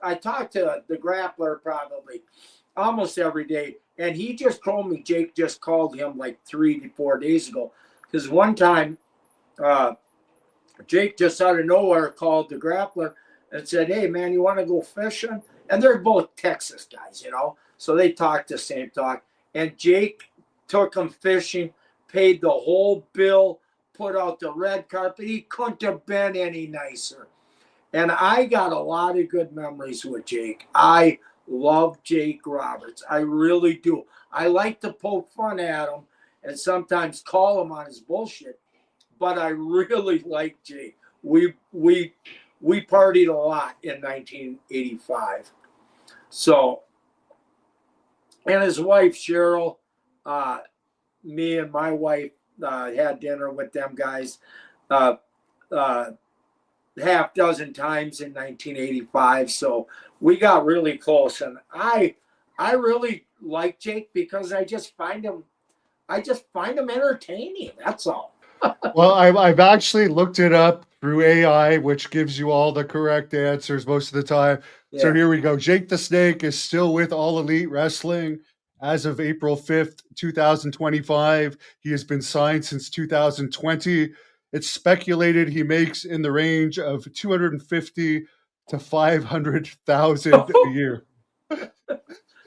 I talked to the grappler probably almost every day, and he just told me Jake just called him like 3 to 4 days ago because one time uh, Jake just out of nowhere called the grappler and said, "Hey, man, you want to go fishing?" And they're both Texas guys, so they talk the same talk. And Jake took him fishing, paid the whole bill, put out the red carpet. He couldn't have been any nicer. And I got a lot of good memories with Jake. I love Jake Roberts. I really do. I like to poke fun at him and sometimes call him on his bullshit, but I really like Jake. We partied a lot in 1985. So, and his wife Cheryl, me and my wife had dinner with them guys uh, uh, half dozen times in 1985. So we got really close, and I really like Jake because I just find him entertaining. That's all. Well, I've actually looked it up through AI, which gives you all the correct answers most of the time. So Yeah. here we go. Jake the Snake is still with All Elite Wrestling as of April 5th, 2025. He has been signed since 2020. It's speculated he makes in the range of 250 to 500,000 a year.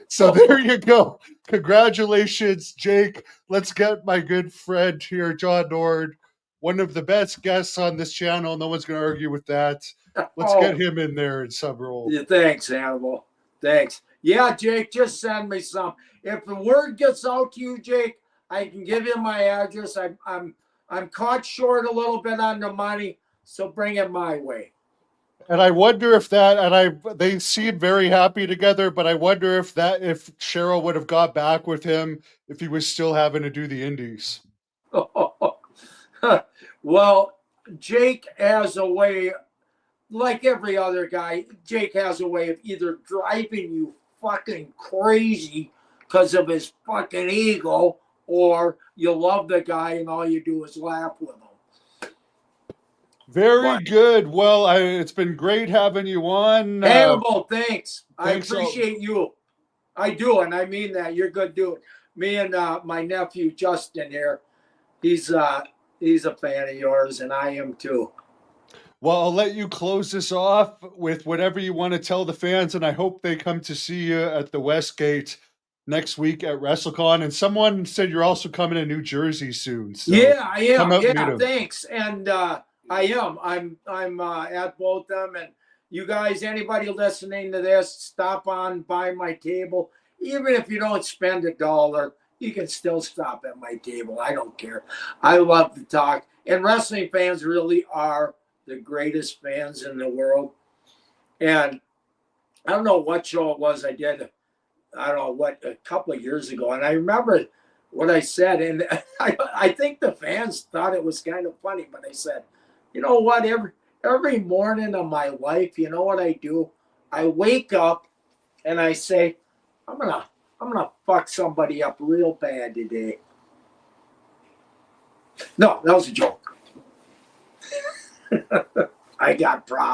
So there you go. Congratulations, Jake. Let's get my good friend here, John Nord, one of the best guests on this channel. No one's going to argue with that. Let's get Oh, him in there in some role. yeah, thanks, Hannibal. Thanks. Yeah, Jake, just send me some. If the word gets out to you, Jake, I can give you my address. I'm caught short a little bit on the money, so bring it my way. And I wonder if that, they seem very happy together, but I wonder if Cheryl would have got back with him if he was still having to do the indies. Well, Jake has a way, like every other guy, Jake has a way of either driving you fucking crazy because of his fucking ego, or you love the guy and all you do is laugh with him. Very But good. Well, it's been great having you on. Hannibal, thanks. I Thanks. appreciate you. I do, and I mean that. You're a good dude. Me and my nephew Justin here, he's a fan of yours, and I am too. Well, I'll let you close this off with whatever you want to tell the fans, and I hope they come to see you at the Westgate next week at WrestleCon. And someone said you're also coming to New Jersey soon. So Yeah, I am. come out and meet Yeah, 'em. thanks. And I am. I'm at both them. And you guys, anybody listening to this, stop on by my table. Even if you don't spend $1, you can still stop at my table. I don't care. I love to talk. And wrestling fans really are the greatest fans in the world. And I don't know what show it was I did. I don't know what, a couple of years ago. And I remember what I said. And I think the fans thought it was kind of funny. But I said, you know what? Every morning of my life, you know what I do? I wake up and I say, I'm gonna fuck somebody up real bad today. No, that was a joke. I got problems.